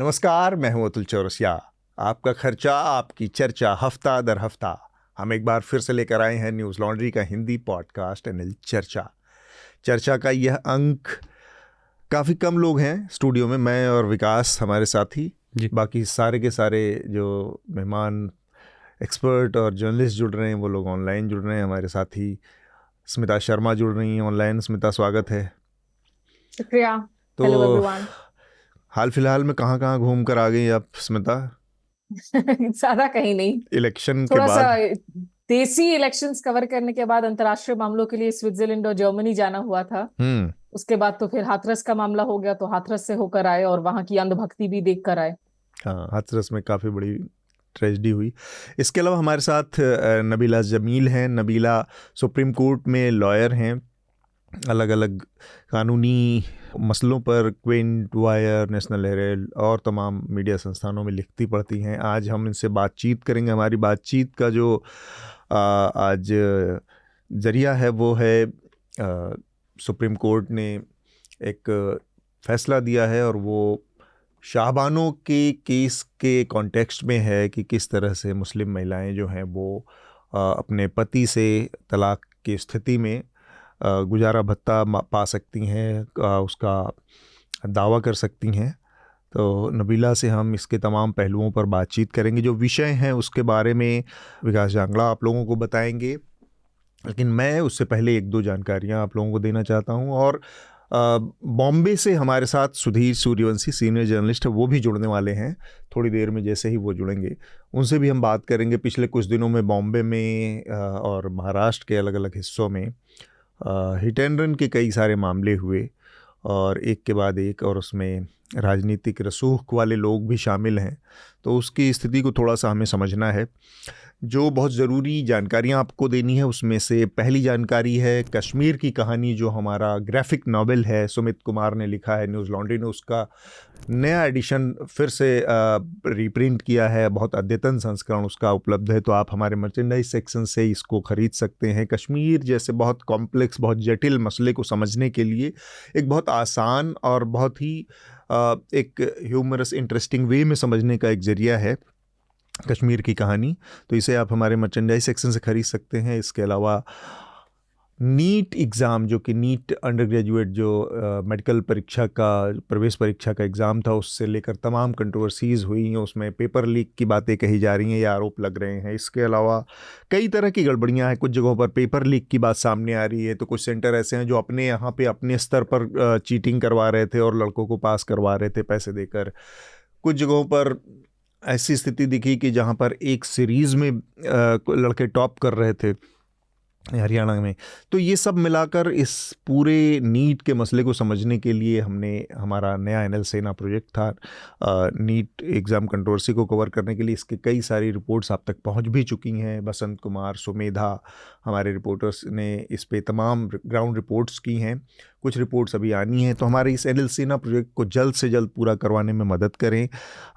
नमस्कार, मैं हूं अतुल चौरसिया। आपका खर्चा आपकी चर्चा, हफ्ता दर हफ्ता हम एक बार फिर से लेकर आए हैं न्यूज़ लॉन्ड्री का हिंदी पॉडकास्ट एनएल चर्चा का यह अंक। काफ़ी कम लोग हैं स्टूडियो में, मैं और विकास हमारे साथी। बाकी सारे के सारे जो मेहमान, एक्सपर्ट और जर्नलिस्ट जुड़ रहे हैं वो लोग ऑनलाइन जुड़ रहे हैं। हमारे साथी स्मिता शर्मा जुड़ रही हैं ऑनलाइन। स्मिता, स्वागत है। शुक्रिया। तो हेलो एवरीवन। हाल फिलहाल में कहाँ घूम कर आ गई आप स्मिता? ज्यादा कहीं नहीं, इलेक्शन के थोड़ा सा बाद। देसी इलेक्शंस कवर करने के बाद अंतर्राष्ट्रीय मामलों के लिए स्विट्जरलैंड और जर्मनी जाना हुआ था। उसके बाद तो फिर हाथरस का मामला हो गया, तो हाथरस से होकर आए और वहां की अंधभक्ति भी देख कर आए। हाँ, हाथरस में काफ़ी बड़ी ट्रेजेडी हुई। इसके अलावा हमारे साथ नबीला जमील हैं। नबीला सुप्रीम कोर्ट में लॉयर हैं, अलग अलग कानूनी मसलों पर क्विंट, वायर, नेशनल हेराल्ड और तमाम मीडिया संस्थानों में लिखती पढ़ती हैं। आज हम इनसे बातचीत करेंगे। हमारी बातचीत का जो आज ज़रिया है वो है सुप्रीम कोर्ट ने एक फ़ैसला दिया है और वो शाहबानो के केस के कॉन्टेक्स्ट में है कि किस तरह से मुस्लिम महिलाएं जो हैं वो अपने पति से तलाक की स्थिति में गुजारा भत्ता पा सकती हैं, उसका दावा कर सकती हैं। तो नबीला से हम इसके तमाम पहलुओं पर बातचीत करेंगे। जो विषय हैं उसके बारे में विकास जांगड़ा आप लोगों को बताएंगे, लेकिन मैं उससे पहले एक दो जानकारियां आप लोगों को देना चाहता हूं। और बॉम्बे से हमारे साथ सुधीर सूर्यवंशी सीनियर जर्नलिस्ट है, वो भी जुड़ने वाले हैं थोड़ी देर में। जैसे ही वो जुड़ेंगे उनसे भी हम बात करेंगे। पिछले कुछ दिनों में बॉम्बे में और महाराष्ट्र के अलग अलग हिस्सों में हिट एंड रन के कई सारे मामले हुए और एक के बाद एक, और उसमें राजनीतिक रसूख वाले लोग भी शामिल हैं। तो उसकी स्थिति को थोड़ा सा हमें समझना है। जो बहुत ज़रूरी जानकारियाँ आपको देनी है उसमें से पहली जानकारी है कश्मीर की कहानी, जो हमारा ग्राफिक नॉवेल है, सुमित कुमार ने लिखा है। न्यूज़ लॉन्ड्री ने उसका नया एडिशन फिर से रीप्रिंट किया है। बहुत अद्यतन संस्करण उसका उपलब्ध है, तो आप हमारे मर्चेंडाइज सेक्शन से इसको ख़रीद सकते हैं। कश्मीर जैसे बहुत कॉम्प्लेक्स, बहुत जटिल मसले को समझने के लिए एक बहुत आसान और बहुत ही एक ह्यूमरस, इंटरेस्टिंग वे में समझने का एक ज़रिया है कश्मीर की कहानी। तो इसे आप हमारे मर्चेंडाइज सेक्शन से ख़रीद सकते हैं। इसके अलावा नीट एग्ज़ाम, जो कि नीट अंडर ग्रेजुएट जो मेडिकल परीक्षा का, प्रवेश परीक्षा का एग्ज़ाम था, उससे लेकर तमाम कंट्रोवर्सीज़ हुई हैं। उसमें पेपर लीक की बातें कही जा रही हैं या आरोप लग रहे हैं। इसके अलावा कई तरह की गड़बड़ियां हैं। कुछ जगहों पर पेपर लीक की बात सामने आ रही है, तो कुछ सेंटर ऐसे हैं जो अपने यहाँ पे अपने स्तर पर चीटिंग करवा रहे थे और लड़कों को पास करवा रहे थे पैसे देकर। कुछ जगहों पर ऐसी स्थिति दिखी कि जहाँ पर एक सीरीज़ में लड़के टॉप कर रहे थे हरियाणा में। तो ये सब मिलाकर इस पूरे नीट के मसले को समझने के लिए हमने हमारा नया एनएल सेना प्रोजेक्ट था। नीट एग्ज़ाम कंट्रोवर्सी को कवर करने के लिए इसके कई सारी रिपोर्ट्स आप तक पहुंच भी चुकी हैं। बसंत कुमार, सुमेधा, हमारे रिपोर्टर्स ने इस पे तमाम ग्राउंड रिपोर्ट्स की हैं। कुछ रिपोर्ट्स अभी आनी हैं। तो हमारे इस एनएल सेना प्रोजेक्ट को जल्द से जल्द पूरा करवाने में मदद करें।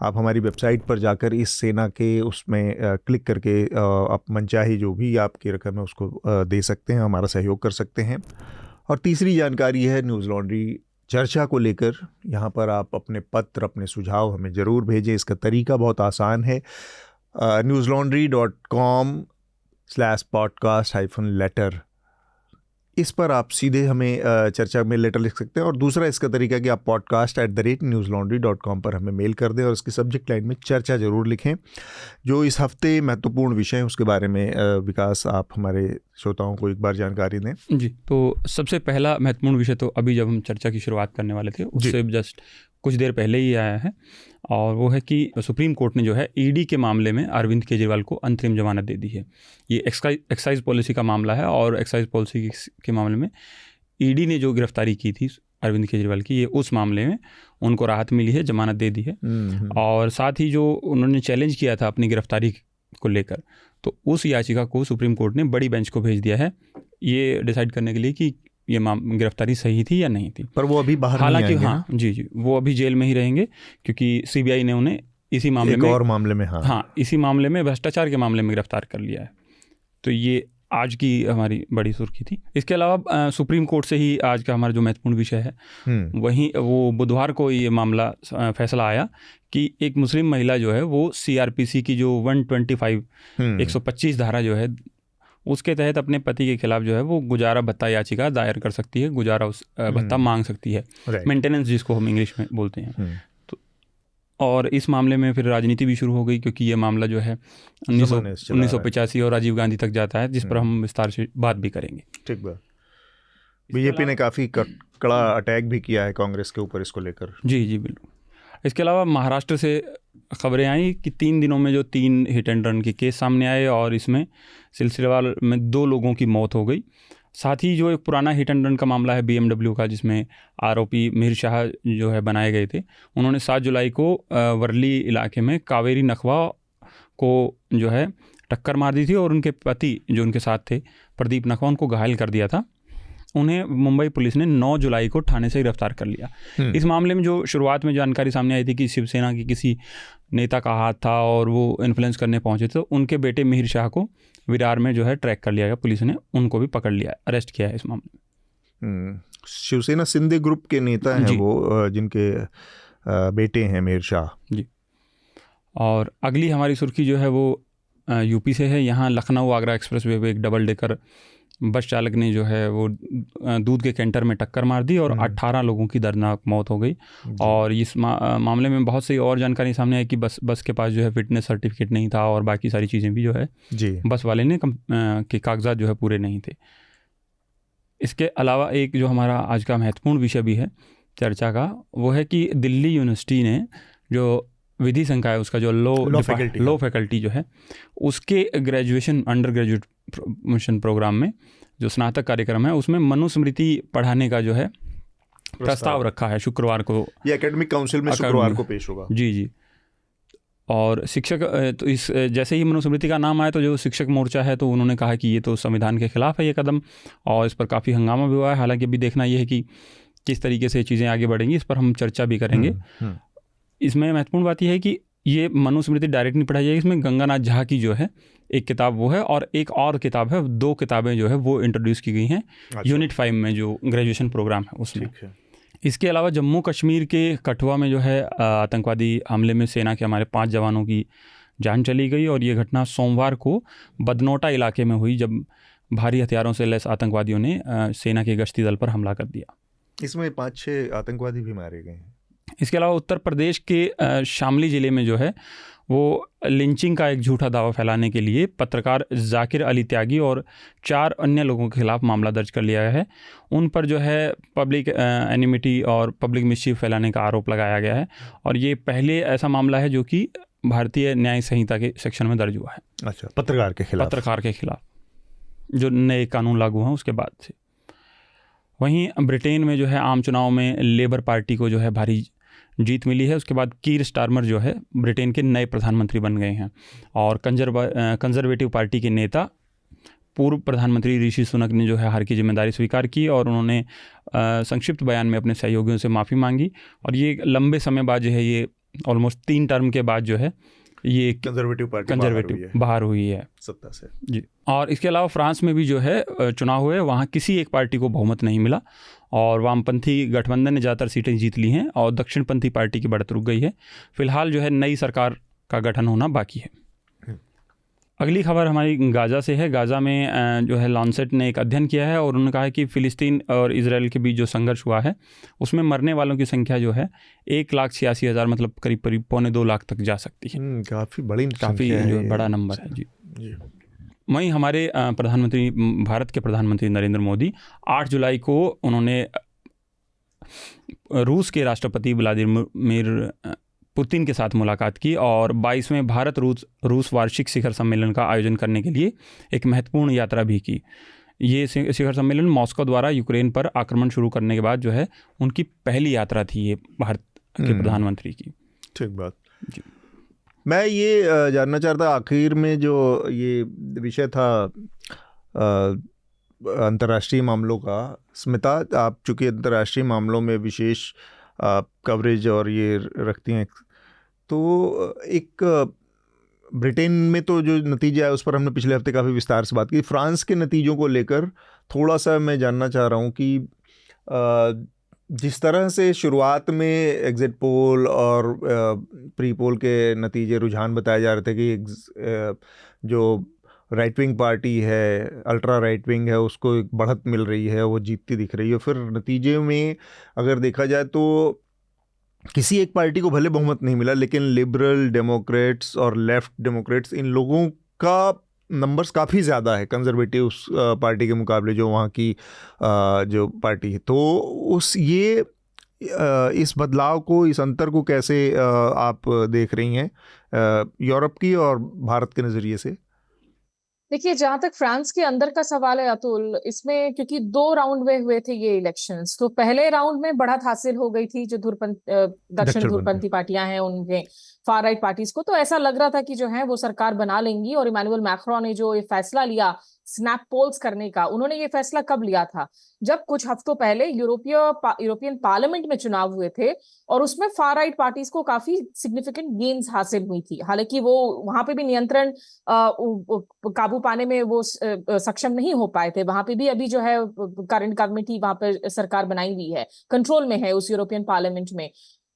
आप हमारी वेबसाइट पर जाकर इस सेना के उसमें क्लिक करके आप मनचाही जो भी आपकी रकम है उसको दे सकते हैं, हमारा सहयोग कर सकते हैं। और तीसरी जानकारी है न्यूज़ लॉन्ड्री चर्चा को लेकर। यहाँ पर आप अपने पत्र, अपने सुझाव हमें ज़रूर भेजें। इसका तरीका बहुत आसान है, newslaundry.com/podcast-letter इस पर आप सीधे हमें चर्चा में लेटर लिख सकते हैं। और दूसरा इसका तरीका कि आप podcast@newslaundry.com पर हमें मेल कर दें और इसकी सब्जेक्ट लाइन में चर्चा ज़रूर लिखें। जो इस हफ्ते महत्वपूर्ण विषय हैं उसके बारे में विकास आप हमारे श्रोताओं को एक बार जानकारी दें। जी, तो सबसे पहला महत्वपूर्ण विषय तो अभी जब हम चर्चा की शुरुआत करने वाले थे उससे जस्ट कुछ देर पहले ही आया है, और वो है कि सुप्रीम कोर्ट ने जो है ईडी के मामले में अरविंद केजरीवाल को अंतरिम जमानत दे दी है। ये एक्साइज पॉलिसी का मामला है और एक्साइज पॉलिसी के मामले में ईडी ने जो गिरफ्तारी की थी अरविंद केजरीवाल की, ये उस मामले में उनको राहत मिली है, जमानत दे दी है। और साथ ही जो उन्होंने चैलेंज किया था अपनी गिरफ्तारी को लेकर, तो उस याचिका को सुप्रीम कोर्ट ने बड़ी बेंच को भेज दिया है ये डिसाइड करने के लिए कि ये गिरफ्तारी सही थी या नहीं थी। पर वो अभी बाहर हालांकि हाँ जी वो अभी जेल में ही रहेंगे, क्योंकि सीबीआई ने उन्हें इसी मामले में, और मामले में इसी मामले में भ्रष्टाचार के मामले में गिरफ्तार कर लिया है। तो ये आज की हमारी बड़ी सुर्खी थी। इसके अलावा सुप्रीम कोर्ट से ही आज का हमारा जो महत्वपूर्ण विषय है, वहीं वो बुधवार को ये मामला फैसला आया कि एक मुस्लिम महिला जो है वो सीआरपीसी की जो 125 धारा जो है उसके तहत अपने पति के खिलाफ जो है वो गुजारा भत्ता याचिका दायर कर सकती है, गुजारा भत्ता मांग सकती है, मेंटेनेंस जिसको हम इंग्लिश में बोलते हैं। तो और इस मामले में फिर राजनीति भी शुरू हो गई, क्योंकि ये मामला जो है 1985 और राजीव गांधी तक जाता है, जिस पर हम विस्तार से बात भी करेंगे। ठीक बात। बीजेपी ने काफ़ी कड़ा अटैक भी किया है कांग्रेस के ऊपर इसको लेकर। जी जी बिल्कुल। इसके अलावा महाराष्ट्र से खबरें आई कि 3 दिनों में जो 3 हिट एंड रन के केस सामने आए और इसमें सिलसिलेवार में 2 लोगों की मौत हो गई। साथ ही जो एक पुराना हिट एंड रन का मामला है BMW का, जिसमें आरोपी मिहिर शाह जो है बनाए गए थे, उन्होंने 7 जुलाई को वर्ली इलाके में कावेरी नखवा को जो है टक्कर मार दी थी और उनके पति जो उनके साथ थे प्रदीप नखवा, उनको घायल कर दिया था। उन्हें मुंबई पुलिस ने 9 जुलाई को थाने से गिरफ्तार कर लिया। इस मामले में जो शुरुआत में जानकारी सामने आई थी कि शिवसेना की किसी नेता का हाथ था और वो इन्फ्लुएंस करने पहुंचे थे, तो उनके बेटे मिहिर शाह को विरार में जो है ट्रैक कर लिया गया, पुलिस ने उनको भी पकड़ लिया, अरेस्ट किया है इस मामले में। शिवसेना सिंधे ग्रुप के नेता हैं वो, जिनके बेटे हैं मिहिर शाह जी। और अगली हमारी सुर्खी जो है वो यूपी से है। यहाँ लखनऊ आगरा एक्सप्रेसवे पे एक डबल डेकर बस चालक ने जो है वो दूध के कैंटर में टक्कर मार दी और 18 लोगों की दर्दनाक मौत हो गई। और इस मामले में बहुत सी और जानकारी सामने आई कि बस के पास जो है फिटनेस सर्टिफिकेट नहीं था और बाकी सारी चीज़ें भी जो है जी बस वाले ने के कागजात जो है पूरे नहीं थे। इसके अलावा एक जो हमारा आज का महत्वपूर्ण विषय भी है चर्चा का, वो है कि दिल्ली यूनिवर्सिटी ने जो विधि संकाय उसका जो लो फैकल्टी जो है उसके graduation undergraduate promotion program में जो स्नातक कार्यक्रम है उसमें मनुस्मृति पढ़ाने का जो है प्रस्ताव रखा है शुक्रवार को। ये एकेडमिक काउंसिल में शुक्रवार को पेश होगा। जी जी। और शिक्षक तो इस जैसे ही मनुस्मृति का नाम आया तो जो शिक्षक मोर्चा है तो उन्होंने कहा कि ये तो संविधान के खिलाफ है ये कदम, और इस पर काफ़ी हंगामा भी हुआ है। हालांकि अभी देखना ये है कि किस तरीके से चीज़ें आगे बढ़ेंगी, इस पर हम चर्चा भी करेंगे। इसमें महत्वपूर्ण बात यह है कि ये मनुस्मृति डायरेक्ट नहीं पढ़ाई जाएगी, इसमें गंगानाथ झा की जो है एक किताब वो है और एक और किताब है, 2 किताबें जो है वो इंट्रोड्यूस की गई हैं यूनिट 5 में जो ग्रेजुएशन प्रोग्राम है उसमें। इसके अलावा जम्मू कश्मीर के कठुआ में जो है आतंकवादी हमले में सेना के हमारे 5 जवानों की जान चली गई और ये घटना सोमवार को बदनोटा इलाके में हुई जब भारी हथियारों से लैस आतंकवादियों ने सेना के गश्ती दल पर हमला कर दिया। इसमें 5-6 आतंकवादी भी मारे गए हैं। इसके अलावा उत्तर प्रदेश के शामली ज़िले में जो है वो लिंचिंग का एक झूठा दावा फैलाने के लिए पत्रकार जाकिर अली त्यागी और 4 अन्य लोगों के खिलाफ मामला दर्ज कर लिया है। उन पर जो है पब्लिक एनिमिटी और पब्लिक मिसचीफ फैलाने का आरोप लगाया गया है और ये पहले ऐसा मामला है जो कि भारतीय न्याय संहिता के सेक्शन में दर्ज हुआ है। अच्छा, पत्रकार के खिलाफ जो नए कानून लागू हैं उसके बाद से। वहीं ब्रिटेन में जो है आम चुनाव में लेबर पार्टी को जो है भारी जीत मिली है। उसके बाद कीर स्टारमर जो है ब्रिटेन के नए प्रधानमंत्री बन गए हैं और कंजर्वेटिव पार्टी के नेता पूर्व प्रधानमंत्री ऋषि सुनक ने जो है हार की जिम्मेदारी स्वीकार की और उन्होंने संक्षिप्त बयान में अपने सहयोगियों से माफ़ी मांगी और ये लंबे समय बाद जो है ये ऑलमोस्ट 3 टर्म के बाद जो है ये कंजर्वेटिव बाहर हुई है सत्ता से जी। और इसके अलावा फ्रांस में भी जो है चुनाव हुए, वहाँ किसी एक पार्टी को बहुमत नहीं मिला और वामपंथी गठबंधन ने ज़्यादातर सीटें जीत ली हैं और दक्षिणपंथी पार्टी की बढ़त रुक गई है। फिलहाल जो है नई सरकार का गठन होना बाकी है। अगली खबर हमारी गाज़ा से है। गाज़ा में जो है लॉन्सेट ने एक अध्ययन किया है और उन्होंने कहा है कि फ़िलिस्तीन और इजराइल के बीच जो संघर्ष हुआ है उसमें मरने वालों की संख्या जो है 1,86,000 मतलब करीब 2.25 लाख तक जा सकती है। काफ़ी जो बड़ा नंबर है जी। वहीं हमारे भारत के प्रधानमंत्री नरेंद्र मोदी 8 जुलाई को उन्होंने रूस के राष्ट्रपति व्लादिमीर पुतिन के साथ मुलाकात की और 22वें भारत रूस वार्षिक शिखर सम्मेलन का आयोजन करने के लिए एक महत्वपूर्ण यात्रा भी की। ये शिखर सम्मेलन मॉस्को द्वारा यूक्रेन पर आक्रमण शुरू करने के बाद जो है उनकी पहली यात्रा थी ये भारत के प्रधानमंत्री की। ठीक बात जी। मैं ये जानना चाहता आखिर में जो ये विषय था अंतर्राष्ट्रीय मामलों का, स्मिता आप चूँकि अंतर्राष्ट्रीय मामलों में विशेष कवरेज और ये रखती हैं, तो एक ब्रिटेन में तो जो नतीजा है उस पर हमने पिछले हफ्ते काफ़ी विस्तार से बात की। फ्रांस के नतीजों को लेकर थोड़ा सा मैं जानना चाह रहा हूँ कि जिस तरह से शुरुआत में एग्जिट पोल और प्री पोल के नतीजे रुझान बताए जा रहे थे कि जो राइट विंग पार्टी है, अल्ट्रा राइट विंग है, उसको एक बढ़त मिल रही है, वो जीतती दिख रही है, फिर नतीजे में अगर देखा जाए तो किसी एक पार्टी को भले बहुमत नहीं मिला, लेकिन लिबरल डेमोक्रेट्स और लेफ्ट डेमोक्रेट्स इन लोगों का नंबर्स काफ़ी ज़्यादा है कंजर्वेटिव पार्टी के मुकाबले, जो वहाँ की जो पार्टी है। तो इस बदलाव को, इस अंतर को कैसे आप देख रही हैं यूरोप की और भारत के नज़रिए से? देखिए, जहां तक फ्रांस के अंदर का सवाल है अतुल, इसमें क्योंकि 2 राउंड में हुए थे ये इलेक्शंस, तो पहले राउंड में बढ़त हासिल हो गई थी जो दक्षिण धुरपंथी पार्टियां हैं उनके, फार राइट पार्टीज को। तो ऐसा लग रहा था कि जो है वो सरकार बना लेंगी। और इमानुएल मैक्रोन ने जो ये फैसला लिया स्नैप पोल्स करने का, उन्होंने ये फैसला कब लिया था? जब कुछ हफ्तों पहले यूरोपियन पार्लियामेंट में चुनाव हुए थे और उसमें फार राइट पार्टीज को काफी सिग्निफिकेंट गेन्स हासिल हुई थी। हालांकि वो वहां पे भी नियंत्रण काबू पाने में वो सक्षम नहीं हो पाए थे। वहां पे भी अभी जो है करंट गवर्नमेंट ही वहां पे सरकार बनाई हुई है, कंट्रोल में है उस यूरोपियन पार्लियामेंट में।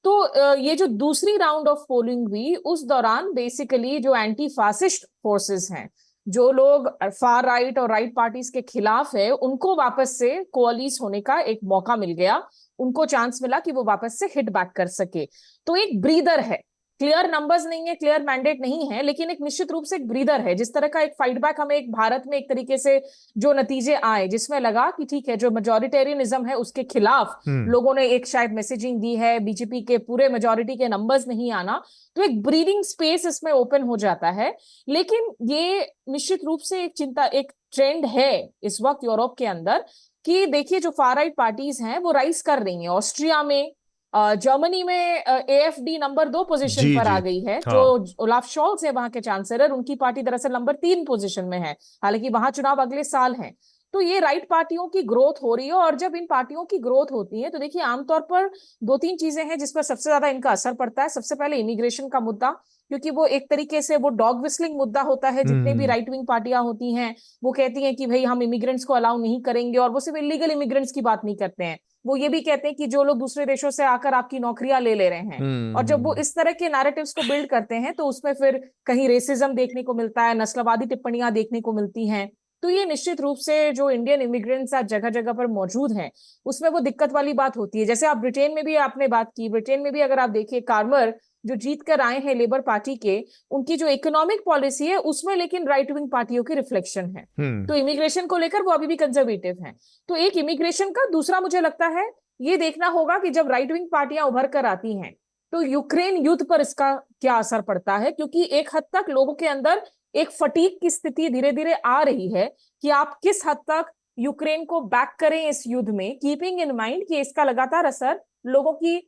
तो ये जो दूसरी राउंड ऑफ पोलिंग हुई, उस दौरान बेसिकली जो एंटी फासिस्ट फोर्सेस हैं, जो लोग फार राइट और राइट पार्टीज के खिलाफ है, उनको वापस से कोअलिस होने का एक मौका मिल गया। उनको चांस मिला कि वो वापस से हिट बैक कर सके। तो एक ब्रीदर है, क्लियर नंबर्स नहीं है, क्लियर मैंडेट नहीं है, लेकिन एक निश्चित रूप से एक ब्रीदर है। जिस तरह का एक फाइट बैक हमें एक भारत में एक तरीके से जो नतीजे आए, जिसमें लगा कि ठीक है, जो मेजॉरिटेरियनिज्म है उसके खिलाफ लोगों ने एक शायद मैसेजिंग दी है, बीजेपी के पूरे मेजॉरिटी के नंबर्स नहीं आना, तो एक ब्रीदिंग स्पेस इसमें ओपन हो जाता है। लेकिन ये निश्चित रूप से एक चिंता, एक ट्रेंड है इस वक्त यूरोप के अंदर कि देखिए जो फार राइट पार्टीज हैं वो राइज कर रही हैं। ऑस्ट्रिया में, जर्मनी में AfD नंबर 2 पोजीशन पर आ गई है। हाँ। जो ओलाफ शॉल्ज है वहां के चांसलर, उनकी पार्टी दरअसल नंबर 3 पोजीशन में है, हालांकि वहां चुनाव अगले साल है। तो ये राइट पार्टियों की ग्रोथ हो रही है। और जब इन पार्टियों की ग्रोथ होती है तो देखिए आमतौर पर 2-3 चीजें हैं जिस पर सबसे ज्यादा इनका असर पड़ता है। सबसे पहले इमिग्रेशन का मुद्दा, क्योंकि वो एक तरीके से वो डॉग विस्लिंग मुद्दा होता है। जितने भी राइट विंग पार्टियां होती हैं वो कहती हैं कि भाई हम इमिग्रेंट्स को अलाउ नहीं करेंगे, और वो सिर्फ इलीगल इमिग्रेंट्स की बात नहीं करते हैं, वो ये भी कहते हैं कि जो लोग दूसरे देशों से आकर आपकी नौकरियां ले रहे हैं। और जब वो इस तरह के नैरेटिव्स को बिल्ड करते हैं तो उसमें फिर कहीं रेसिज्म देखने को मिलता है, नस्लवादी टिप्पणियां देखने को मिलती हैं। तो ये निश्चित रूप से जो इंडियन इमिग्रेंट्स आज जगह जगह पर मौजूद हैं उसमें वो दिक्कत वाली बात होती है। जैसे आप ब्रिटेन में भी आपने बात की, ब्रिटेन में भी अगर आप देखिए कार्मर जो जीत कर आए हैं लेबर पार्टी के, उनकी जो इकोनॉमिक पॉलिसी है उसमें लेकिन राइट विंग पार्टियों की रिफ्लेक्शन है। तो इमिग्रेशन को लेकर वो अभी भी कंजर्वेटिव हैं। तो एक इमिग्रेशन का, दूसरा मुझे लगता है ये देखना होगा कि जब राइट विंग पार्टियां उभर कर आती हैं तो यूक्रेन युद्ध पर इसका क्या असर पड़ता है। क्योंकि एक हद तक लोगों के अंदर एक फटीग की स्थिति धीरे धीरे आ रही है कि आप किस हद तक यूक्रेन को बैक करें इस युद्ध में, कीपिंग इन माइंड कि इसका लगातार असर लोगों की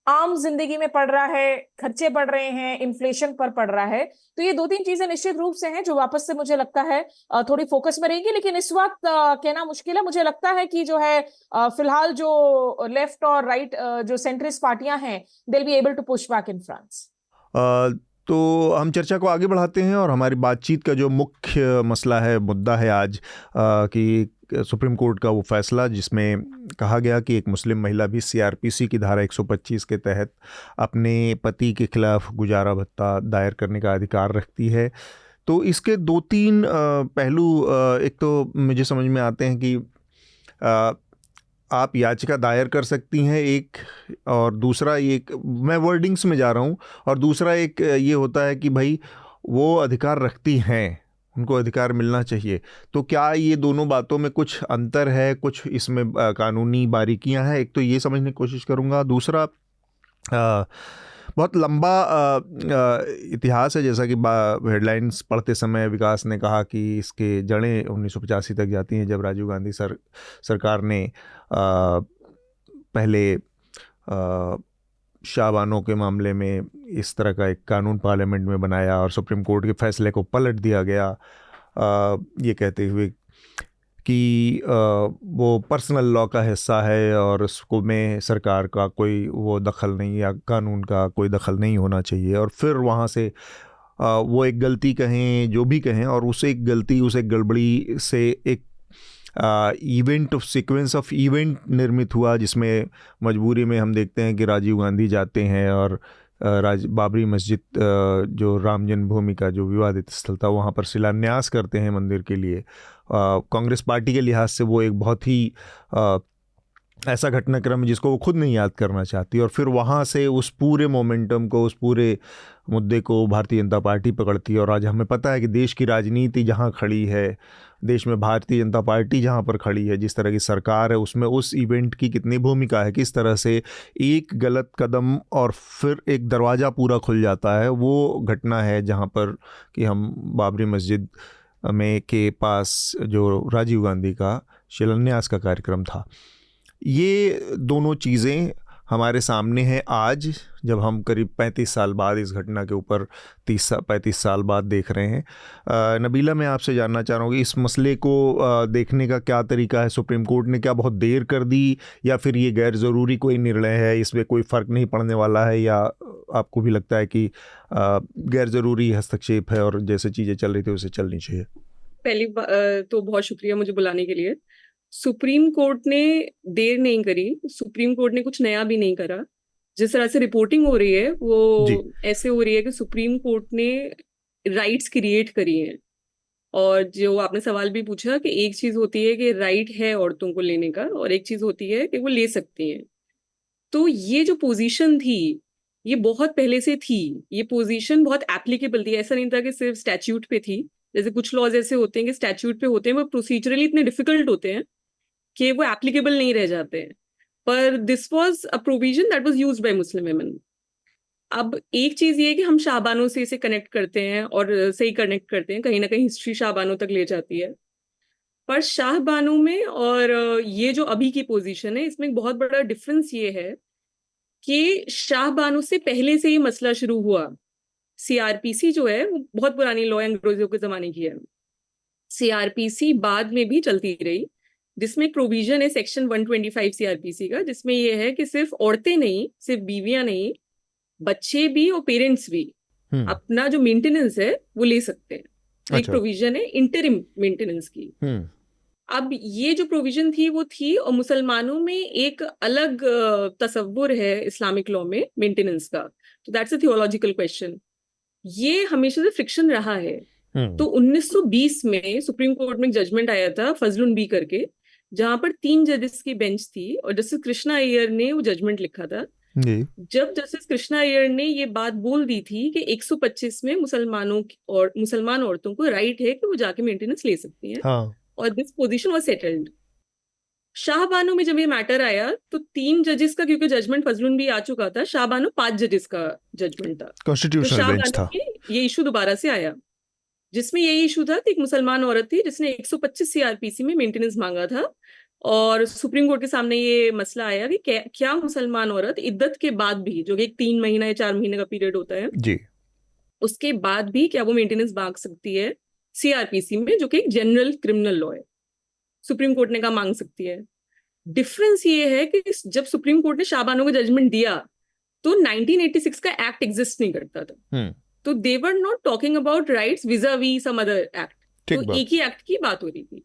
आम जिंदगी में पड़ रहा है, खर्चे बढ़ रहे हैं, इन्फ्लेशन पर पड़ रहा है। तो ये 2-3 चीजें निश्चित रूप से हैं जो वापस से मुझे लगता है थोड़ी फोकस में रहेगी। लेकिन इस वक्त कहना मुश्किल है। मुझे लगता है कि जो है फिलहाल जो लेफ्ट और राइट जो सेंट्रिस्ट पार्टियां हैं, they will be able to push back in France. तो हम चर्चा को आगे बढ़ाते हैं और हमारी बातचीत का जो मुख्य मसला है, मुद्दा है आज कि सुप्रीम कोर्ट का वो फैसला जिसमें कहा गया कि एक मुस्लिम महिला भी CRPC की धारा 125 के तहत अपने पति के खिलाफ गुजारा भत्ता दायर करने का अधिकार रखती है। तो इसके 2-3 पहलू एक तो मुझे समझ में आते हैं कि आप याचिका दायर कर सकती हैं एक, और दूसरा एक, मैं वर्डिंग्स में जा रहा हूँ, और दूसरा एक ये होता है कि भाई वो अधिकार रखती हैं, उनको अधिकार मिलना चाहिए। तो क्या ये दोनों बातों में कुछ अंतर है, कुछ इसमें कानूनी बारीकियां हैं? एक तो ये समझने की कोशिश करूँगा। दूसरा बहुत लंबा इतिहास है, जैसा कि हेडलाइंस पढ़ते समय विकास ने कहा कि इसके जड़ें 1985 तक जाती हैं, जब राजीव गांधी सरकार ने पहले शाहबानों के मामले में इस तरह का एक कानून पार्लियामेंट में बनाया और सुप्रीम कोर्ट के फैसले को पलट दिया गया, ये कहते हुए कि वो पर्सनल लॉ का हिस्सा है और उसको में सरकार का कोई वो दखल नहीं, या कानून का कोई दखल नहीं होना चाहिए। और फिर वहाँ से वो एक गलती कहें, जो भी कहें, और उस एक गलती, उस एक गड़बड़ी से एक event of sequence of event निर्मित हुआ, जिसमें मजबूरी में हम देखते हैं कि राजीव गांधी जाते हैं और बाबरी मस्जिद, जो राम जन्मभूमि का जो विवादित स्थल था, वहाँ पर शिलान्यास करते हैं मंदिर के लिए। कांग्रेस पार्टी के लिहाज से वो एक बहुत ही ऐसा घटनाक्रम जिसको वो खुद नहीं याद करना चाहती, और फिर वहाँ से उस पूरे मोमेंटम को, उस पूरे मुद्दे को भारतीय जनता पार्टी पकड़ती है। और आज हमें पता है कि देश की राजनीति जहाँ खड़ी है, देश में भारतीय जनता पार्टी जहाँ पर खड़ी है, जिस तरह की सरकार है, उसमें उस इवेंट की कितनी भूमिका है, किस तरह से एक गलत कदम और फिर एक दरवाज़ा पूरा खुल जाता है। वो घटना है जहाँ पर कि हम बाबरी मस्जिद में के पास जो राजीव गांधी का शिलान्यास का कार्यक्रम था, ये दोनों चीज़ें हमारे सामने हैं आज, जब हम करीब 35 साल बाद इस घटना के ऊपर 35 साल बाद देख रहे हैं। नबीला, मैं आपसे जानना चाह रहा हूँ कि इस मसले को देखने का क्या तरीका है? सुप्रीम कोर्ट ने क्या बहुत देर कर दी, या फिर ये गैर ज़रूरी कोई निर्णय है, इसमें कोई फ़र्क नहीं पड़ने वाला है, या आपको भी लगता है कि गैर ज़रूरी हस्तक्षेप है और जैसे चीज़ें चल रही थी उसे चलनी चाहिए? पहली तो बहुत शुक्रिया मुझे बुलाने के लिए। सुप्रीम कोर्ट ने देर नहीं करी, सुप्रीम कोर्ट ने कुछ नया भी नहीं करा। जिस तरह से रिपोर्टिंग हो रही है वो ऐसे हो रही है कि सुप्रीम कोर्ट ने राइट्स क्रिएट करी हैं। और जो आपने सवाल भी पूछा कि एक चीज होती है कि राइट है औरतों को लेने का, और एक चीज होती है कि वो ले सकती हैं। तो ये जो पोजीशन थी ये बहुत पहले से थी, ये पोजीशन बहुत एप्लीकेबल थी। ऐसा नहीं था कि सिर्फ स्टैच्यूट पे थी। जैसे कुछ लॉज ऐसे होते हैं कि स्टैच्यूट पे होते हैं, वो प्रोसीजरली इतने डिफिकल्ट होते हैं कि वो एप्लीकेबल नहीं रह जाते हैं। पर this was a provision that was used by Muslim women. अब एक चीज ये है कि हम शाहबानों से इसे कनेक्ट करते हैं और सही कनेक्ट करते हैं, कहीं ना कहीं हिस्ट्री शाहबानों तक ले जाती है। पर शाहबानों में और ये जो अभी की पोजीशन है, इसमें एक बहुत बड़ा डिफरेंस ये है कि शाहबानों से पहले से ये मसला शुरू हुआ। सीआरपीसी जो है वो बहुत पुरानी लॉ, अंग्रेजों के जमाने की है। सीआरपीसी बाद में भी चलती रही, जिसमें एक प्रोविजन है सेक्शन 125 सीआरपीसी का, जिसमें यह है कि सिर्फ औरतें नहीं, सिर्फ बीवियां नहीं, बच्चे भी और पेरेंट्स भी अपना जो मेंटेनेंस है वो ले सकते हैं। तो एक प्रोविजन है इंटरिम मेंटेनेंस की। अब ये जो प्रोविजन थी वो थी, और मुसलमानों में एक अलग तसव्वुर है इस्लामिक लॉ में मेंटेनेंस का। तो दैट्स अ थियोलॉजिकल क्वेश्चन। ये हमेशा से फ्रिक्शन रहा है। तो 1920 में सुप्रीम कोर्ट में एक जजमेंट आया था फजलुन बी करके, जहां पर 3 जजेस की बेंच थी, और जस्टिस कृष्णा अय्यर ने वो जजमेंट लिखा था। जब जस्टिस कृष्णा अय्यर ने ये बात बोल दी थी कि 125 में मुसलमान औरतों को राइट है कि वो जाके मेंटेनेंस ले सकती हैं, और this position was settled. Shah Bano में जब ये मैटर आया तो 3 जजेस का, क्योंकि जजमेंट फजलुन भी आ चुका था, शाहबानो 5 जजेस का जजमेंट था, कॉन्स्टिट्यूशनल बेंच था। ये इशू दोबारा से आया, जिसमें ये इशू था कि एक मुसलमान औरत थी जिसने 125 सीआरपीसी में मेंटेनेंस मांगा था, और सुप्रीम कोर्ट के सामने ये मसला आया कि क्या मुसलमान औरत इद्दत के बाद भी, जो कि एक 3 महीना या 4 महीने का पीरियड होता है जी, उसके बाद भी क्या वो मेंटेनेंस मांग सकती है सीआरपीसी में, जो कि एक जनरल क्रिमिनल लॉ है। सुप्रीम कोर्ट ने कहा मांग सकती है। डिफरेंस ये है कि जब सुप्रीम कोर्ट ने शाहबानो को जजमेंट दिया तो 1986 का एक्ट एग्जिस्ट नहीं करता था। तो they were not talking about rights vis-a-vis some other act, तो एक ही एक्ट की बात हो रही थी।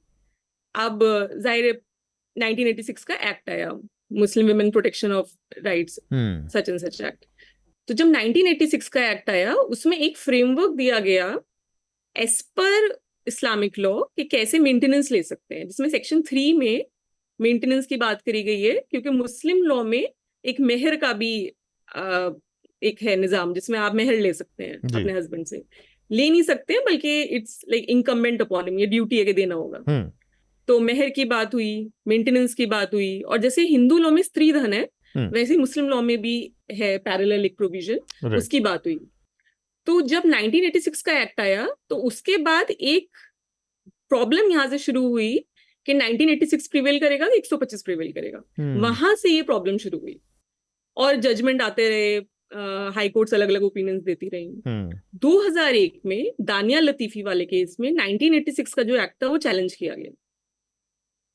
अब जाहिर 1986 का एक्ट आया, Muslim women protection of rights such and such act. तो जब 1986 का एक्ट आया, उसमें एक फ्रेमवर्क दिया गया एज पर इस्लामिक लॉ कि कैसे मेंटेनेंस ले सकते हैं, जिसमें सेक्शन 3 में मेंटेनेंस की बात करी गई है, क्योंकि मुस्लिम लॉ में एक मेहर का भी एक है निजाम, जिसमें आप मेहर ले सकते हैं अपने हस्बैंड से। ले नहीं सकते हैं, बल्कि it's like incumbent upon him, ये ड्यूटी है कि देना होगा। तो मेहर की बात हुई, मेंटेनेंस की बात हुई, और जैसे हिंदू लॉ में स्त्री धन है, वैसे मुस्लिम लॉ में भी है पैरेलल एक प्रोविजन, उसकी बात हुई। तो जब 1986 का एक्ट आया तो उसके बाद एक प्रॉब्लम यहां से शुरू हुई कि 1986 प्रिवेल करेगा कि 125 प्रिवेल करेगा। वहां से ये प्रॉब्लम शुरू हुई, और जजमेंट आते रहे, हाई कोर्ट्स अलग अलग ओपिनियंस देती रही। 2001 में दानिया लतीफी वाले केस में 1986 का जो एक्ट था वो चैलेंज किया गया।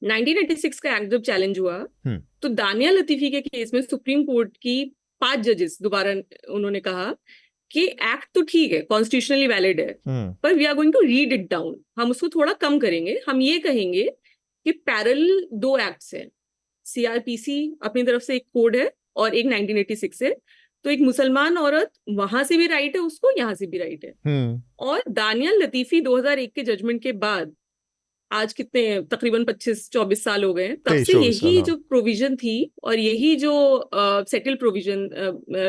1986 का एक्ट जब चैलेंज हुआ तो दानिया लतीफी के केस में सुप्रीम कोर्ट की 5 जजेस दोबारा उन्होंने कहा कि एक्ट तो ठीक है, कॉन्स्टिट्यूशनली वैलिड है, पर we are going to read it down, हम उसको थोड़ा कम करेंगे। हम ये कहेंगे कि पैरेलल 2 एक्ट्स हैं, सीआरपीसी अपनी तरफ से एक कोड है और एक 1986 है, तो एक मुसलमान औरत वहां से भी राइट है उसको, यहाँ से भी राइट है। और दानियल लतीफी 2001 के जजमेंट के बाद आज कितने तकरीबन 25-24 साल हो गए हैं, तब से यही जो प्रोविजन थी और यही जो सेटल प्रोविजन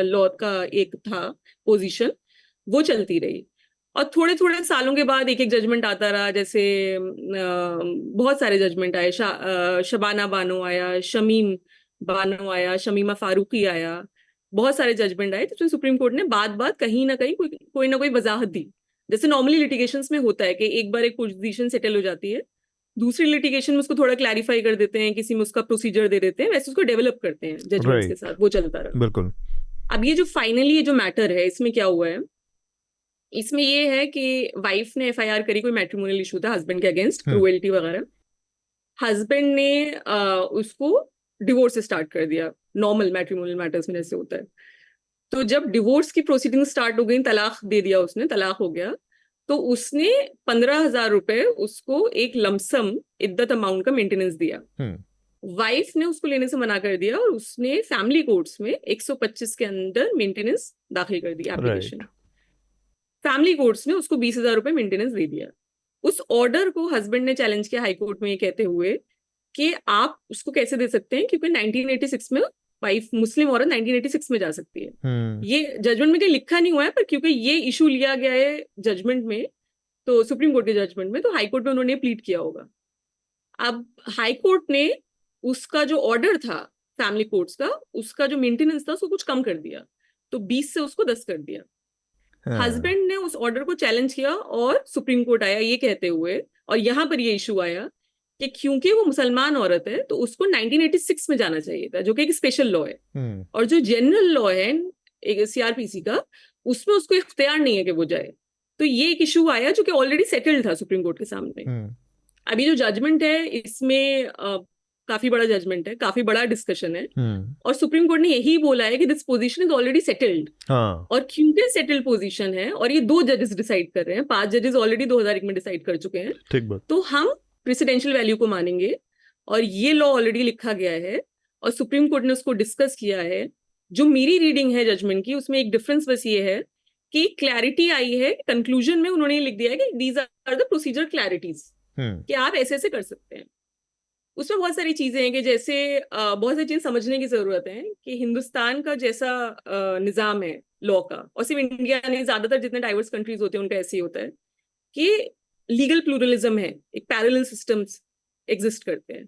लॉ का एक था पोजीशन, वो चलती रही। और थोड़े थोड़े सालों के बाद एक एक जजमेंट आता रहा, जैसे बहुत सारे जजमेंट आए, शबाना बानो आया, शमीम बानो आया, शमीमा फारूकी आया, बहुत सारे जजमेंट आए, तो सुप्रीम कोर्ट ने बात बात कहीं ना कहीं कोई ना कोई वजाहत दी। जैसे नॉर्मली लिटिगेशंस में होता है कि एक बार एक पोजीशन सेटल हो जाती है, दूसरी लिटिगेशन में उसको थोड़ा क्लैरिफाई कर देते हैं, किसी में उसका प्रोसीजर दे देते हैं, वैसे उसको डेवलप करते हैं जजमेंट्स के साथ, वो चलता रहा। बिल्कुल। अब ये जो फाइनली ये जो मैटर है, इसमें क्या हुआ है, इसमें ये है कि वाइफ ने एफआईआर करी, कोई मैट्रिमोनियल इशू था हस्बैंड के अगेंस्ट, क्रूएल्टी वगैरह। हस्बैंड ने उसको डिवोर्स से स्टार्ट कर दिया, नॉर्मल मैट्रिमोनियल मैटर्स में जैसे होता है। तो जब डिवोर्स की प्रोसीडिंग स्टार्ट हो गई, तलाक दे दिया उसने, तलाक हो गया, तो उसने 15,000 रुपए उसको एक लमसम इद्दत अमाउंट का मेंटेनेंस दिया। वाइफ ने उसको लेने से मना कर दिया और उसने फैमिली कोर्ट्स में 125 के अंदर मेंटेनेंस दाखिल कर दिया एप्लीकेशन। फैमिली कोर्ट्स ने उसको 20,000 रुपए मेंटेनेंस दे दिया। उस ऑर्डर को हस्बैंड ने चैलेंज किया हाई कोर्ट में, ये कहते हुए कि आप उसको कैसे दे सकते हैं, क्योंकि 1986 में वाइफ मुस्लिम औरत 1986 में जा सकती है। ये जजमेंट में कहीं लिखा नहीं हुआ है, पर क्योंकि ये इशू लिया गया है जजमेंट में, तो सुप्रीम कोर्ट के जजमेंट में, तो हाई कोर्ट में उन्होंने प्लीड किया होगा। अब हाई कोर्ट ने उसका जो ऑर्डर था फैमिली कोर्ट्स का, उसका जो मेंटेनेंस था उसको कुछ कम कर दिया, तो 20 से उसको 10 कर दिया। हस्बैंड ने उस ऑर्डर को चैलेंज किया और सुप्रीम कोर्ट आया ये कहते हुए, और यहाँ पर ये इशू आया कि क्योंकि वो मुसलमान औरत है तो उसको 1986 में जाना चाहिए था, जो कि एक स्पेशल लॉ है, और जो जनरल लॉ है एक सीआरपीसी का, उसमें उसको इख्तियार नहीं है कि वो जाए। तो ये एक इशू आया जो कि ऑलरेडी सेटल्ड था सुप्रीम कोर्ट के सामने। अभी जो जजमेंट है इसमें काफी बड़ा जजमेंट है, काफी बड़ा डिस्कशन है, और सुप्रीम कोर्ट ने यही बोला है कि this position is already settled. और क्योंकि सेटल्ड पोजीशन है और ये 2 जजेस डिसाइड कर रहे हैं, 5 जजेस ऑलरेडी 2001 में डिसाइड कर चुके हैं, ठीक बात, तो हम प्रेसिडेंशियल वैल्यू को मानेंगे, और ये लॉ ऑलरेडी लिखा गया है और सुप्रीम कोर्ट ने उसको डिस्कस किया है। जो मेरी रीडिंग है जजमेंट की, उसमें एक डिफरेंस बस ये है कि क्लैरिटी आई है, कंक्लूजन में उन्होंने लिख दिया है कि these are the procedure clarities, कि आप ऐसे ऐसे कर सकते हैं। उसमें बहुत सारी चीजें हैं कि जैसे बहुत सारी चीजें समझने की जरूरत है कि हिंदुस्तान का जैसा निजाम है लॉ का, और सिर्फ इंडिया नहीं, ज्यादातर जितने डाइवर्स कंट्रीज होते हैं उनका ऐसे ही होता है कि लीगल प्लूरलिज्म है, एक पैरेलल सिस्टम्स एग्जिस्ट करते हैं।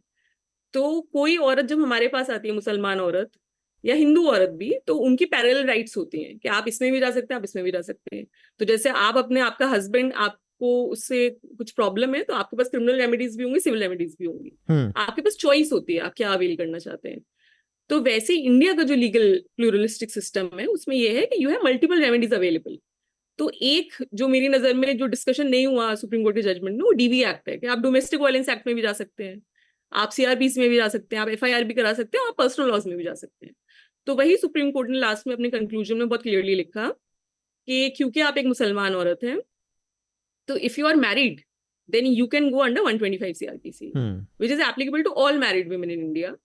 तो कोई औरत जब हमारे पास आती है, मुसलमान औरत या हिंदू औरत भी, तो उनकी पैरेलल राइट्स होती हैं कि आप इसमें भी जा सकते हैं, आप इसमें भी जा सकते हैं। तो जैसे आप अपने, आपका हस्बैंड, आपको उससे कुछ प्रॉब्लम है, तो आपके पास क्रिमिनल रेमेडीज भी होंगी, सिविल रेमेडीज भी होंगी, आपके पास चॉइस होती है आप क्या अवेल करना चाहते हैं। तो वैसे इंडिया का जो लीगल प्लूरलिस्टिक सिस्टम है, उसमें यह है कि you have multiple remedies available. तो एक जो मेरी नजर में जो डिस्कशन नहीं हुआ सुप्रीम कोर्ट के जजमेंट में, वो डीवी एक्ट है, कि आप डोमेस्टिक वायलेंस एक्ट में भी जा सकते हैं, आप सीआरपीसी में भी जा सकते हैं, आप एफआईआर भी करा सकते हैं, आप पर्सनल लॉज में भी जा सकते हैं। तो वही सुप्रीम कोर्ट ने लास्ट में अपने कंक्लूजन में बहुत क्लियरली लिखा कि क्योंकि आप एक मुसलमान औरत हैं, तो if you are married then you can go under 125 CrPC, which is applicable to all married women in India.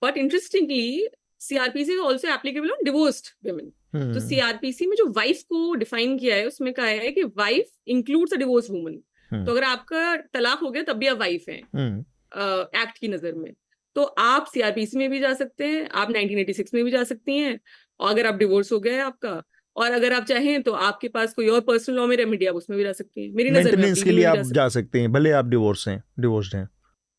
But interestingly CrPC is also applicable on divorced women. तो सीआरपीसी में जो वाइफ को डिफाइन किया है, उसमें कहा है कि wife includes a divorce woman. तो अगर आपका तलाक हो गया तब भी आप वाइफ हैं एक्ट की नजर में, तो आप सीआरपीसी में भी जा सकते हैं, आप 1986 में भी जा सकती हैं, और अगर आप डिवोर्स हो गया है आपका, और अगर आप चाहें तो आपके पास कोई और पर्सनल लॉ में रेमेडी, आप उसमें भी जा सकती हैं। मेरी नजर में के लिए आप जा सकते हैं, भले आप डिवोर्स्ड हैं।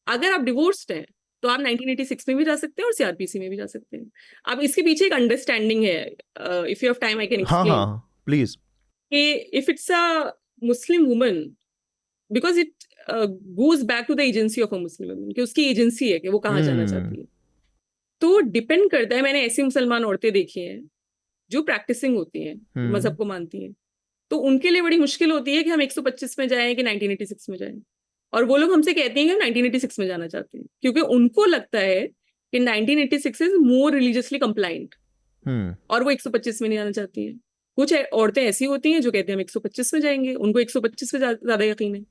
अगर आप डिवोर्स्ड हैं तो आप 1986 में भी जा सकते हैं और सीआरपीसी में भी जा सकते हैं। अब इसके पीछे एक अंडरस्टैंडिंग है, if you have time I can explain. हाँ प्लीज। कि if it's a Muslim woman, because it goes back to the agency of a Muslim woman, कि उसकी एजेंसी है कि वो कहाँ जाना चाहती है। तो डिपेंड करता है, मैंने ऐसी मुसलमान औरतें देखी हैं जो प्रैक्टिसिंग होती हैं, मजहब को मानती हैं, तो उनके लिए बड़ी मुश्किल होती है कि हम 125 में जाएं कि 1986 में जाएं, और वो लोग हमसे कहते हैं कि हम 1986 में जाना चाहते हैं, क्योंकि उनको लगता है कि 1986 इज मोर रिलीजियसली कंप्लाइंट, और वो 125 में नहीं जाना चाहती हैं। कुछ औरतें ऐसी होती हैं जो कहते हैं हम 125 में जाएंगे, उनको 125 पे ज्यादा यकीन है।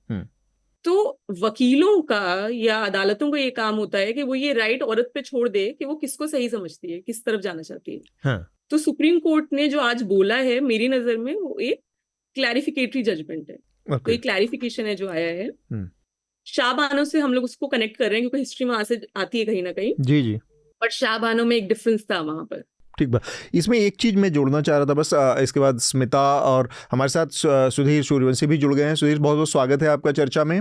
तो वकीलों का या अदालतों का ये काम होता है कि वो ये राइट औरत पे छोड़ दे कि वो किसको सही समझती है, किस तरफ जाना चाहती है। हाँ. तो सुप्रीम कोर्ट ने जो आज बोला है, मेरी नजर में वो एक क्लैरिफिकेटरी जजमेंट है। तो एक क्लैरिफिकेशन है जो आया है। शाह बानो से हम लोग उसको कनेक्ट कर रहे हैं क्योंकि हिस्ट्री में वहां से आती है कहीं ना कहीं। जी. बट शाह बानो में एक डिफरेंस था वहां पर। ठीक बात। इसमें एक चीज़ मैं जोड़ना चाह रहा था बस, इसके बाद स्मिता और हमारे साथ सुधीर सूर्यवंशी भी जुड़ गए हैं। सुधीर, बहुत बहुत स्वागत है आपका चर्चा में।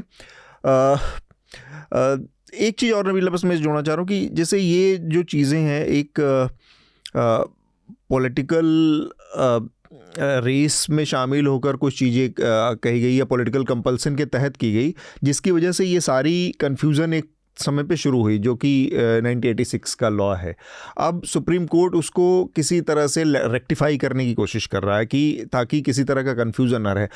एक चीज़ और नबीला बस मैं जोड़ना चाह रहा हूँ कि जैसे ये जो चीज़ें हैं एक पॉलिटिकल रेस में शामिल होकर कुछ चीज़ें कही गई या पॉलिटिकल कंपल्सन के तहत की गई, जिसकी वजह से ये सारी कन्फ्यूज़न एक समय पे शुरू हुई, जो कि 1986 का लॉ है। अब सुप्रीम कोर्ट उसको किसी तरह से रेक्टिफाई करने की कोशिश कर रहा है कि ताकि किसी तरह का कन्फ्यूज़न ना रहे।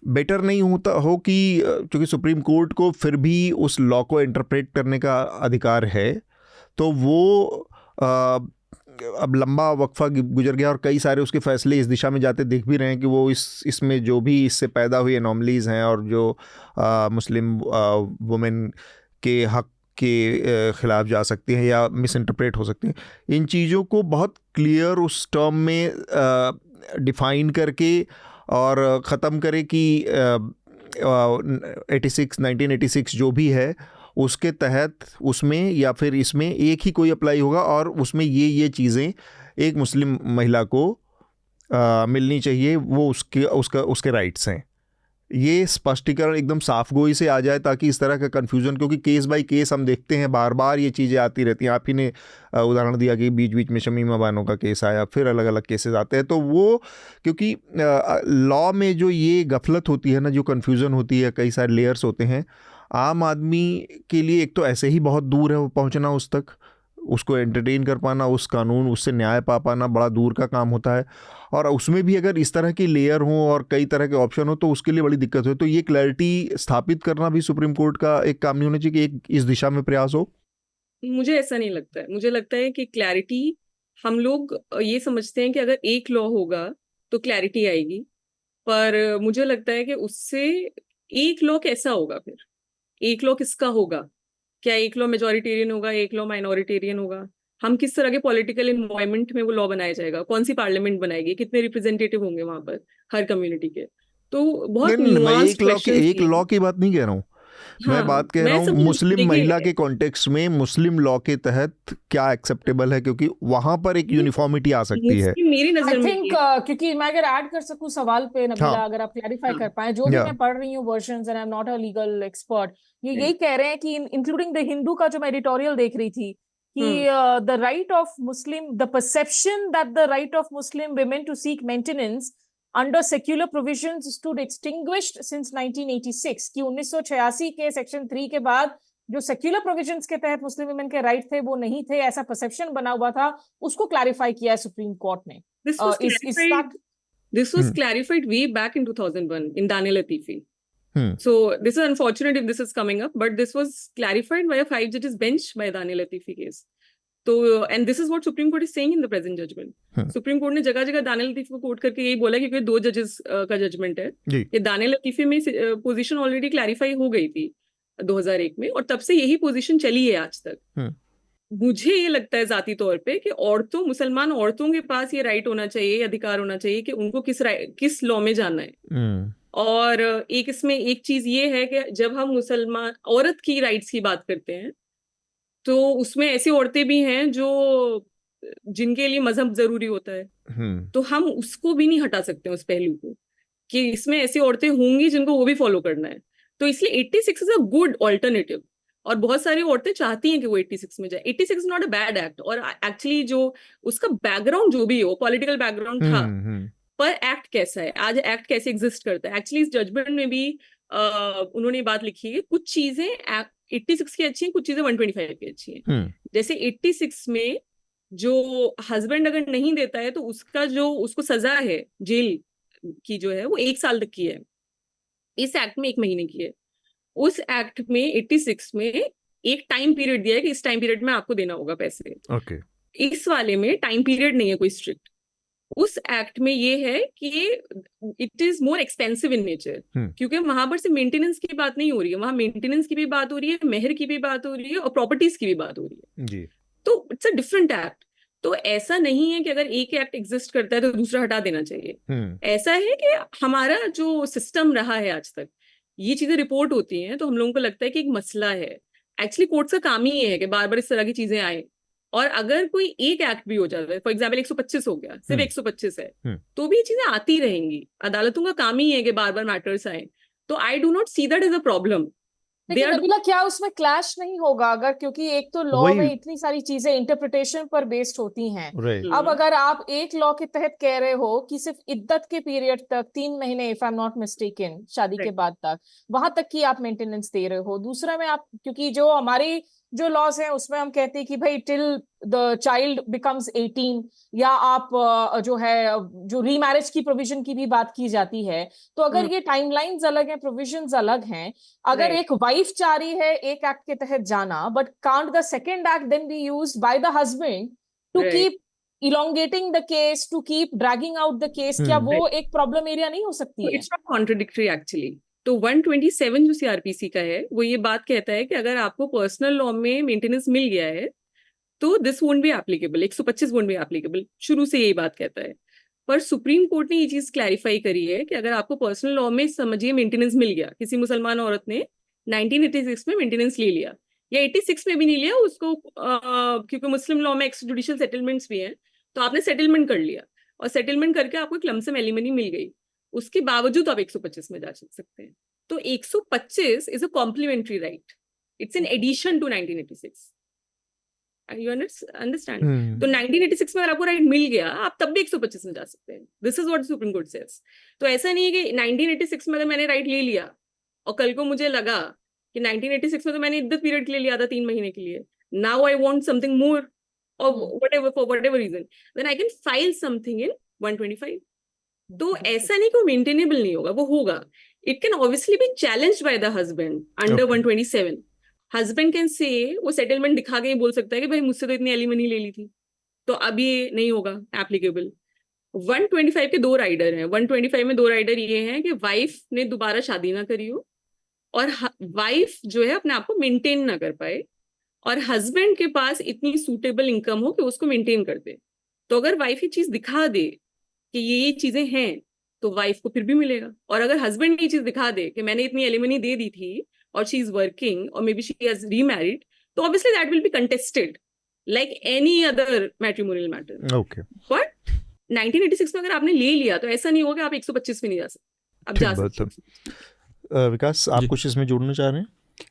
बेटर नहीं होता हो कि क्योंकि सुप्रीम कोर्ट को फिर भी उस लॉ को इंटरप्रेट करने का अधिकार है, तो वो अब लंबा वक्फा गुजर गया और कई सारे उसके फैसले इस दिशा में जाते देख भी रहे हैं कि वो इसमें जो भी इससे पैदा हुई एनॉमलीज़ हैं और जो मुस्लिम वुमेन के हक के ख़िलाफ़ जा सकती हैं या मिस इंटरप्रेट हो सकती हैं, इन चीज़ों को बहुत क्लियर उस टर्म में डिफ़ाइन करके और ख़त्म करे कि 1986 जो भी है उसके तहत उसमें या फिर इसमें एक ही कोई अप्लाई होगा और उसमें ये चीज़ें एक मुस्लिम महिला को मिलनी चाहिए, वो उसके राइट्स हैं। ये स्पष्टीकरण एकदम साफ गोई से आ जाए ताकि इस तरह का कन्फ्यूज़न, क्योंकि केस बाय केस हम देखते हैं बार बार ये चीज़ें आती रहती हैं। आप ही ने उदाहरण दिया कि बीच बीच में शमीमा बानो का केस आया, फिर अलग अलग केसेस आते हैं। तो वो क्योंकि लॉ में जो ये गफलत होती है ना, जो कन्फ्यूज़न होती है, कई सारे लेयर्स होते हैं, आम आदमी के लिए एक तो ऐसे ही बहुत दूर है वो पहुँचना उस तक, उसको एंटरटेन कर पाना, उस कानून उससे न्याय पा पाना बड़ा दूर का काम होता है। और उसमें भी अगर इस तरह की लेयर हों और कई तरह के ऑप्शन हो तो उसके लिए बड़ी दिक्कत हो। तो ये क्लैरिटी स्थापित करना भी सुप्रीम कोर्ट का एक काम नहीं होना चाहिए कि एक इस दिशा में प्रयास हो? मुझे ऐसा नहीं लगता है। मुझे लगता है कि क्लैरिटी, हम लोग ये समझते हैं कि अगर एक लॉ होगा तो क्लैरिटी आएगी, पर मुझे लगता है कि उससे एक लॉ कैसा होगा, फिर एक लॉ किसका होगा, क्या एक लॉ मेजॉरिटेरियन होगा, एक लॉ माइनॉरिटेरियन होगा, हम किस तरह के पॉलिटिकल एनवायरनमेंट में वो लॉ बनाया जाएगा, कौन सी पार्लियामेंट बनाएगी, कितने रिप्रेजेंटेटिव होंगे वहां पर हर कम्युनिटी के। तो बहुत मैं एक लॉ की बात नहीं कह रहा हूँ। हाँ, मैं बात कह रहा हूँ मुस्लिम महिला के कॉन्टेक्स्ट में मुस्लिम लॉ के तहत क्या एक्सेप्टेबल है, क्योंकि वहां पर एक यूनिफॉर्मिटी आ सकती है। मेरी नजर में क्योंकि मैं अगर ऐड कर सकूं सवाल पे नबीला, अगर आप क्लैरिफाई कर पाए, जो भी मैं पढ़ रही हूँ versions, and I am not a legal expert, ये यही कह रहे हैं कि इंक्लूडिंग द हिंदू का जो मैं एडिटोरियल देख रही थी कि the right of Muslim, the perception that the right of Muslim women to seek maintenance under secular provisions stood extinguished since 1986, कि 1986 के सेक्शन 3 के बाद जो सेक्युलर प्रोविजंस के तहत मुस्लिम वुमेन के राइट थे वो नहीं थे, ऐसा परसेप्शन बना हुआ था, उसको क्लैरिफाई किया है सुप्रीम कोर्ट ने। This was clarified way back in 2001 in Daniel Latifi. So this is unfortunate if this is coming up, but this was clarified by a 5 judges bench by Daniel Latifi case. तो and this is what Supreme Court is saying in the present judgment. Supreme Court ने जगह जगह Daniel लतीफी को coat करके यही बोला क्योंकि 2 जजेस का जजमेंट है कि दानियल लतीफी में पोजीशन ऑलरेडी क्लैरिफाई हो गई थी 2001 में, और तब से यही पोजीशन चली है आज तक। मुझे ये लगता है जाती तौर पे कि मुसलमान औरतों के पास ये राइट होना चाहिए, अधिकार होना चाहिए कि उनको किस लॉ में जाना है। और एक इसमें एक चीज ये है कि जब हम मुसलमान औरत की राइट्स की बात करते हैं तो उसमें ऐसी औरतें भी हैं जो जिनके लिए मजहब जरूरी होता है, तो हम उसको भी नहीं हटा सकते उस पहलू को कि इसमें ऐसी औरतें होंगी जिनको वो भी फॉलो करना है। तो इसलिए 86 इज अ गुड ऑल्टरनेटिव, और बहुत सारी औरतें चाहती हैं कि वो 86 में जाए। 86 is not a bad act, और एक्चुअली जो उसका बैकग्राउंड जो भी हो, पॉलिटिकल बैकग्राउंड था, पर एक्ट कैसा है, आज एक्ट कैसे एग्जिस्ट करता है। एक्चुअली इस जजमेंट में भी उन्होंने बात लिखी है, कुछ चीजें 86 की अच्छी हैं, कुछ चीजें 125 की अच्छी हैं। जैसे 86 में जो हस्बैंड अगर नहीं देता है तो उसको सजा है जेल की जो है वो 1 साल तक की है। इस एक्ट में 1 महीने की है। उस एक्ट में 86 में एक टाइम पीरियड दिया है कि इस टाइम पीरियड में आपको देना होगा पैसे। Okay. इस वाले में टाइम पीरियड नहीं है कोई स्ट्रिक्ट, उस एक्ट में ये है कि it is more expensive in nature, क्योंकि वहां पर से मेंटेनेंस की बात नहीं हो रही है, वहां मेंटेनेंस की भी बात हो रही है, मेहर की भी बात हो रही है और प्रॉपर्टीज की भी बात हो रही है जी। तो इट्स अ डिफरेंट एक्ट। तो ऐसा नहीं है कि अगर एक एक्ट एग्जिस्ट करता है तो दूसरा हटा देना चाहिए। ऐसा है कि हमारा जो सिस्टम रहा है आज तक, ये चीजें रिपोर्ट होती हैं तो हम लोगों को लगता है कि एक मसला है। एक्चुअली कोर्ट्स का काम ही ये है कि बार बार इस तरह की चीजें आए, और अगर कोई एक एक्ट भी हो जाता है, फॉर एग्जाम्पल 125 हो गया, सिर्फ 125 है, तो भी ये चीजें आती रहेंगी। अदालतों का काम ही है कि बार बार मैटर्स आए। तो I do not see that is a problem. लेकिन नबीला, क्या उसमें क्लैश नहीं होगा अगर, क्योंकि एक तो लॉ में इतनी सारी चीजें इंटरप्रिटेशन पर बेस्ड होती हैं। अब अगर आप एक लॉ के तहत कह रहे हो कि सिर्फ इद्दत के पीरियड तक 3 महीने, if I am not mistaken, शादी के बाद तक, वहां तक की आप मेंटेनेंस दे रहे हो। दूसरा में आप, क्योंकि जो हमारी जो लॉज हैं उसमें हम कहते हैं कि भाई टिल द चाइल्ड बिकम्स 18, या आप जो है जो रीमैरिज की प्रोविजन की भी बात की जाती है। तो अगर ये टाइमलाइंस अलग हैं, प्रोविजंस अलग हैं, अगर एक वाइफ चाह रही है एक एक्ट के तहत जाना, but can't the second act then be used by the husband to keep elongating the case, to keep dragging out the case, क्या वो एक प्रॉब्लम एरिया नहीं हो सकती है? It's not contradictory actually. तो 127 जो सीआरपीसी का है वो ये बात कहता है कि अगर आपको पर्सनल लॉ में मेंटेनेंस मिल गया है तो this won't be applicable, 125 won't be applicable, शुरू से यही बात कहता है। पर सुप्रीम कोर्ट ने ये चीज क्लैरिफाई करी है कि अगर आपको पर्सनल लॉ में समझिए मेंटेनेंस मिल गया, किसी मुसलमान औरत ने 1986 में मेंटेनेंस ले लिया, या 86 में भी नहीं लिया उसको, क्योंकि मुस्लिम लॉ में एक्स जुडिशियल सेटलमेंट्स भी हैं, तो आपने सेटलमेंट कर लिया और सेटलमेंट करके आपको एक लमसम एलिमनी मिल गई, उसके बावजूद आप 125 में जा सकते हैं। तो 125 is a complementary right, it's in addition to 1986। You understand? तो 1986 में अगर आपको राइट मिल गया, आप तब भी 125 में जा सकते हैं। This is what Supreme court says. तो ऐसा नहीं है कि 1986 में अगर मैंने राइट ले लिया और कल को मुझे लगा कि 1986 में तो मैंने इद्दत पीरियड के लिए लिया था 3 महीने के लिए, now I want something more or whatever, for whatever reason, then I can file something in 125. तो ऐसा नहीं कि वो मेंटेनेबल नहीं होगा, वो होगा। It can obviously be challenged by the husband under 127. Husband can say, वो सेटलमेंट दिखा के ही बोल सकता है कि भाई मुझसे तो इतनी एलिमनी ले ली थी, तो अब ये नहीं होगा एप्लीकेबल। 125 के 2 राइडर हैं। 125 में 2 राइडर ये हैं कि वाइफ ने दोबारा शादी ना करी हो, और वाइफ जो है अपने आप को मेंटेन ना कर पाए, और हस्बैंड के पास इतनी सूटेबल इनकम हो कि उसको मेंटेन कर दे। तो अगर वाइफ ये चीज दिखा दे कि ये चीजें हैं, तो वाइफ को फिर भी मिलेगा। और अगर हस्बैंड ये चीज दिखा दे कि मैंने इतनी एलिमनी दे दी थी और शी इज वर्किंग और may be she has remarried, तो obviously that will be contested like any other matrimonial matter. Okay, but 1986 में अगर आपने ले लिया तो ऐसा नहीं होगा कि आप 125 में नहीं जा सकते, आप जा सकते। विकास, आप कुछ इसमें जोड़ना चाह रहे हैं?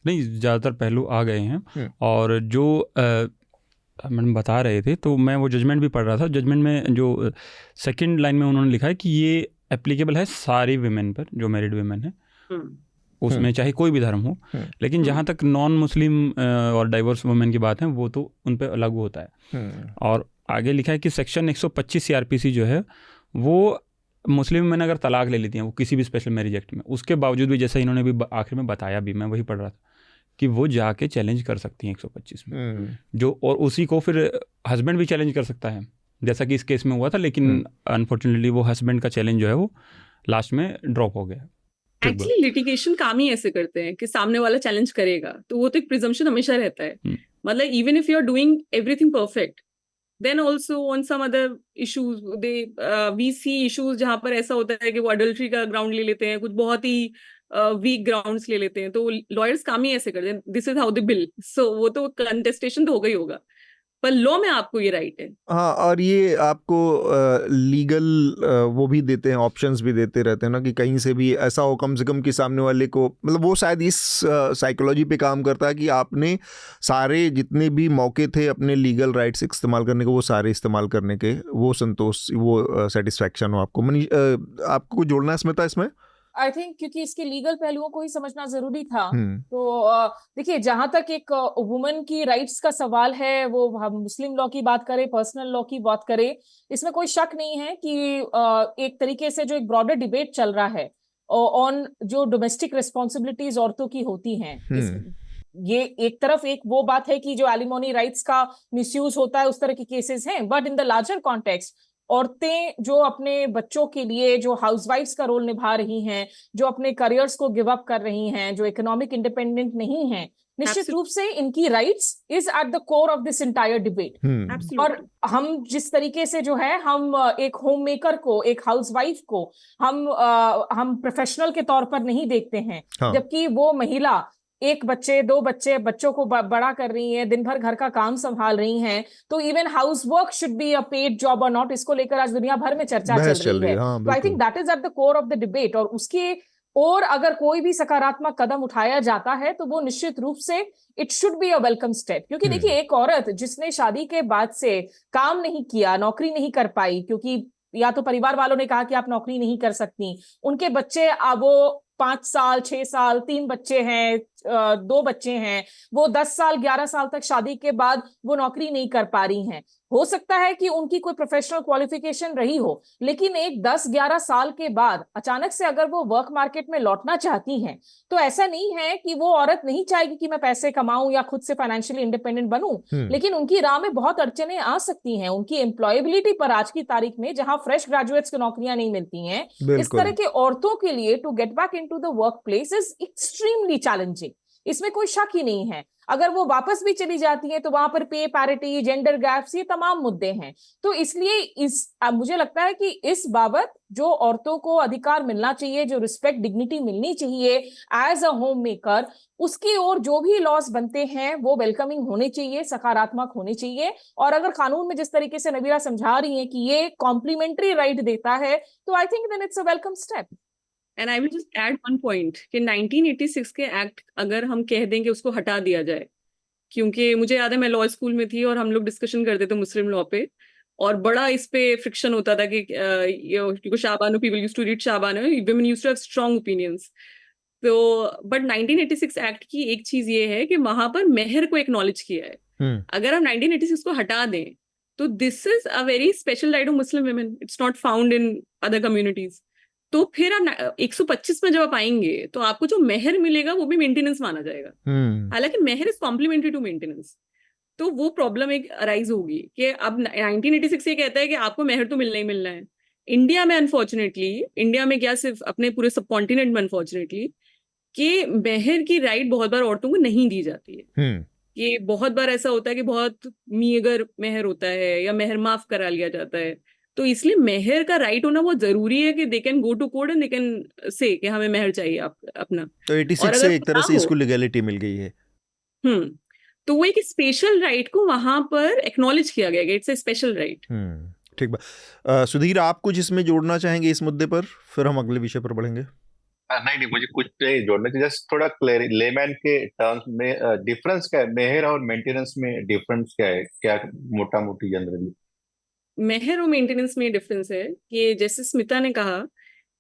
नहीं, ज़्यादातर पहलू आ गए हैं। और जो मैडम बता रहे थे, तो मैं वो जजमेंट भी पढ़ रहा था। जजमेंट में जो सेकंड लाइन में उन्होंने लिखा है कि ये एप्लीकेबल है सारी विमेन पर, जो मैरिड विमेन है, उसमें चाहे कोई भी धर्म हो। लेकिन जहाँ तक नॉन मुस्लिम और डाइवर्स वुमेन की बात है, वो तो उन पर लागू होता है। और आगे लिखा है कि सेक्शन 125 सीआरपीसी जो है, वो मुस्लिम मैंने अगर तलाक ले लेती हैं वो किसी भी स्पेशल मैरिज एक्ट में, उसके बावजूद भी, जैसा इन्होंने भी आखिर में बताया भी, मैं वही पढ़ रहा था, कि वो जाके चैलेंज कर सकती हैं 125 में, जो, और उसी को फिर हस्बैंड भी चैलेंज कर सकता है, जैसा कि इस केस में हुआ था। लेकिन अनफॉर्चुनेटली वो हस्बैंड का चैलेंज जो है वो लास्ट में ड्रॉप हो गया। एक्चुअली लिटिगेशन काम ही ऐसे करते हैं कि सामने वाला चैलेंज करेगा, तो वो तो एक प्रिजम्पशन हमेशा रहता है। मतलब even if you are doing everything perfect, then also on some other issues we see issues जहाँ पर ऐसा होता है कि वो adultery का ground ले लेते हैं, कुछ बहुत ही weak grounds ले लेते हैं, तो lawyers काम ही ऐसे करते हैं, this is how they bill, so वो तो contestation तो होगा ही होगा, पर लॉ में आपको ये राइट है। हाँ, और ये आपको लीगल वो भी देते हैं, ऑप्शंस भी देते रहते हैं ना, कि कहीं से भी ऐसा हो कम से कम कि सामने वाले को, मतलब वो शायद इस साइकोलॉजी पे काम करता है कि आपने सारे जितने भी मौके थे अपने लीगल राइट्स इस्तेमाल करने के, वो सारे इस्तेमाल करने के, वो संतोष, वो सेटिस्फैक्शन हो आपको। मनीष, आपको कुछ जोड़ना है स्मिता इसमें? आई थिंक क्योंकि इसके लीगल पहलुओं को ही समझना जरूरी था। तो देखिए, जहां तक एक वुमन की राइट्स का सवाल है, वो हम मुस्लिम लॉ की बात करें, पर्सनल लॉ की बात करें, इसमें कोई शक नहीं है कि एक तरीके से जो एक ब्रॉडर डिबेट चल रहा है ऑन जो डोमेस्टिक रिस्पॉन्सिबिलिटीज औरतों की होती हैं, ये एक तरफ एक वो बात है कि जो एलिमोनी राइट्स का मिसयूज होता है, उस तरह के केसेस हैं, but in the larger context औरतें जो अपने बच्चों के लिए जो हाउसवाइफ्स का रोल निभा रही हैं, जो अपने करियर्स को गिव अप कर रही हैं, जो इकोनॉमिक इंडिपेंडेंट नहीं हैं, निश्चित रूप से इनकी rights is at the core of this entire debate. और हम जिस तरीके से जो है हम एक होम मेकर को, एक हाउसवाइफ को हम प्रोफेशनल के तौर पर नहीं देखते हैं, जबकि वो महिला एक बच्चे, दो बच्चे, बच्चों को बड़ा कर रही है, दिन भर घर का काम संभाल रही हैं, तो even house work should be a paid job और नॉट, इसको लेकर आज दुनिया भर में चर्चा चल रही है। तो I think that is at the core of the debate. और उसके और अगर कोई भी सकारात्मक कदम उठाया जाता है तो वो निश्चित रूप से it should be a welcome step. क्योंकि देखिए, एक औरत जिसने शादी के बाद से काम नहीं किया, नौकरी नहीं कर पाई, क्योंकि या तो परिवार वालों ने कहा कि आप नौकरी नहीं कर सकती, उनके बच्चे अब वो 5 साल 6 साल, 3 बच्चे हैं, 2 बच्चे हैं, वो 10 साल 11 साल तक शादी के बाद वो नौकरी नहीं कर पा रही हैं। हो सकता है कि उनकी कोई प्रोफेशनल क्वालिफिकेशन रही हो, लेकिन एक 10-11 साल के बाद अचानक से अगर वो वर्क मार्केट में लौटना चाहती हैं, तो ऐसा नहीं है कि वो औरत नहीं चाहेगी कि मैं पैसे कमाऊं या खुद से फाइनेंशियली इंडिपेंडेंट बनूं, लेकिन उनकी राह में बहुत अड़चने आ सकती हैं। उनकी एम्प्लॉयबिलिटी पर आज की तारीख में, जहां फ्रेश ग्रेजुएट्स को नौकरियां नहीं मिलती हैं, इस तरह के औरतों के लिए to get back into the work place is extremely challenging. इसमें कोई शक ही नहीं है। अगर वो वापस भी चली जाती है तो वहां पर पे पैरिटी, जेंडर गैप्स, ये तमाम मुद्दे हैं। तो इसलिए मुझे लगता है कि इस बाबत जो औरतों को अधिकार मिलना चाहिए, जो रिस्पेक्ट, डिग्निटी मिलनी चाहिए एज अ होम मेकर, उसकी ओर जो भी लॉस बनते हैं वो वेलकमिंग होने चाहिए, सकारात्मक होने चाहिए। और अगर कानून में जिस तरीके से नबीरा समझा रही है कि ये कॉम्प्लीमेंट्री राइट देता है, तो I think then it's a welcome step. And I will just add one point कि 1986 के एक्ट अगर हम कह दें कि उसको हटा दिया जाए, क्योंकि मुझे याद है मैं लॉ स्कूल में थी और हम लोग डिस्कशन करते थे मुस्लिम लॉ पे, और बड़ा इस पे फ्रिक्शन होता था कि Shahbano, people used to read Shahbano, women used to have strong opinions. तो बट 1986 एक्ट की एक चीज ये है कि वहां पर मेहर को एक्नॉलेज किया है। अगर हम 1986 को हटा दें तो this is a very special right of Muslim women, it's not found in other communities. तो फिर आप 125 में जब आप आएंगे तो आपको जो मेहर मिलेगा वो भी मेंटेनेंस माना जाएगा, हालांकि मेहर इज कॉम्प्लीमेंट्री टू मेंटेनेंस। तो वो प्रॉब्लम एक अराइज होगी कि अब 1986 ये कहता है कि आपको मेहर तो मिलना ही मिलना है। इंडिया में अनफॉर्चुनेटली, इंडिया में क्या सिर्फ अपने पूरे सब कॉन्टिनेंट में अनफॉर्चुनेटली, कि मेहर की राइट बहुत बार औरतों को नहीं दी जाती है। कि बहुत बार ऐसा होता है कि बहुत मीगर मेहर होता है या मेहर माफ करा लिया जाता है। तो इसलिए मेहर का राइट होना बहुत जरूरी है कि they can go to court and they can say कि हमें मेहर चाहिए अपना। तो 86 से एक तरह से इसको लीगैलिटी मिल गई है। तो वो एक स्पेशल राइट को वहां पर एक्नॉलेज किया गया, इट्स ए स्पेशल राइट। ठीक बात। सुधीर, आप कुछ इसमें जोड़ना चाहेंगे इस मुद्दे पर, फिर हम अगले विषय पर बढ़ेंगे? नहीं, मुझे कुछ जोड़ने की, जस्ट थोड़ा लेमैन के टर्म्स में डिफरेंस क्या है मेहर और मेंटेनेंस में? डिफरेंस क्या है, क्या मोटा मोटी जनरली मेहर और मेंटेनेंस में डिफरेंस है कि जैसे स्मिता ने कहा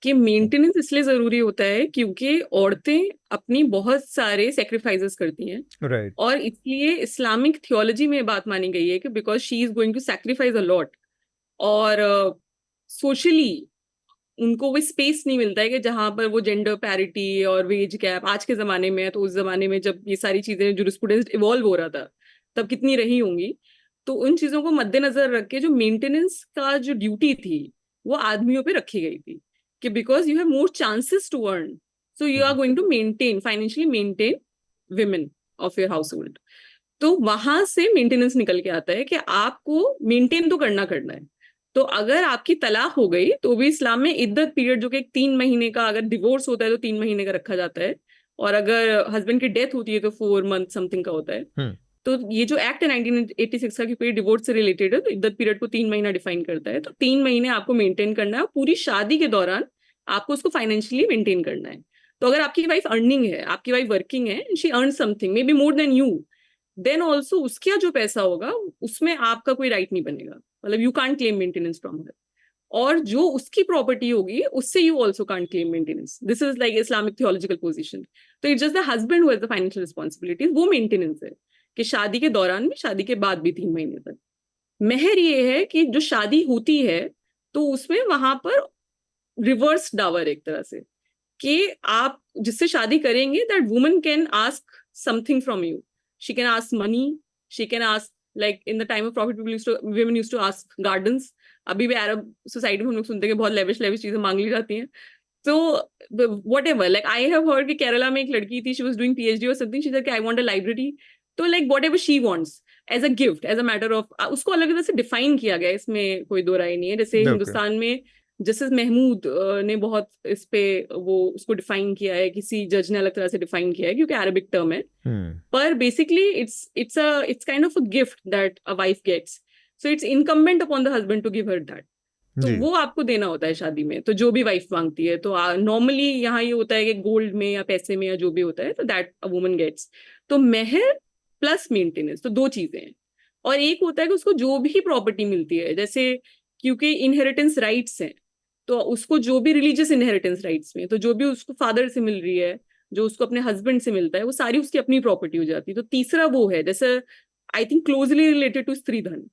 कि मेंटेनेंस इसलिए जरूरी होता है क्योंकि औरतें अपनी बहुत सारे सेक्रीफाइसेस करती हैं, राइट। और इसलिए इस्लामिक थियोलॉजी में बात मानी गई है कि because she is going to sacrifice a lot, और सोशली उनको वो स्पेस नहीं मिलता है कि जहां पर वो जेंडर पैरिटी और वेज गैप, आज के जमाने में, तो उस जमाने में जब ये सारी चीजें जूरिस्प्रूडेंस इवॉल्व हो रहा था तब कितनी रही होंगी। तो उन चीजों को मद्देनजर रख के जो मेंटेनेंस का जो ड्यूटी थी वो आदमियों पे रखी गई थी कि because you have more chances to earn, so you are going to maintain, financially maintain women of your household. तो वहां से मेंटेनेंस निकल के आता है कि आपको मेंटेन तो करना है। तो अगर आपकी तलाक हो गई तो भी इस्लाम में इद्दत पीरियड, जो कि 3 महीने का, अगर डिवोर्स होता है तो 3 महीने का रखा जाता है, और अगर हस्बैंड की डेथ होती है तो 4 मंथ समथिंग का होता है। तो ये जो एक्ट है 1986 का, क्योंकि डिवोर्स से रिलेटेड है, तो इद्दत पीरियड को 3 महीना डिफाइन करता है। तो 3 महीने आपको मेंटेन करना है, पूरी शादी के दौरान आपको उसको फाइनेंशियली मेंटेन करना है। तो अगर आपकी वाइफ अर्निंग है, आपकी वाइफ वर्किंग है, she earn something may be more than you, then also उसका जो पैसा होगा उसमें आपका कोई राइट नहीं बनेगा, मतलब you can't claim maintenance from her. और जो उसकी प्रॉपर्टी होगी उससे you also can't claim maintenance. This is like Islamic theological position. तो it's just the husband who has the financial responsibilities, वो मेंटेनेंस है कि शादी के दौरान भी, शादी के बाद भी 3 महीने तक। मेहर ये है कि जो शादी होती है तो उसमें वहां पर रिवर्स डावर एक तरह से, कि आप जिससे शादी करेंगे that woman can ask something from you, she can ask money, she can ask, like in the time of Prophet, women used to ask gardens, अभी भी अरब सोसाइटी में हम लोग सुनते हैं कि बहुत लेविश चीजें मांग ली जाती हैं. So whatever, like I have heard कि केरला में एक लड़की थी, she was doing PhD or something, she said कि I want a library. तो like whatever she wants as a gift, as a matter of, उसको अलग तरह से डिफाइन किया गया, इसमें कोई दो राय नहीं है. जैसे हिंदुस्तान में जस्टिस महमूद ने बहुत इस पे वो उसको डिफाइन किया है, किसी जज ने अलग तरह से डिफाइन किया है क्योंकि अरबिक टर्म है. पर basically it's kind of a gift that a wife gets, so it's incumbent upon the husband to give her that. तो वो आपको देना होता है शादी में, तो जो भी वाइफ मांगती है. तो नॉर्मली यहाँ ये होता है कि गोल्ड में या पैसे में या जो भी होता है, तो दैट अ वुमन गेट्स. तो मेहर प्लस मेंटेनेंस, तो दो चीजें हैं. और एक होता है कि उसको जो भी प्रॉपर्टी मिलती है, जैसे क्योंकि इनहेरिटेंस राइट्स हैं, तो उसको जो भी रिलीजियस इनहेरिटेंस राइट्स में, तो जो भी उसको फादर से मिल रही है, जो उसको अपने हस्बैंड से मिलता है, वो सारी उसकी अपनी प्रॉपर्टी हो जाती है. तो तीसरा वो है, जैसे I think closely related to stridhan,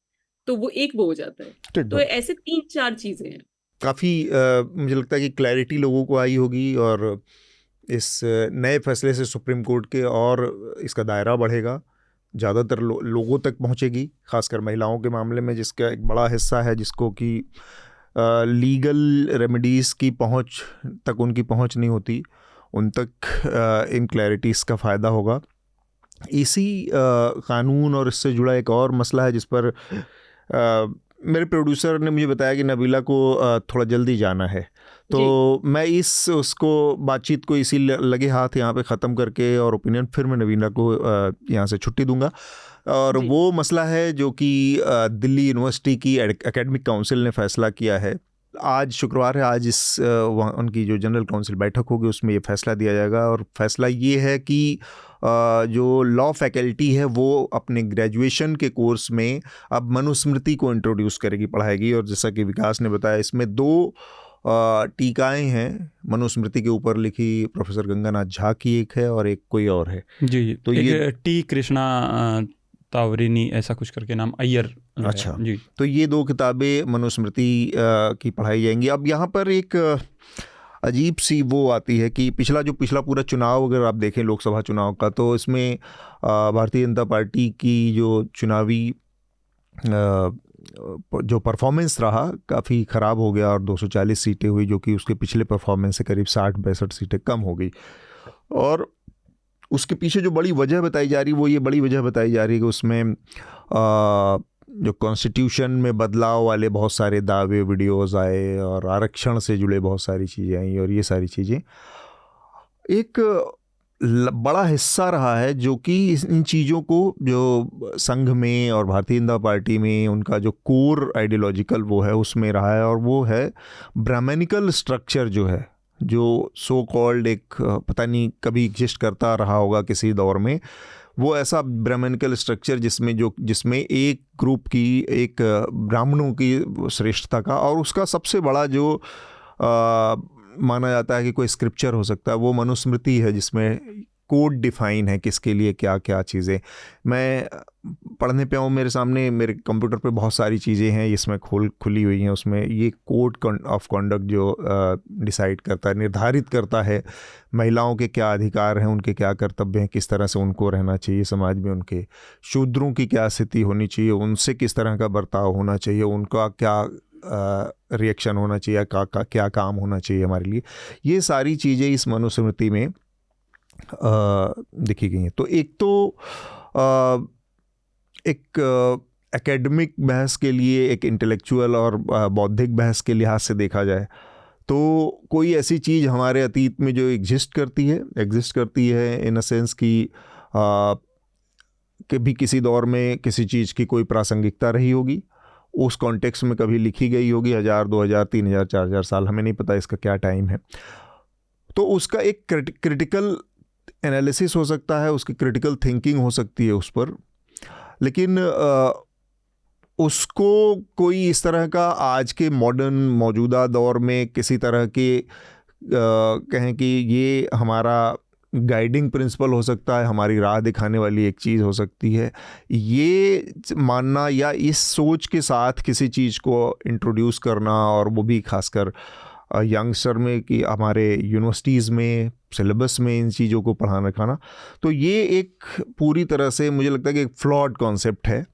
तो वो एक वो हो जाता है. तो ऐसे 3-4 चीजें हैं. काफ़ी मुझे लगता है कि क्लैरिटी लोगों को आई होगी, और इस नए फैसले से सुप्रीम कोर्ट के और इसका दायरा बढ़ेगा, ज़्यादातर लोगों तक पहुंचेगी, खासकर महिलाओं के मामले में जिसका एक बड़ा हिस्सा है जिसको कि लीगल रेमेडीज़ की पहुंच तक उनकी पहुंच नहीं होती, उन तक इन क्लैरिटीज़ का फ़ायदा होगा. इसी कानून और इससे जुड़ा एक और मसला है जिस पर मेरे प्रोड्यूसर ने मुझे बताया कि नबीला को थोड़ा जल्दी जाना है, तो मैं उसको बातचीत को इसी लगे हाथ यहाँ पे ख़त्म करके और ओपिनियन फिर मैं नबीला को यहाँ से छुट्टी दूंगा. और वो मसला है जो कि दिल्ली यूनिवर्सिटी की एकेडमिक काउंसिल ने फ़ैसला किया है. आज शुक्रवार है, आज उनकी जो जनरल काउंसिल बैठक होगी उसमें ये फ़ैसला दिया जाएगा. और फैसला ये है कि जो लॉ फैकल्टी है वो अपने ग्रेजुएशन के कोर्स में अब मनुस्मृति को इंट्रोड्यूस करेगी, पढ़ाएगी. और जैसा कि विकास ने बताया, इसमें 2 टीकाएं हैं मनुस्मृति के ऊपर लिखी, प्रोफेसर गंगानाथ झा की एक है और एक कोई और है. जी, तो ये टी कृष्णा तावरिनी ऐसा कुछ करके नाम, अय्यर. अच्छा जी. तो ये 2 किताबें मनुस्मृति की पढ़ाई जाएंगी. अब यहाँ पर एक अजीब सी वो आती है कि पिछला पूरा चुनाव अगर आप देखें लोकसभा चुनाव का, तो इसमें भारतीय जनता पार्टी की जो चुनावी जो परफॉर्मेंस रहा काफ़ी ख़राब हो गया और 240 सीटें हुई, जो कि उसके पिछले परफॉर्मेंस से करीब 60-62 सीटें कम हो गई. और उसके पीछे जो बड़ी वजह बताई जा रही, वो ये बड़ी वजह बताई जा रही है कि उसमें जो कॉन्स्टिट्यूशन में बदलाव वाले बहुत सारे दावे वीडियोस आए और आरक्षण से जुड़े बहुत सारी चीज़ें आई, और ये सारी चीज़ें एक बड़ा हिस्सा रहा है जो कि इन चीज़ों को जो संघ में और भारतीय जनता पार्टी में उनका जो कोर आइडियोलॉजिकल वो है उसमें रहा है. और वो है ब्राह्मणिकल स्ट्रक्चर जो है, जो सो कॉल्ड एक पता नहीं कभी एग्जिस्ट करता रहा होगा किसी दौर में, वो ऐसा ब्राह्मणिकल स्ट्रक्चर जिसमें एक ग्रुप की, एक ब्राह्मणों की श्रेष्ठता का, और उसका सबसे बड़ा जो माना जाता है कि कोई स्क्रिप्चर हो सकता है वो मनुस्मृति है, जिसमें कोड डिफाइन है किसके लिए क्या क्या चीज़ें. मैं पढ़ने पे हूँ, मेरे सामने मेरे कंप्यूटर पे बहुत सारी चीज़ें हैं इसमें खुली हुई हैं. उसमें ये कोड ऑफ कॉन्डक्ट जो डिसाइड करता है, निर्धारित करता है महिलाओं के क्या अधिकार हैं, उनके क्या कर्तव्य हैं, किस तरह से उनको रहना चाहिए समाज में, उनके शूद्रों की क्या स्थिति होनी चाहिए, उनसे किस तरह का बर्ताव होना चाहिए, उनका क्या रिएक्शन होना चाहिए, क्या काम होना चाहिए हमारे लिए. ये सारी चीज़ें इस मनुस्मृति में देखी गई हैं. तो एक एकेडमिक बहस के लिए, एक इंटेलेक्चुअल और बौद्धिक बहस के लिहाज से देखा जाए तो कोई ऐसी चीज़ हमारे अतीत में जो एग्जिस्ट करती है इन अ सेंस कि कभी किसी दौर में किसी चीज़ की कोई प्रासंगिकता रही होगी, उस कॉन्टेक्स्ट में कभी लिखी गई होगी 1000, 2000, 3000, 4000 साल, हमें नहीं पता इसका क्या टाइम है. तो उसका एक क्रिटिकल एनालिसिस हो सकता है, उसकी क्रिटिकल थिंकिंग हो सकती है उस पर, लेकिन उसको कोई इस तरह का आज के मॉडर्न मौजूदा दौर में किसी तरह के कहें कि ये हमारा गाइडिंग प्रिंसिपल हो सकता है, हमारी राह दिखाने वाली एक चीज़ हो सकती है, ये मानना या इस सोच के साथ किसी चीज़ को इंट्रोड्यूस करना, और वो भी खासकर यंगस्टर में कि हमारे यूनिवर्सिटीज़ में सिलेबस में इन चीज़ों को पढ़ाना खाना, तो ये एक पूरी तरह से मुझे लगता है कि एक फ्लॉड कॉन्सेप्ट है.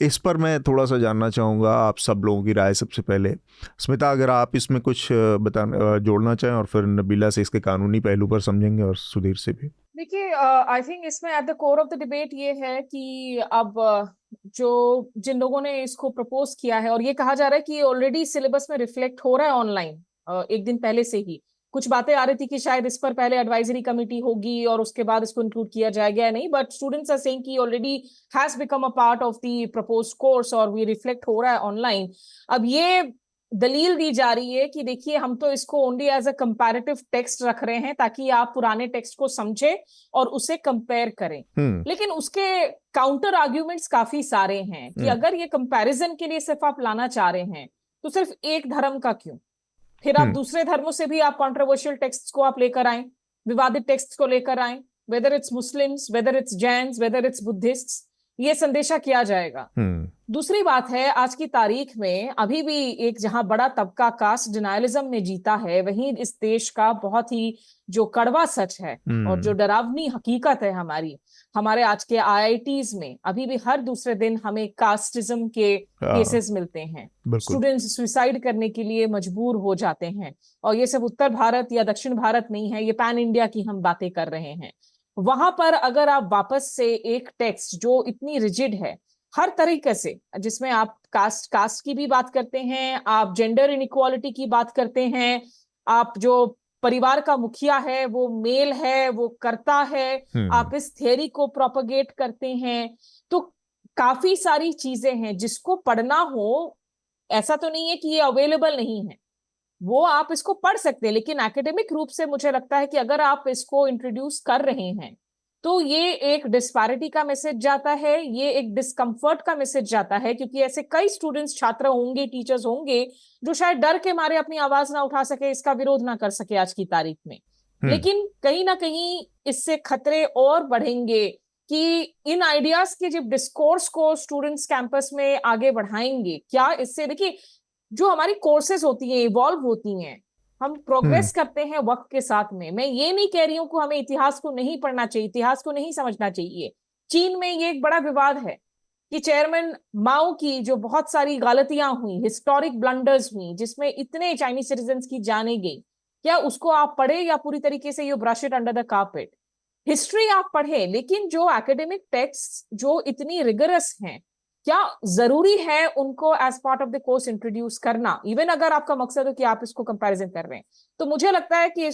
इस पर मैं थोड़ा सा जानना चाहूँगा आप सब लोगों की राय। सबसे पहले स्मिता, अगर आप इसमें कुछ जोड़ना चाहें, और फिर नबीला से इसके कानूनी पहलू पर समझेंगे, और सुधीर से भी। देखिए, आई थिंक इसमें at the core of the debate ये है कि अब जो जिन लोगों ने इसको प्रपोज किया है, और ये कहा जा रहा है कि ऑलरेडी सिलेबस में रिफ्लेक्ट हो रहा है ऑनलाइन, एक दिन पहले से ही कुछ बातें आ रही थी कि शायद इस पर पहले एडवाइजरी कमेटी होगी और उसके बाद इसको इंक्लूड किया जाएगा या नहीं, बट स्टूडेंट्स आर सेइंग कि already has become a part of the proposed course और भी रिफ्लेक्ट हो रहा है ऑनलाइन। अब ये दलील दी जा रही है कि देखिए, हम तो इसको only as a comparative text रख रहे हैं ताकि आप पुराने टेक्स्ट को समझे और उसे कंपेयर करें। लेकिन उसके काउंटर आर्ग्यूमेंट्स काफी सारे हैं कि अगर ये कंपैरिजन के लिए सिर्फ आप लाना चाह रहे हैं तो सिर्फ एक धर्म का क्यों? फिर आप दूसरे धर्मों से भी आप कंट्रोवर्शियल टेक्स्ट को आप लेकर आए, विवादित टेक्स्ट को लेकर आए, whether it's Muslims, whether it's Jains, whether it's Buddhist, ये संदेशा किया जाएगा। दूसरी बात है, आज की तारीख में अभी भी एक जहां बड़ा तबका कास्ट डिनायलिज्म में जीता है, वहीं इस देश का बहुत ही जो कड़वा सच है और जो डरावनी हकीकत है हमारे आज के IITs में अभी भी हर दूसरे दिन हमें कास्टिज्म के केसेस मिलते हैं। स्टूडेंट्स सुसाइड करने के लिए मजबूर हो जाते हैं, और ये सब उत्तर भारत या दक्षिण भारत नहीं है, ये पैन इंडिया की हम बातें कर रहे हैं। वहां पर अगर आप वापस से एक टेक्स्ट जो इतनी रिजिड है हर तरीके से, जिसमें आप कास्ट की भी बात करते हैं, आप जेंडर इनइक्वालिटी की बात करते हैं, आप जो परिवार का मुखिया है वो मेल है, वो करता है, आप इस थियरी को प्रोपगेट करते हैं, तो काफी सारी चीजें हैं जिसको पढ़ना हो। ऐसा तो नहीं है कि ये अवेलेबल नहीं है, वो आप इसको पढ़ सकते हैं, लेकिन एकेडमिक रूप से मुझे लगता है कि अगर आप इसको इंट्रोड्यूस कर रहे हैं तो ये एक डिस्पैरिटी का मैसेज जाता है, ये एक डिस्कम्फर्ट का मैसेज जाता है, क्योंकि ऐसे कई स्टूडेंट्स, छात्र होंगे, टीचर्स होंगे जो शायद डर के मारे अपनी आवाज ना उठा सके, इसका विरोध ना कर सके आज की तारीख में। लेकिन कहीं ना कहीं इससे खतरे और बढ़ेंगे कि इन आइडियाज के जब डिस्कोर्स को स्टूडेंट्स कैंपस में आगे बढ़ाएंगे, क्या इससे, देखिए जो हमारी कोर्सेज होती हैं इवॉल्व होती हैं, हम प्रोग्रेस करते हैं वक्त के साथ में। मैं ये नहीं कह रही हूं कि हमें इतिहास को नहीं पढ़ना चाहिए, इतिहास को नहीं समझना चाहिए। चीन में ये एक बड़ा विवाद है कि चेयरमैन माओ की जो बहुत सारी गलतियां हुई, हिस्टोरिक ब्लंडर्स हुई, जिसमें इतने चाइनीज सिटीजन्स की जाने गई, क्या उसको आप पढ़े या पूरी तरीके से you brush it under the carpet? History आप पढ़े, लेकिन जो एकेडमिक टेक्स्ट जो इतनी रिगरस हैं, क्या जरूरी है उनको as part of the course introduce करना, इवन अगर आपका मकसद हो कि आप इसको कंपैरिजन कर रहे हैं? तो मुझे लगता है कि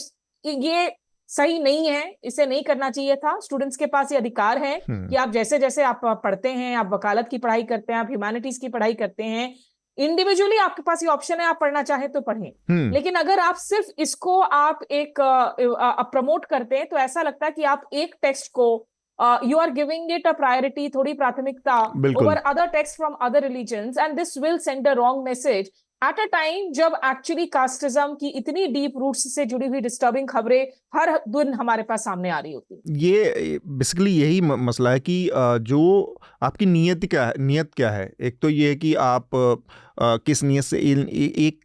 ये सही नहीं है, इसे नहीं करना चाहिए था। स्टूडेंट्स के पास ये अधिकार है कि आप जैसे जैसे आप पढ़ते हैं, आप वकालत की पढ़ाई करते हैं, आप ह्यूमैनिटीज की पढ़ाई करते हैं, इंडिविजुअली आपके पास ये ऑप्शन है, आप पढ़ना चाहें तो पढ़ें। लेकिन अगर आप सिर्फ इसको आप एक प्रमोट करते हैं तो ऐसा लगता है कि आप एक टेक्स्ट को you are giving it a priority, थोड़ी प्राथमिकता over other texts from other religions, and this will send a wrong message at a time जब actually casteism की इतनी deep roots से जुड़ी हुई disturbing खबरें हर दिन हमारे पास सामने आ रही होती। ये बेसिकली यही मसला है कि जो आपकी नीयत क्या है। एक तो ये है कि आप किस नीयत से एक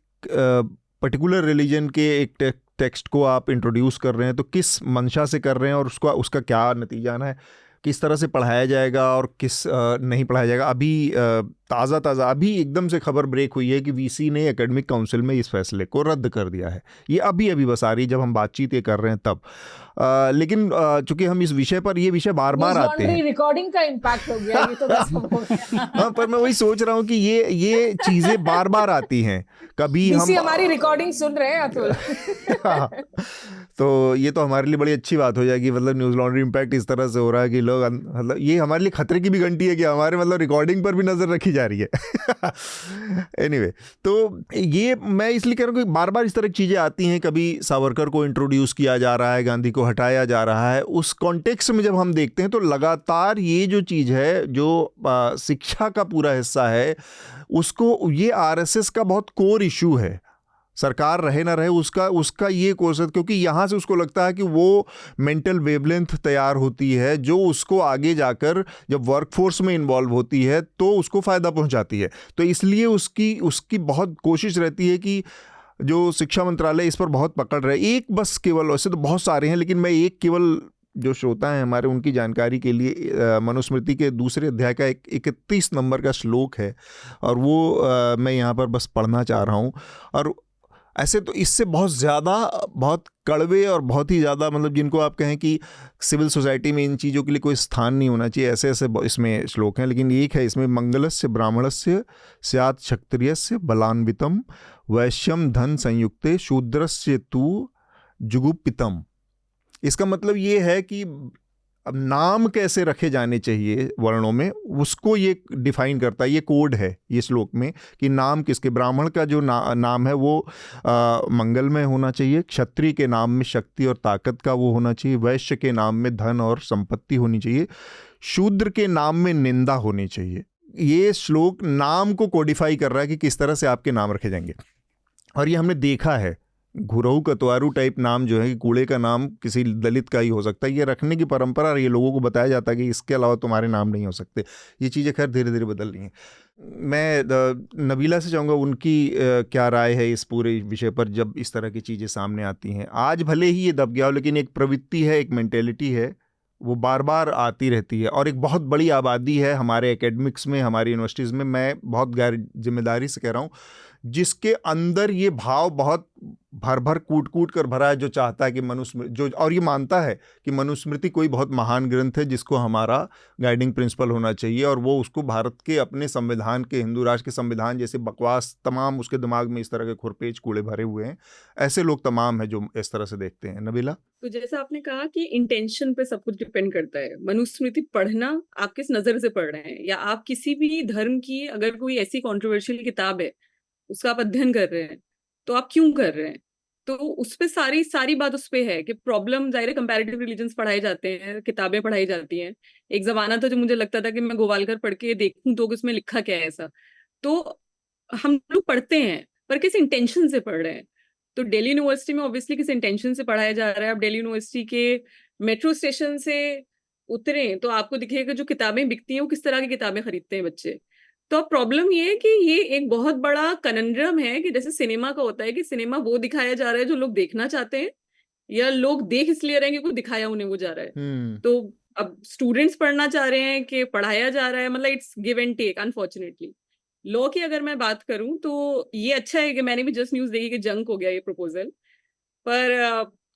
पर्टिकुलर रिलीजन के एक टेक्स्ट को आप इंट्रोड्यूस कर रहे हैं, तो किस मंशा से कर रहे हैं और उसका क्या नतीजा आना है, किस तरह से पढ़ाया जाएगा और किस नहीं पढ़ाया जाएगा। अभी ताज़ा अभी एकदम से खबर ब्रेक हुई है कि वीसी ने एकेडमिक काउंसिल में इस फैसले को रद्द कर दिया है। ये अभी बस आ रही है जब हम बातचीत ये कर रहे हैं तब। लेकिन चूंकि हम इस विषय पर ये विषय बार आते हैं, रिकॉर्डिंग का इम्पैक्ट हो गया, ये तो बस हो गया। हाँ, पर मैं वही सोच रहा हूँ कि ये चीजें बार आती हैं। कभी हम हमारी रिकॉर्डिंग सुन रहे हैं अतुल। तो ये तो हमारे लिए बड़ी अच्छी बात हो जाएगी। मतलब न्यूज़ लॉन्ड्री इम्पैक्ट इस तरह से हो रहा है कि लोग, मतलब ये हमारे लिए खतरे की भी घंटी है कि हमारे मतलब रिकॉर्डिंग पर भी नजर रखी जा रही है। एनीवे, तो ये मैं इसलिए कह रहा हूँ कि बार इस तरह की चीज़ें आती हैं। कभी सावरकर को इंट्रोड्यूस किया जा रहा है, गांधी को हटाया जा रहा है। उस कॉन्टेक्स्ट में जब हम देखते हैं तो लगातार ये जो चीज़ है, जो शिक्षा का पूरा हिस्सा है, उसको ये आरएसएस का बहुत कोर इशू है। सरकार रहे ना रहे उसका ये कोर्स है, क्योंकि यहाँ से उसको लगता है कि वो मेंटल वेवलेंथ तैयार होती है जो उसको आगे जाकर जब वर्कफोर्स में इन्वॉल्व होती है तो उसको फ़ायदा पहुँचाती है। तो इसलिए उसकी बहुत कोशिश रहती है कि जो शिक्षा मंत्रालय इस पर बहुत पकड़ रहे। एक बस केवल, वैसे तो बहुत सारे हैं लेकिन मैं एक केवल जो श्रोता हैं हमारे उनकी जानकारी के लिए मनुस्मृति के दूसरे अध्याय का 31 नंबर का श्लोक है और वो मैं यहाँ पर बस पढ़ना चाह रहा हूँ। और ऐसे तो इससे बहुत ज़्यादा, बहुत कड़वे और बहुत ही ज़्यादा, मतलब जिनको आप कहें कि सिविल सोसाइटी में इन चीज़ों के लिए कोई स्थान नहीं होना चाहिए, ऐसे ऐसे इसमें श्लोक हैं। लेकिन एक है इसमें, मंगलस्य ब्राह्मणस्य स्यात् क्षत्रियस्य बलान्वितम वैश्यम धन संयुक्ते शूद्रस्य तु जुगुप्पितम। इसका मतलब ये है कि अब नाम कैसे रखे जाने चाहिए वर्णों में, उसको ये डिफाइन करता है, ये कोड है ये श्लोक में कि नाम किसके, ब्राह्मण का जो नाम है वो मंगलमय होना चाहिए, क्षत्रिय के नाम में शक्ति और ताकत का वो होना चाहिए, वैश्य के नाम में धन और संपत्ति होनी चाहिए, शूद्र के नाम में निंदा होनी चाहिए। ये श्लोक नाम को कोडिफाई कर रहा है कि किस तरह से आपके नाम रखे जाएंगे। और ये हमने देखा है, घुरहु कतवारू टाइप नाम जो है कि कूड़े का नाम किसी दलित का ही हो सकता है, ये रखने की परंपरा, ये लोगों को बताया जाता है कि इसके अलावा तुम्हारे नाम नहीं हो सकते। ये चीज़ें खैर धीरे धीरे बदल रही हैं। मैं नबीला से चाहूँगा उनकी क्या राय है इस पूरे विषय पर, जब इस तरह की चीज़ें सामने आती हैं। आज भले ही ये दब गया हो, लेकिन एक प्रवृत्ति है, एक मेंटेलिटी है, वो बार बार आती रहती है। और एक बहुत बड़ी आबादी है हमारे एकेडमिक्स में, हमारी यूनिवर्सिटीज़ में, मैं बहुत गैर जिम्मेदारी से कह रहा हूँ, जिसके अंदर ये भाव बहुत भर भर कूट कूट कर भरा है, जो चाहता है कि मनुस्मृति जो, और ये मानता है कि मनुस्मृति कोई बहुत महान ग्रंथ है जिसको हमारा गाइडिंग प्रिंसिपल होना चाहिए, और वो उसको भारत के अपने संविधान के, हिंदू राष्ट्र के संविधान जैसे बकवास तमाम, उसके दिमाग में इस तरह के खुरपेच कूड़े भरे हुए हैं। ऐसे लोग तमाम हैं जो इस तरह से देखते हैं। नबीला? तो जैसा आपने कहा कि इंटेंशन पे सब कुछ डिपेंड करता है। मनुस्मृति पढ़ना आप किस नजर से पढ़ रहे हैं, या आप किसी भी धर्म की अगर कोई ऐसी कॉन्ट्रोवर्शियल किताब है उसका आप अध्ययन कर रहे हैं, तो आप क्यों कर रहे हैं? तो उस पे सारी बात उस पे है कि प्रॉब्लम, जाहिर है कंपैरेटिव रिलीजन्स पढ़ाए जाते हैं, किताबें पढ़ाई जाती हैं। एक जमाना था जो मुझे लगता था कि मैं गोवालकर पढ़ के देखूं तो उसमें लिखा क्या है ऐसा। तो हम लोग पढ़ते हैं, पर किस इंटेंशन से पढ़ रहे हैं? तो दिल्ली यूनिवर्सिटी में ऑब्वियसली किस इंटेंशन से पढ़ाया जा रहा है। आप दिल्ली यूनिवर्सिटी के मेट्रो स्टेशन से उतरे तो आपको दिखेगा जो किताबें बिकती हैं वो किस तरह की किताबें खरीदते हैं बच्चे। तो अब प्रॉब्लम ये है कि ये एक बहुत बड़ा कनंड्रम है कि जैसे सिनेमा का होता है कि सिनेमा वो दिखाया जा रहा है जो लोग देखना चाहते हैं, या लोग देख इसलिए रहे हैं कि दिखाया उन्हें वो जा रहा है। तो अब स्टूडेंट्स पढ़ना चाह रहे हैं कि पढ़ाया जा रहा है, मतलब it's give and take. Unfortunately law की अगर मैं बात करूं तो ये अच्छा है कि मैंने भी जस्ट न्यूज देखी कि जंक हो गया ये प्रपोजल। पर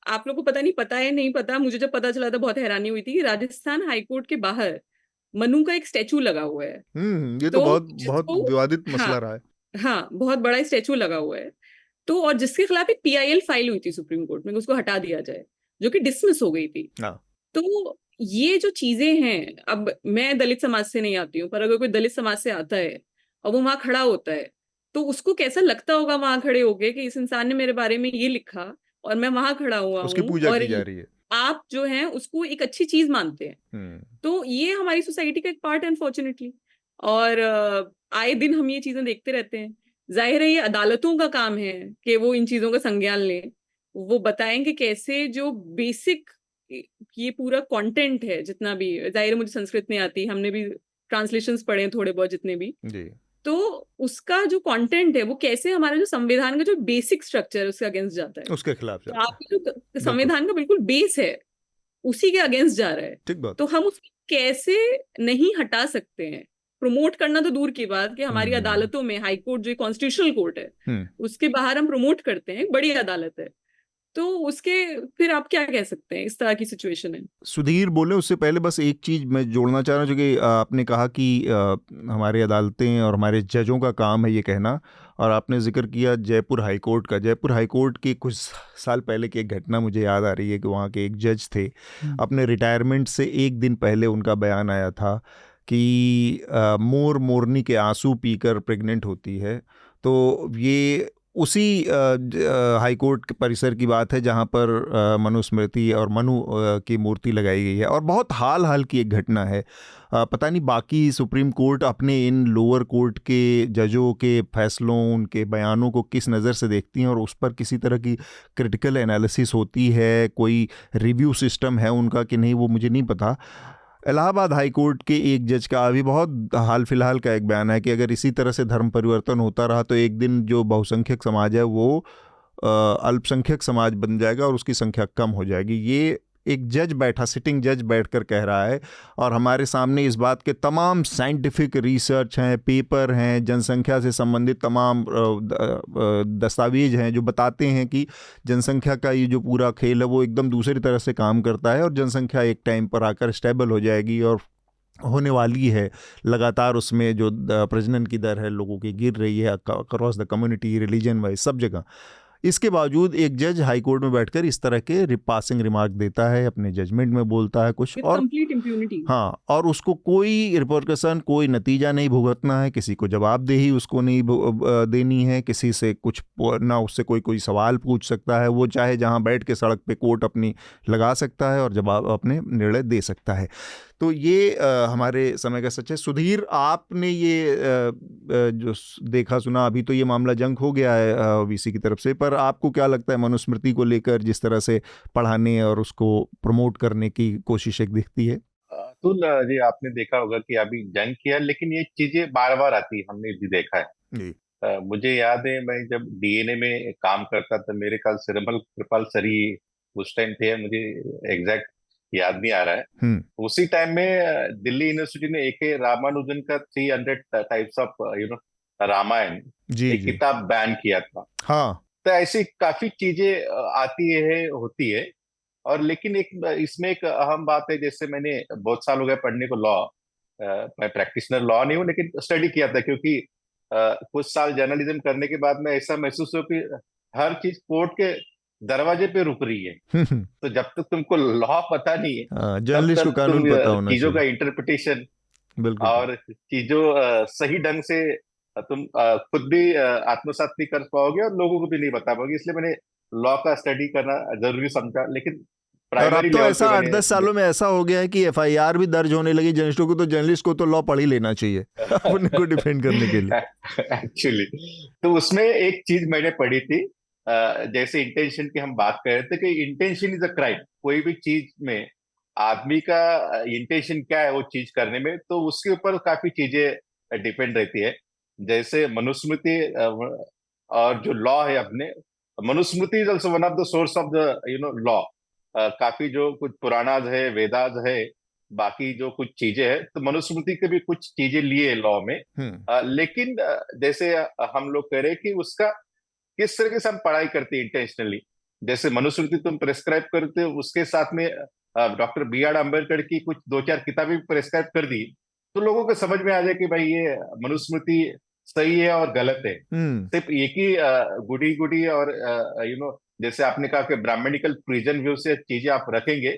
आप लोग को पता है नहीं पता, मुझे जब पता चला था बहुत हैरानी हुई थी कि राजस्थान हाईकोर्ट के बाहर मनु का एक स्टैचू लगा हुआ है। ये तो बहुत विवादित मसला रहा है। हाँ, बहुत बड़ा स्टैचू लगा हुआ है। तो और जिसके खिलाफ एक PIL फाइल हुई थी सुप्रीम कोर्ट में, उसको हटा दिया जाए, जो कि डिसमिस हो गई थी। तो ये जो चीजें हैं, अब मैं दलित समाज से नहीं आती हूँ, पर अगर कोई दलित समाज से आता है और वो वहां खड़ा होता है तो उसको कैसा लगता होगा वहां खड़े होके कि इस इंसान ने मेरे बारे में ये लिखा और मैं वहां खड़ा हुआ उसकी पूजा की जा रही है। आप जो है उसको एक अच्छी चीज मानते हैं। तो ये हमारी सोसाइटी का एक पार्ट है अनफॉर्चुनेटली, और आए दिन हम ये चीजें देखते रहते हैं। जाहिर है ये अदालतों का काम है कि वो इन चीजों का संज्ञान लें, वो बताएं कि कैसे जो बेसिक ये पूरा कंटेंट है, जितना भी, जाहिर है मुझे संस्कृत नहीं आती, हमने भी ट्रांसलेशंस पढ़े थोड़े बहुत जितने भी जी। तो उसका जो कंटेंट है वो कैसे हमारे जो संविधान का जो बेसिक स्ट्रक्चर है उसके अगेंस्ट जाता है, उसके खिलाफ तो आपके जो संविधान का बिल्कुल बेस है उसी के अगेंस्ट जा रहा है। ठीक बात। तो हम उसको कैसे नहीं हटा सकते हैं? प्रमोट करना तो दूर की बात कि हमारी अदालतों में, हाई कोर्ट जो कॉन्स्टिट्यूशनल कोर्ट है उसके बाहर हम प्रमोट करते हैं, बड़ी अदालत है, तो उसके फिर आप क्या कह सकते हैं? इस तरह की सिचुएशन है। सुधीर बोले उससे पहले बस एक चीज़ मैं जोड़ना चाह रहा हूँ, जो कि आपने कहा कि हमारी अदालतें और हमारे जजों का काम है ये कहना, और आपने जिक्र किया जयपुर हाई कोर्ट का। जयपुर हाई कोर्ट की कुछ साल पहले की एक घटना मुझे याद आ रही है कि वहाँ के एक जज थे, अपने रिटायरमेंट से एक दिन पहले उनका बयान आया था कि मोर मोरनी के आंसू पीकर प्रेग्नेंट होती है। तो ये उसी हाई कोर्ट के परिसर की बात है जहाँ पर मनुस्मृति और मनु की मूर्ति लगाई गई है, और बहुत हाल की एक घटना है। पता नहीं बाकी सुप्रीम कोर्ट अपने इन लोअर कोर्ट के जजों के फैसलों, उनके बयानों को किस नज़र से देखती हैं, और उस पर किसी तरह की क्रिटिकल एनालिसिस होती है, कोई रिव्यू सिस्टम है उनका कि नहीं, वो मुझे नहीं पता। इलाहाबाद हाई कोर्ट के एक जज का अभी बहुत हाल फिलहाल का एक बयान है कि अगर इसी तरह से धर्म परिवर्तन होता रहा तो एक दिन जो बहुसंख्यक समाज है वो अल्पसंख्यक समाज बन जाएगा और उसकी संख्या कम हो जाएगी। ये एक जज बैठा, सिटिंग जज बैठकर कह रहा है, और हमारे सामने इस बात के तमाम साइंटिफिक रिसर्च हैं, पेपर हैं, जनसंख्या से संबंधित तमाम दस्तावेज हैं जो बताते हैं कि जनसंख्या का ये जो पूरा खेल है वो एकदम दूसरी तरह से काम करता है, और जनसंख्या एक टाइम पर आकर स्टेबल हो जाएगी और होने वाली है। लगातार उसमें जो प्रजनन की दर है लोगों की गिर रही है across the community, religion wise, सब जगह। इसके बावजूद एक जज हाई कोर्ट में बैठकर इस तरह के पासिंग रिमार्क देता है, अपने जजमेंट में बोलता है कुछ, और कंप्लीट इम्प्यूनिटी। हाँ, और उसको कोई रिपरकशन, कोई नतीजा नहीं भुगतना है, किसी को जवाबदेही उसको नहीं देनी है, किसी से कुछ ना उससे कोई सवाल पूछ सकता है, वो चाहे जहाँ बैठ के सड़क पे कोर्ट अपनी लगा सकता है और जवाब अपने निर्णय दे सकता है। तो ये हमारे समय का सच है। सुधीर, आपने ये जो देखा सुना, अभी तो ये मामला जंग हो गया है वीसी की तरफ से, पर आपको क्या लगता है मनुस्मृति को लेकर जिस तरह से पढ़ाने और उसको प्रमोट करने की कोशिश एक दिखती है? तो जी आपने देखा होगा कि अभी जंग किया, लेकिन ये चीजें बार बार आती है, हमने भी देखा है जी। मुझे याद है, मैं जब डीएनए में काम करता था, मेरे ख्याल सिरमल कृपाल सरी उस टाइम थे, मुझे एग्जैक्ट याद नहीं आ रहा है। उसी टाइम में दिल्ली यूनिवर्सिटी ने ए.के. रामानुजन का 300 टाइप्स ऑफ रामायण एक किताब बैन किया था। हाँ, तो ऐसी काफी चीजें आती है, होती है। और लेकिन इसमें एक अहम बात है, जैसे मैंने बहुत साल हो गए पढ़ने को लॉ, मैं प्रैक्टिशनर लॉ नहीं हूँ, लेकिन स्टडी किया था, क्योंकि कुछ साल जर्नलिज्म करने के बाद में ऐसा महसूस हो कि हर चीज कोर्ट के दरवाजे पे रुक रही है। तो जब तक तुमको लॉ पता नहीं है, जर्नलिस्ट को कानून पता होना चाहिए, चीजों का इंटरप्रिटेशन बिल्कुल, और चीजों सही ढंग से तुम खुद भी आत्मसात नहीं कर पाओगे और लोगों को भी नहीं बता पाओगे। इसलिए मैंने लॉ का स्टडी करना जरूरी समझा। लेकिन और अब तो ऐसा 8-10 सालों में ऐसा हो गया है कि एफआईआर भी दर्ज होने लगी जर्नलिस्टों को, तो जर्नलिस्ट को तो लॉ पढ़ ही लेना चाहिए अपने को डिफेंड करने के लिए। एक्चुअली तो उसमें एक चीज मैंने पढ़ी थी, जैसे इंटेंशन की हम बात कर रहे थे कि इंटेंशन इज अ क्राइम। कोई भी चीज में आदमी का इंटेंशन क्या है वो चीज करने में, तो उसके ऊपर काफी चीजें डिपेंड रहती है। जैसे मनुस्मृति और जो लॉ है अपने, Manusmriti is also one of the source of the law. काफी जो कुछ पुराणाज है, वेदाज है, बाकी जो कुछ चीजें है, तो मनुस्मृति के भी कुछ चीजें लिए लॉ में। लेकिन जैसे हम लोग कह रहे हैं कि उसका किस तरीके से हम पढ़ाई करते हैं इंटेंशनली। जैसे मनुस्मृति तुम प्रेस्क्राइब करते हो, उसके साथ में डॉक्टर बी.आर. अम्बेडकर की कुछ 2-4 किताबें प्रेस्क्राइब कर दी, तो लोगों को समझ में आ जाए कि भाई ये मनुस्मृति सही है और गलत है। सिर्फ एक ही गुडी गुडी और जैसे आपने कहा कि ब्राह्मणिकल प्रिजन व्यू से चीजें आप रखेंगे,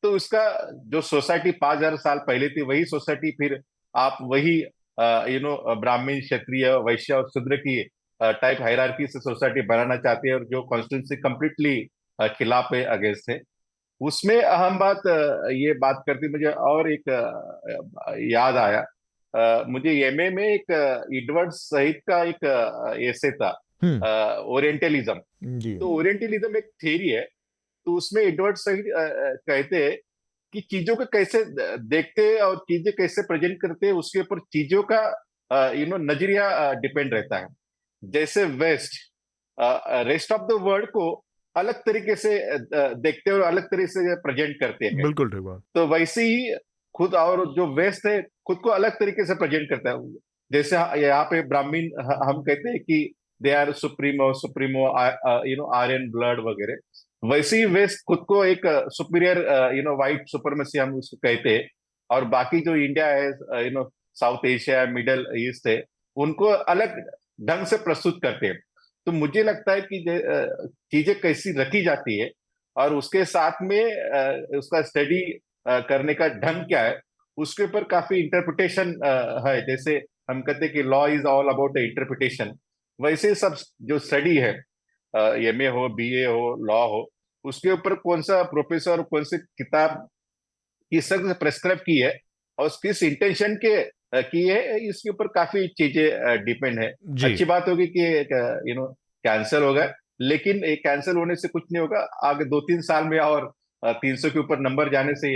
तो उसका जो सोसाइटी 5000 साल पहले थी, वही सोसाइटी फिर आप वही ब्राह्मण, क्षत्रिय, वैश्य और शूद्र की टाइप हायरार्की से सोसाइटी बनाना चाहते हैं, और जो कॉन्स्टिट्यूंसी कंप्लीटली खिलाफ है, अगेंस्ट है। उसमें अहम बात ये बात करती, मुझे और एक याद आया, मुझे एमए में एक एडवर्ड सईद का एक एसे था, ओरिएंटलिज्म। तो ओरिएंटलिज्म एक थ्योरी है, तो उसमें एडवर्ड सईद कहते हैं कि चीजों को कैसे देखते हैं और चीजें कैसे प्रेजेंट करते हैं, उसके ऊपर चीजों का नजरिया डिपेंड रहता है। जैसे रेस्ट ऑफ द वर्ल्ड को अलग तरीके से देखते हैं और अलग तरीके से प्रेजेंट करते हैं। बिल्कुल ठीक बात। तो वैसे ही खुद, और जो वेस्ट है खुद को अलग तरीके से प्रेजेंट करता है। जैसे यहाँ पे ब्राह्मण हम कहते हैं कि they are supremo Aryan blood वगैरह, वैसे ही वेस्ट खुद को एक सुपीरियर वाइट सुपरमेसी हम उसको कहते हैं। और बाकी जो इंडिया है, साउथ एशिया, मिडल ईस्ट है, उनको अलग ढंग से प्रस्तुत करते हैं। तो मुझे लगता है कि चीजें कैसी रखी जाती है और उसके साथ में उसका स्टडी करने का ढंग क्या है, उसके ऊपर काफी इंटरप्रिटेशन है। जैसे हम कहते हैं कि law is all about interpretation, वैसे सब जो स्टडी है, एमए हो, बीए हो, लॉ हो, उसके ऊपर कौन सा प्रोफेसर कौन सी किताब किस तरह से प्रेस्क्राइब की है और किस इंटेंशन के की है, इसके ऊपर काफी चीजें डिपेंड है। अच्छी बात होगी कि कैंसिल होगा, लेकिन एक कैंसिल होने से कुछ नहीं होगा। आगे 2-3 साल में और 300 के ऊपर नंबर जाने से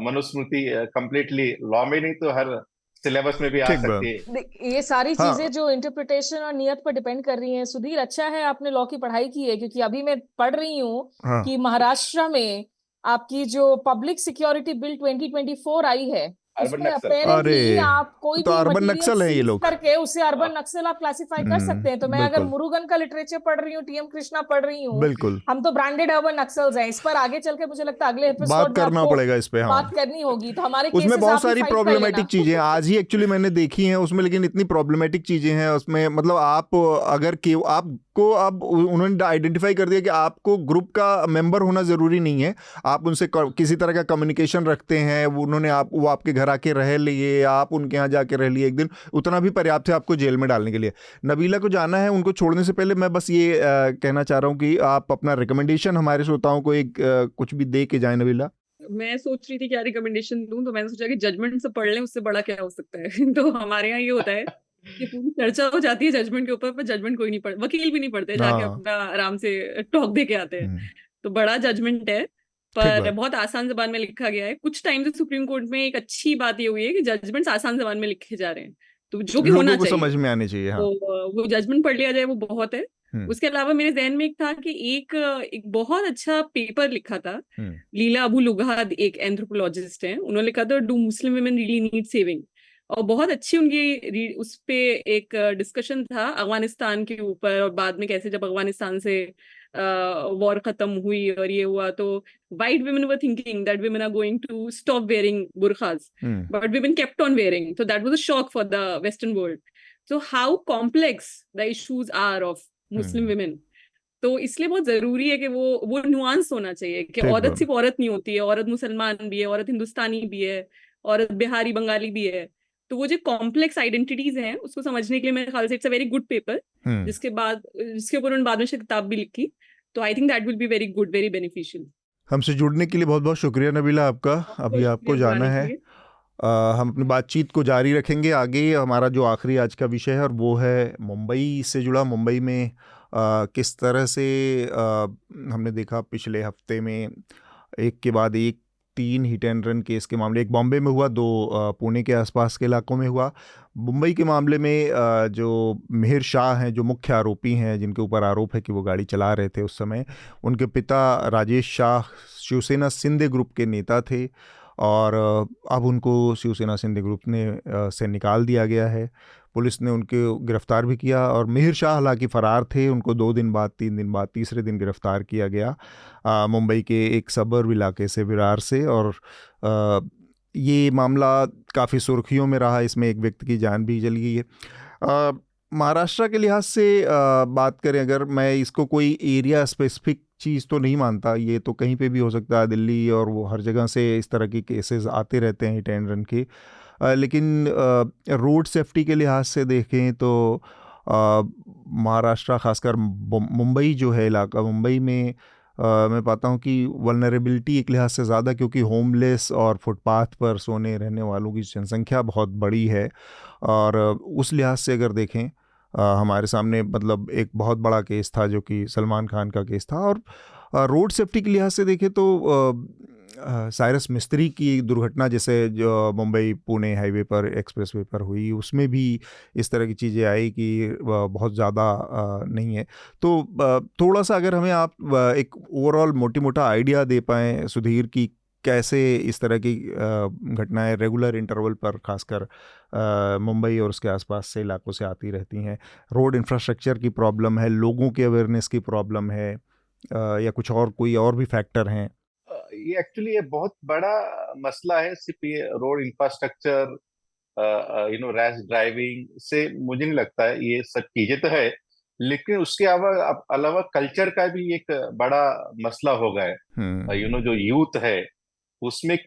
मनुस्मृति कंप्लीटली लॉ में नहीं तो हर सिलेबस में भी आ सकती है। ये सारी चीजें जो इंटरप्रिटेशन और नियत पर डिपेंड कर रही हैं। सुधीर, अच्छा है आपने लॉ की पढ़ाई की है, क्योंकि अभी मैं पढ़ रही हूँ कि महाराष्ट्र में आपकी जो पब्लिक सिक्योरिटी बिल 2024 आई है, अर्बन उसमें नक्सल। अपेरेंटली अरे आप कोई तो भी अर्बन मटेरियल नक्सल हैं ये सीज लोग। करके उसे अर्बन नक्सल आप क्लासिफाई कर सकते हैं। तो मैं अगर बिल्कुल मुरुगन का लिटरेचर पढ़ रही हूँ, टीएम कृष्णा पढ़ रही हूँ, बिल्कुल हम तो ब्रांडेड अर्बन नक्सल्स हैं। इस पर आगे चल के मुझे लगता है अगले बात एपिसोड में करना आपको पड़ेगा इस पे। हाँ, बात करनी होगी, तो हमारे उसमें केसेस बहुत आप ही सारी फाइट कर प्रॉब्लमेटिक लेना। चीजें हैं, आज ही एक्चुअली मैंने देखी हैं उसमें, लेकिन इतनी प्रॉब्लमेटिक चीजें हैं उसमें, मतलब आप अगर कि आपको अब उन्होंने आइडेंटिफाई कर दिया कि आपको ग्रुप का मेंबर होना जरूरी नहीं है, आप उनसे किसी तरह का कम्युनिकेशन रखते हैं, वो आपके घर आके रह लिए, आप उनके यहाँ जाके रह लिए एक दिन, उतना भी पर्याप्त है आपको जेल में डालने के लिए। नबीला को जाना है, उनको छोड़ने से पहले मैं बस ये कहना चाह रहा हूँ कि आप अपना रिकमेंडेशन हमारे श्रोताओं को एक कुछ भी दे के जाए। नबीला, मैं सोच रही थी क्या रिकमेंडेशन दूं, तो मैंने सोचा कि जजमेंट से पढ़ लें, उससे बड़ा क्या हो सकता है। तो हमारे यहाँ ये होता है कि पूरी चर्चा हो जाती है जजमेंट के ऊपर, पर जजमेंट कोई नहीं पढ़, वकील भी नहीं पढ़ते, जाके हाँ, अपना आराम से टॉक दे के आते हैं। तो बड़ा जजमेंट है, ठीक पर बात। बहुत आसान जबान में लिखा गया है। कुछ टाइम से सुप्रीम कोर्ट में एक अच्छी बात ये हुई है कि जजमेंट्स आसान जबान में लिखे जा रहे हैं, तो जो कि होना लोगों को चाहिए। समझ में आने चाहिए। हाँ। तो वो जजमेंट पढ़ लिया जाए, वो बहुत है। हम्म उसके अलावा मेरे जहन में एक था कि एक बहुत अच्छा पेपर लिखा था, हम्म लीला अबू लुघाद एक एंथ्रोपोलॉजिस्ट हैं, उन्होंने लिखा था do Muslim women really need saving. और बहुत अच्छी उनकी उस पे एक डिस्कशन था अफगानिस्तान के ऊपर, और बाद में कैसे जब अफगानिस्तान से वॉर खत्म हुई और ये हुआ, तो white women were thinking that women are going to stop wearing burqas, hmm but women kept on wearing, so that was a shock for the Western world. So how complex the issues are of Muslim hmm, women. तो इसलिए बहुत जरूरी है कि वो nuance होना चाहिए कि ठीक औरत बात। सिर्फ औरत नहीं होती है, औरत मुसलमान भी है, औरत हिंदुस्तानी भी है, औरत बिहारी बंगाली भी है। तो वो जो कॉम्प्लेक्स आइडेंटिटीज हैं उसको समझने के लिए मेरे ख्याल से it's a very good paper, जिसके ऊपर उन्होंने बाद में किताब भी लिखी। तो I think that will be very good, very beneficial. हमसे जुड़ने के लिए बहुत बहुत शुक्रिया नबीला आपका। बहुत अभी बहुत आपको शुक्रिया जाना बुलाने के है। लिए। हम अपनी बातचीत को जारी रखेंगे आगे। हमारा जो आखिरी आज का विषय है और वो है मुंबई से जुड़ा। मुंबई में किस तरह से हमने देखा पिछले हफ्ते में एक के बाद एक 3 हिट एंड रन केस के मामले, एक बॉम्बे में हुआ, 2 पुणे के आसपास के इलाकों में हुआ। मुंबई के मामले में जो मिहिर शाह हैं, जो मुख्य आरोपी हैं, जिनके ऊपर आरोप है कि वो गाड़ी चला रहे थे उस समय, उनके पिता राजेश शाह शिवसेना शिंदे ग्रुप के नेता थे, और अब उनको शिवसेना शिंदे ग्रुप ने से निकाल दिया गया है। पुलिस ने उनको गिरफ्तार भी किया, और मिहिर शाह हालांकि फ़रार थे, उनको 2 दिन बाद, 3 दिन बाद, तीसरे दिन गिरफ्तार किया गया मुंबई के एक सबर्ब इलाके से, विरार से। और ये मामला काफ़ी सुर्खियों में रहा, इसमें एक व्यक्ति की जान भी चली गई है। महाराष्ट्र के लिहाज से बात करें अगर, मैं इसको कोई एरिया स्पेसिफिक चीज़ तो नहीं मानता, ये तो कहीं पे भी हो सकता है, दिल्ली और वो हर जगह से इस तरह के केसेस आते रहते हैं हिट एंड रन के। लेकिन रोड सेफ्टी के लिहाज से देखें तो महाराष्ट्र, खासकर मुंबई जो है इलाका, मुंबई में मैं पाता हूँ कि वल्नरेबिलिटी एक लिहाज से ज़्यादा, क्योंकि होमलेस और फुटपाथ पर सोने रहने वालों की जनसंख्या बहुत बड़ी है। और उस लिहाज से अगर देखें, हमारे सामने मतलब एक बहुत बड़ा केस था जो कि सलमान खान का केस था। और रोड सेफ्टी के लिहाज से देखें तो साइरस मिस्त्री की दुर्घटना जैसे जो मुंबई पुणे हाईवे पर, एक्सप्रेसवे पर हुई, उसमें भी इस तरह की चीज़ें आई कि बहुत ज़्यादा नहीं है। तो थोड़ा सा अगर हमें आप एक ओवरऑल मोटी मोटा आइडिया दे पाएँ सुधीर की कैसे इस तरह की घटनाएं रेगुलर इंटरवल पर खासकर मुंबई और उसके आसपास से इलाकों से आती रहती हैं। रोड इंफ्रास्ट्रक्चर की प्रॉब्लम है, लोगों के अवेयरनेस की प्रॉब्लम है, या कुछ और कोई और भी फैक्टर हैं? ये एक्चुअली ये बहुत बड़ा मसला है। सिर्फ ये रोड इंफ्रास्ट्रक्चर, रैश ड्राइविंग से मुझे नहीं लगता है, ये सब चीजें तो है, लेकिन उसके अलावा कल्चर का भी एक बड़ा मसला हो गया है। जो यूथ है उसमें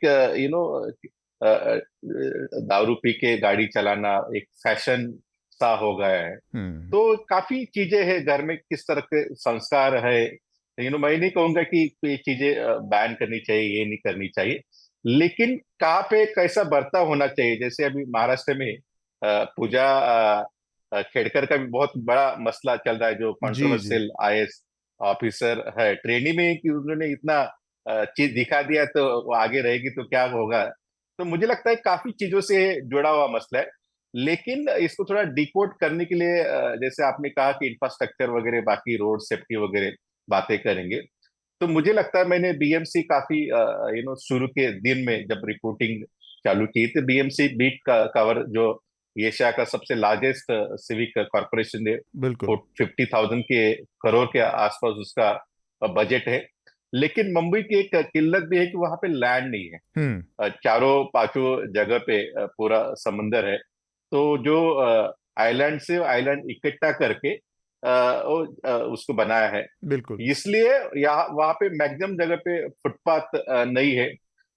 दारू पी के गाड़ी चलाना एक फैशन सा हो गया है। तो काफी चीजें हैं घर में, किस तरह के संस्कार है। मैं नहीं कहूंगा कि ये चीजें बैन करनी चाहिए, ये नहीं करनी चाहिए, लेकिन कहाँ पे कैसा बर्ताव होना चाहिए। जैसे अभी महाराष्ट्र में पूजा खेड़कर का भी बहुत बड़ा मसला चल रहा है, जो जी जी। कंट्रोवर्शियल आईएएस ऑफिसर है, ट्रेनिंग में कि उन्होंने इतना चीज दिखा दिया तो वो आगे रहेगी तो क्या होगा। तो मुझे लगता है काफी चीजों से जुड़ा हुआ मसला है, लेकिन इसको थोड़ा डिकोड करने के लिए जैसे आपने कहा कि इंफ्रास्ट्रक्चर वगैरह, बाकी रोड सेफ्टी वगैरह बातें करेंगे, तो मुझे लगता है मैंने बीएमसी काफी शुरू के दिन में जब रिपोर्टिंग चालू की थी, बीएमसी बीट का कवर जो एशिया का सबसे लार्जेस्ट सिविक कॉर्पोरेशन है, बिल्कुल 50,000 करोड़ के आसपास उसका बजट है। लेकिन मुंबई की एक किल्लत भी है कि वहां पे लैंड नहीं है। चारों पांचों जगह पे पूरा समंदर है। तो जो आइलैंड से आइलैंड इकट्ठा करके उसको बनाया है। बिल्कुल इसलिए यहाँ वहां पे मैक्सिमम जगह पे फुटपाथ नहीं है।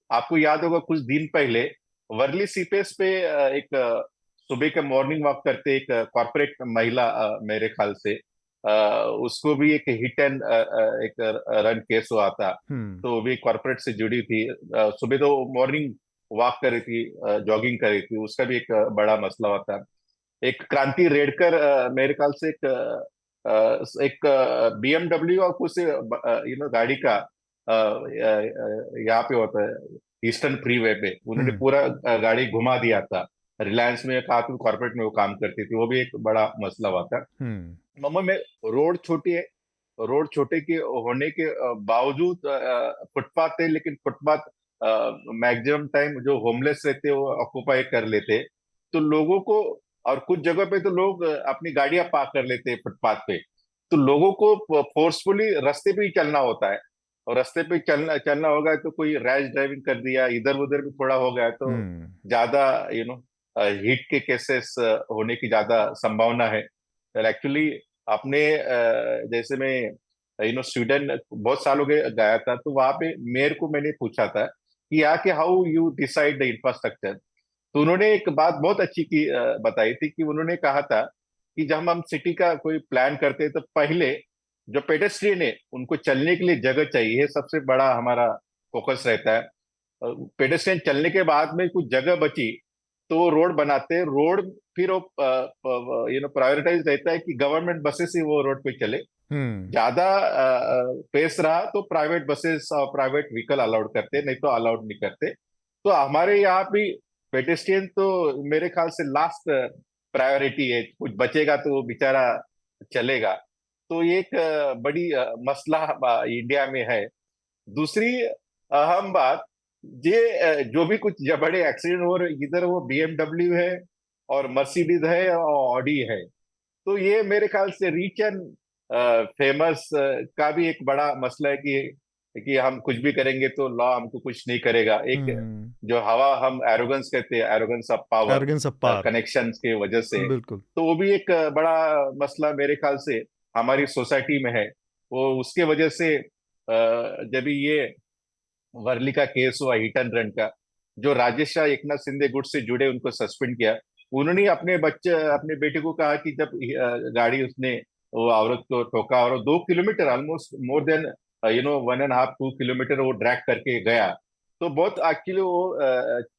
आपको याद होगा कुछ दिन पहले वर्ली सीपेस पे एक सुबह के मॉर्निंग वॉक करते एक कॉर्पोरेट महिला, मेरे ख्याल से उसको भी एक हिट एंड एक रन केस हुआ था। तो भी कॉर्पोरेट से जुड़ी थी। सुबह तो मॉर्निंग वॉक कर रही थी, जॉगिंग कर रही थी, उसका भी एक बड़ा मसला हुआ था। एक क्रांति रेडकर, मेरे ख्याल से एक BMW और कुछ गाड़ी का यहाँ पे होता है ईस्टर्न फ्रीवे पे, उन्होंने पूरा गाड़ी घुमा दिया था। रिलायंस में काफी कॉर्पोरेट में वो काम करती थी, वो भी एक बड़ा मसला हुआ था। मुंबई में रोड छोटी है, रोड छोटे के होने के बावजूद फुटपाथ है, लेकिन फुटपाथ मैक्सिमम टाइम जो होमलेस रहते वो ऑक्यूपाई कर लेते। तो लोगों को, और कुछ जगह पे तो लोग अपनी गाड़ियां पार्क कर लेते हैं फुटपाथ पे, तो लोगों को फोर्सफुली रास्ते पे ही चलना होता है। और रास्ते पे चलना होगा तो कोई रैश ड्राइविंग कर दिया, इधर उधर भी थोड़ा हो गया तो ज्यादा हीट के केसेस होने की ज्यादा संभावना है। एक्चुअली अपने जैसे मैं स्वीडन बहुत सालों के गया था, तो वहां पे मेयर को मैंने पूछा था कि यहाँ के how you decide the infrastructure. तो उन्होंने एक बात बहुत अच्छी की बताई थी कि उन्होंने कहा था कि जब हम सिटी का कोई प्लान करते हैं तो पहले जो पेडेस्ट्रियन है उनको चलने के लिए जगह चाहिए, सबसे बड़ा हमारा फोकस रहता है। पेडेस्ट्रियन चलने के बाद में कुछ जगह बची तो वो रोड बनाते हैं। रोड फिर वो प्रायोरिटाइज रहता है कि गवर्नमेंट बसेस ही वो रोड पे चले। ज्यादा पेस रहा तो प्राइवेट बसेस और प्राइवेट व्हीकल अलाउड करते, नहीं तो अलाउड नहीं करते। तो हमारे यहाँ भी पेडेस्ट्रियन तो मेरे ख्याल से लास्ट प्रायोरिटी है, कुछ बचेगा तो वो बेचारा चलेगा। तो ये एक बड़ी मसला इंडिया में है। दूसरी अहम बात, ये जो भी कुछ बड़े एक्सीडेंट हो रहे, इधर वो BMW है और मर्सिडीज है और ऑडी है। तो ये मेरे ख्याल से रिच एंड फेमस का भी एक बड़ा मसला है कि हम कुछ भी करेंगे तो लॉ हमको कुछ नहीं करेगा। एक जो हवा हम एरोगेंस कहते हैं, एरोगेंस ऑफ पावर, कनेक्शंस के वजह से, तो वो भी एक बड़ा मसला मेरे ख्याल से हमारी सोसाइटी में है। वो उसके वजह से जब ये वर्ली का केस हुआ हिट एंड रन का, जो राजेश शाह एकनाथ शिंदे गुट से जुड़े उनको सस्पेंड किया। उन्होंने अपने बेटे को कहा कि जब गाड़ी उसने वो औरत को ठोका और 2 kilometre almost more than 1.5-2 kilometre वो ड्रैग करके गया, तो बहुत एक्चुअली वो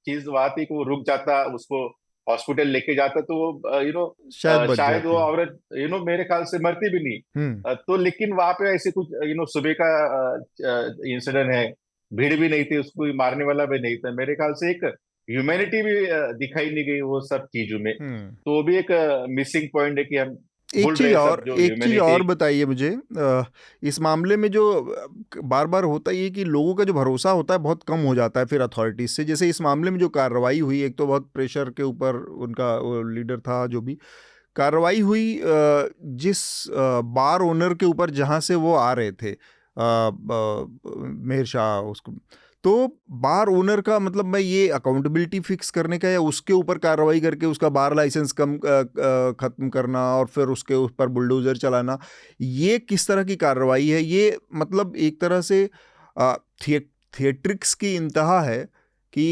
चीज बात थी कि वो रुक जाता, उसको हॉस्पिटल लेके जाता तो वो शायद वो औरत मेरे ख्याल से मरती भी नहीं। तो लेकिन वहां पे ऐसे कुछ सुबह का इंसिडेंट है, भीड़ भी नहीं थी, उसको मारने वाला भी नहीं था। मेरे ख्याल से एक ह्यूमैनिटी भी दिखाई नहीं गई वो सब चीजों में। तो वो भी एक मिसिंग पॉइंट है कि हम एक चीज और बताइए मुझे, इस मामले में जो बार बार होता है कि लोगों का जो भरोसा होता है बहुत कम हो जाता है फिर अथॉरिटीज से। जैसे इस मामले में जो कार्रवाई हुई, एक तो बहुत प्रेशर के ऊपर उनका वो लीडर था, जो भी कार्रवाई हुई जिस बार ओनर के ऊपर जहाँ से वो आ रहे थे, मेहर शाह, उसको, तो बार ओनर का मतलब मैं ये अकाउंटेबिलिटी फिक्स करने का या उसके ऊपर कार्रवाई करके उसका बार लाइसेंस ख़त्म करना और फिर उसके ऊपर बुलडोज़र चलाना, ये किस तरह की कार्रवाई है? ये मतलब एक तरह से थिएट्रिक्स की इंतहा है कि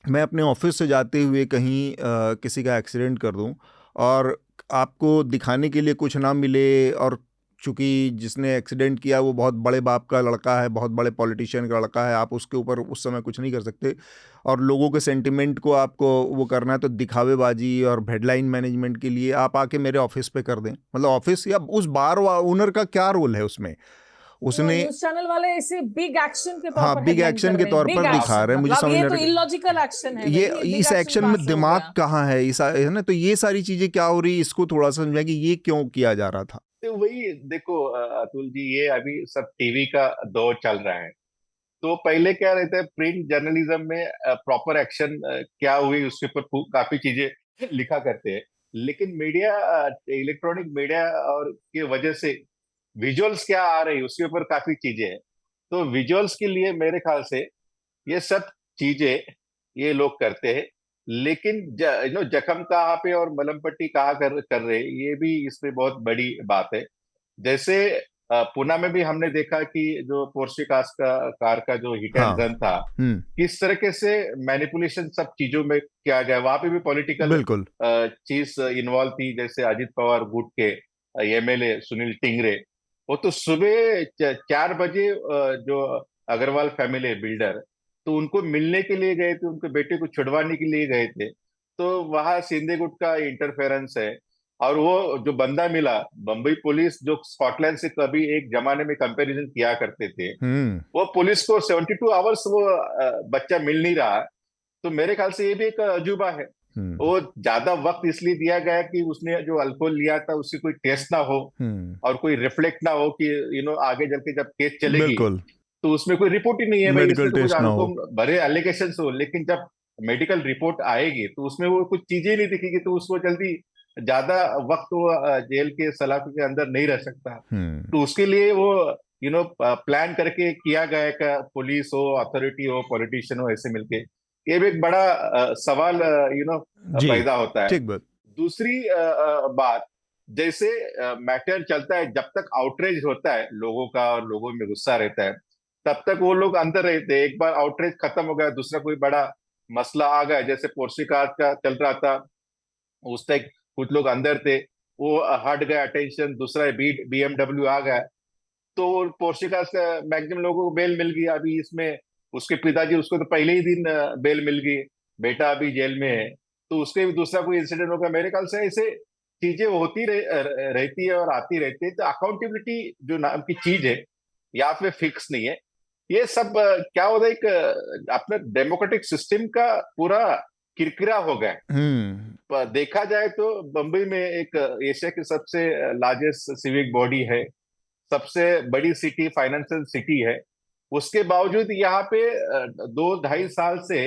मैं अपने ऑफिस से जाते हुए कहीं किसी का एक्सीडेंट कर दूं और आपको दिखाने के लिए कुछ ना मिले, और चूँकि जिसने एक्सीडेंट किया वो बहुत बड़े बाप का लड़का है, बहुत बड़े पॉलिटिशियन का लड़का है, आप उसके ऊपर उस समय कुछ नहीं कर सकते, और लोगों के सेंटिमेंट को आपको वो करना है, तो दिखावेबाजी और हेडलाइन मैनेजमेंट के लिए आप आके मेरे ऑफिस पे कर दें। मतलब ऑफिस या उस बार ओनर का क्या रोल है उसमें? उसने चैनल वाले इसे बिग एक्शन के तौर पर बिग एक्शन के तौर पर दिखा रहे हैं। मुझे समझ ये तो इलॉजिकल एक्शन है। ये इस एक्शन में दिमाग कहाँ है ना? तो ये सारी चीजें क्या हो रही है, इसको थोड़ा सा समझाएं कि ये क्यों किया जा रहा था। तो वही देखो अतुल जी, ये अभी सब टीवी का दौर चल रहा है। तो पहले क्या रहता है, प्रिंट जर्नलिज्म में प्रॉपर एक्शन क्या हुई उसके ऊपर काफी चीजें लिखा करते हैं। लेकिन मीडिया, इलेक्ट्रॉनिक मीडिया और की वजह से विजुअल्स क्या आ रही है उसके ऊपर काफी चीजें हैं। तो विजुअल्स के लिए मेरे ख्याल से ये सब चीजें ये लोग करते हैं। लेकिन जख्म कहाँ पे और मलहम पट्टी कहाँ कर कर रहे हैं, ये भी इसमें बहुत बड़ी बात है। जैसे पुणे में भी हमने देखा कि जो पोर्शे कार का जो हिट एंड रन था, किस तरीके से मैनिपुलेशन सब चीजों में किया गया। वहां पे भी पॉलिटिकल बिल्कुल चीज इन्वॉल्व थी। जैसे अजित पवार गुट के एमएलए सुनील टिंगरे, वो तो सुबह 4 बजे जो अग्रवाल फैमिली बिल्डर, तो उनको मिलने के लिए गए थे, उनके बेटे को छुड़वाने के लिए गए थे। तो वहां सिंधे गुट का इंटरफेरेंस है। और वो जो बंदा मिला, बम्बई पुलिस जो स्कॉटलैंड से कभी एक जमाने में कंपैरिजन किया करते थे, वो पुलिस को 72 आवर्स वो बच्चा मिल नहीं रहा। तो मेरे ख्याल से ये भी एक अजूबा है। वो ज्यादा वक्त इसलिए दिया गया कि उसने जो अल्कोहल लिया था उसकी कोई टेस्ट ना हो और कोई रिफ्लेक्ट ना हो कि आगे चल के जब केस चलेगी बिल्कुल तो उसमें कोई रिपोर्ट ही नहीं है भाई, मेडिकल इसमें तो कुछ टेस्ट ना हो। भरे एलिगेशन हो। लेकिन जब मेडिकल रिपोर्ट आएगी तो उसमें वो कुछ चीजें नहीं दिखेगी, तो उसको जल्दी ज्यादा वक्त वो जेल के सलाखों के अंदर नहीं रह सकता। तो उसके लिए वो प्लान करके किया गया है कि पुलिस हो, अथॉरिटी हो, पॉलिटिशियन हो, ऐसे मिलके। ये भी एक बड़ा सवाल जी पैदा होता है। ठीक बात। दूसरी बात, जैसे मैटर चलता है, जब तक आउटरेज होता है लोगों का और लोगों में गुस्सा रहता है, तब तक वो लोग अंदर रहते हैं। एक बार आउटरेज खत्म हो गया, दूसरा कोई बड़ा मसला आ गया, जैसे पोर्शे कार का चल रहा था, उस तक कुछ लोग अंदर थे, वो हट गया अटेंशन, दूसरा बीएमडब्ल्यू आ गया, तो पोर्शे कार का मैक्सिमम लोगों को बेल मिल गई। अभी इसमें उसके पिताजी, उसको तो पहले ही दिन बेल मिल गई, बेटा अभी जेल में है। तो उसके भी दूसरा कोई इंसिडेंट होगा, मेरे ख्याल से ऐसे चीजें होती रहती है और आती रहती है। तो अकाउंटेबिलिटी जो नाम की चीज है यहाँ पे फिक्स नहीं है। ये सब क्या होता है, एक अपने डेमोक्रेटिक सिस्टम का पूरा किरकिरा हो गया। देखा जाए तो बम्बई में एक एशिया की सबसे लार्जेस्ट सिविक बॉडी है, सबसे बड़ी सिटी, फाइनेंशियल सिटी है। उसके बावजूद यहाँ पे 2-2.5 साल से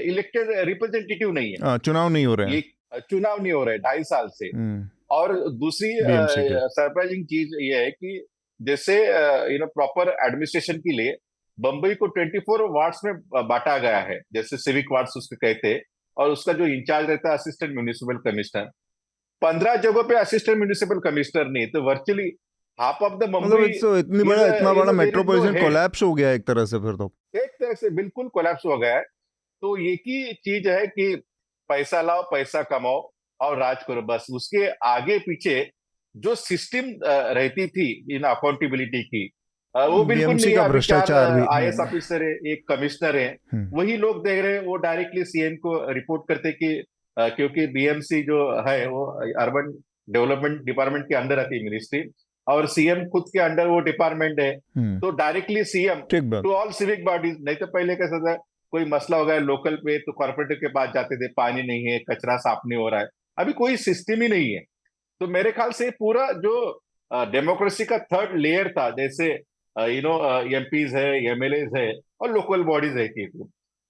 इलेक्टेड रिप्रेजेंटेटिव नहीं है, चुनाव नहीं हो रहे हैं। ये चुनाव नहीं हो रहे 2.5 साल से। और दूसरी सरप्राइजिंग चीज ये है कि जैसे प्रॉपर एडमिनिस्ट्रेशन के लिए बम्बई को 24 वार्ड्स में बांटा गया है, जैसे सिविक वार्ड्स उसके कहते हैं। और उसका जो इंचार्ज रहता है असिस्टेंट म्युनिसिपल कमिश्नर। 15 जगहों पे असिस्टेंट म्युनिसिपल कमिश्नर नहीं, तो virtually half of the Mumbai, इतना बड़ा मेट्रोपॉलिटन कोलैप्स हो गया एक तरह से। फिर तो एक तरह से बिल्कुल कोलैप्स हो गया है। तो ये की चीज है कि पैसा लाओ, पैसा कमाओ और राज करो, बस। उसके आगे पीछे जो सिस्टम रहती थी इन अकाउंटेबिलिटी की, वो बिल्कुल नहीं है। अभी 4 IAS ऑफिसर है, एक कमिश्नर है, वही लोग देख रहे हैं। वो डायरेक्टली सीएम को रिपोर्ट करते कि क्योंकि बीएमसी जो है वो अर्बन डेवलपमेंट डिपार्टमेंट के अंदर आती है मिनिस्ट्री, और सीएम खुद के अंडर वो डिपार्टमेंट है। तो directly CM to all civic bodies. नहीं तो पहले कैसा था, कोई मसला हो गया लोकल पे तो कॉर्पोरेटर के पास जाते थे, पानी नहीं है, कचरा साफ नहीं हो रहा है। अभी कोई सिस्टम ही नहीं है। तो मेरे ख्याल से पूरा जो डेमोक्रेसी का थर्ड लेयर था, जैसे एमपीज है, एमएलएज है और लोकल बॉडीज रहती है,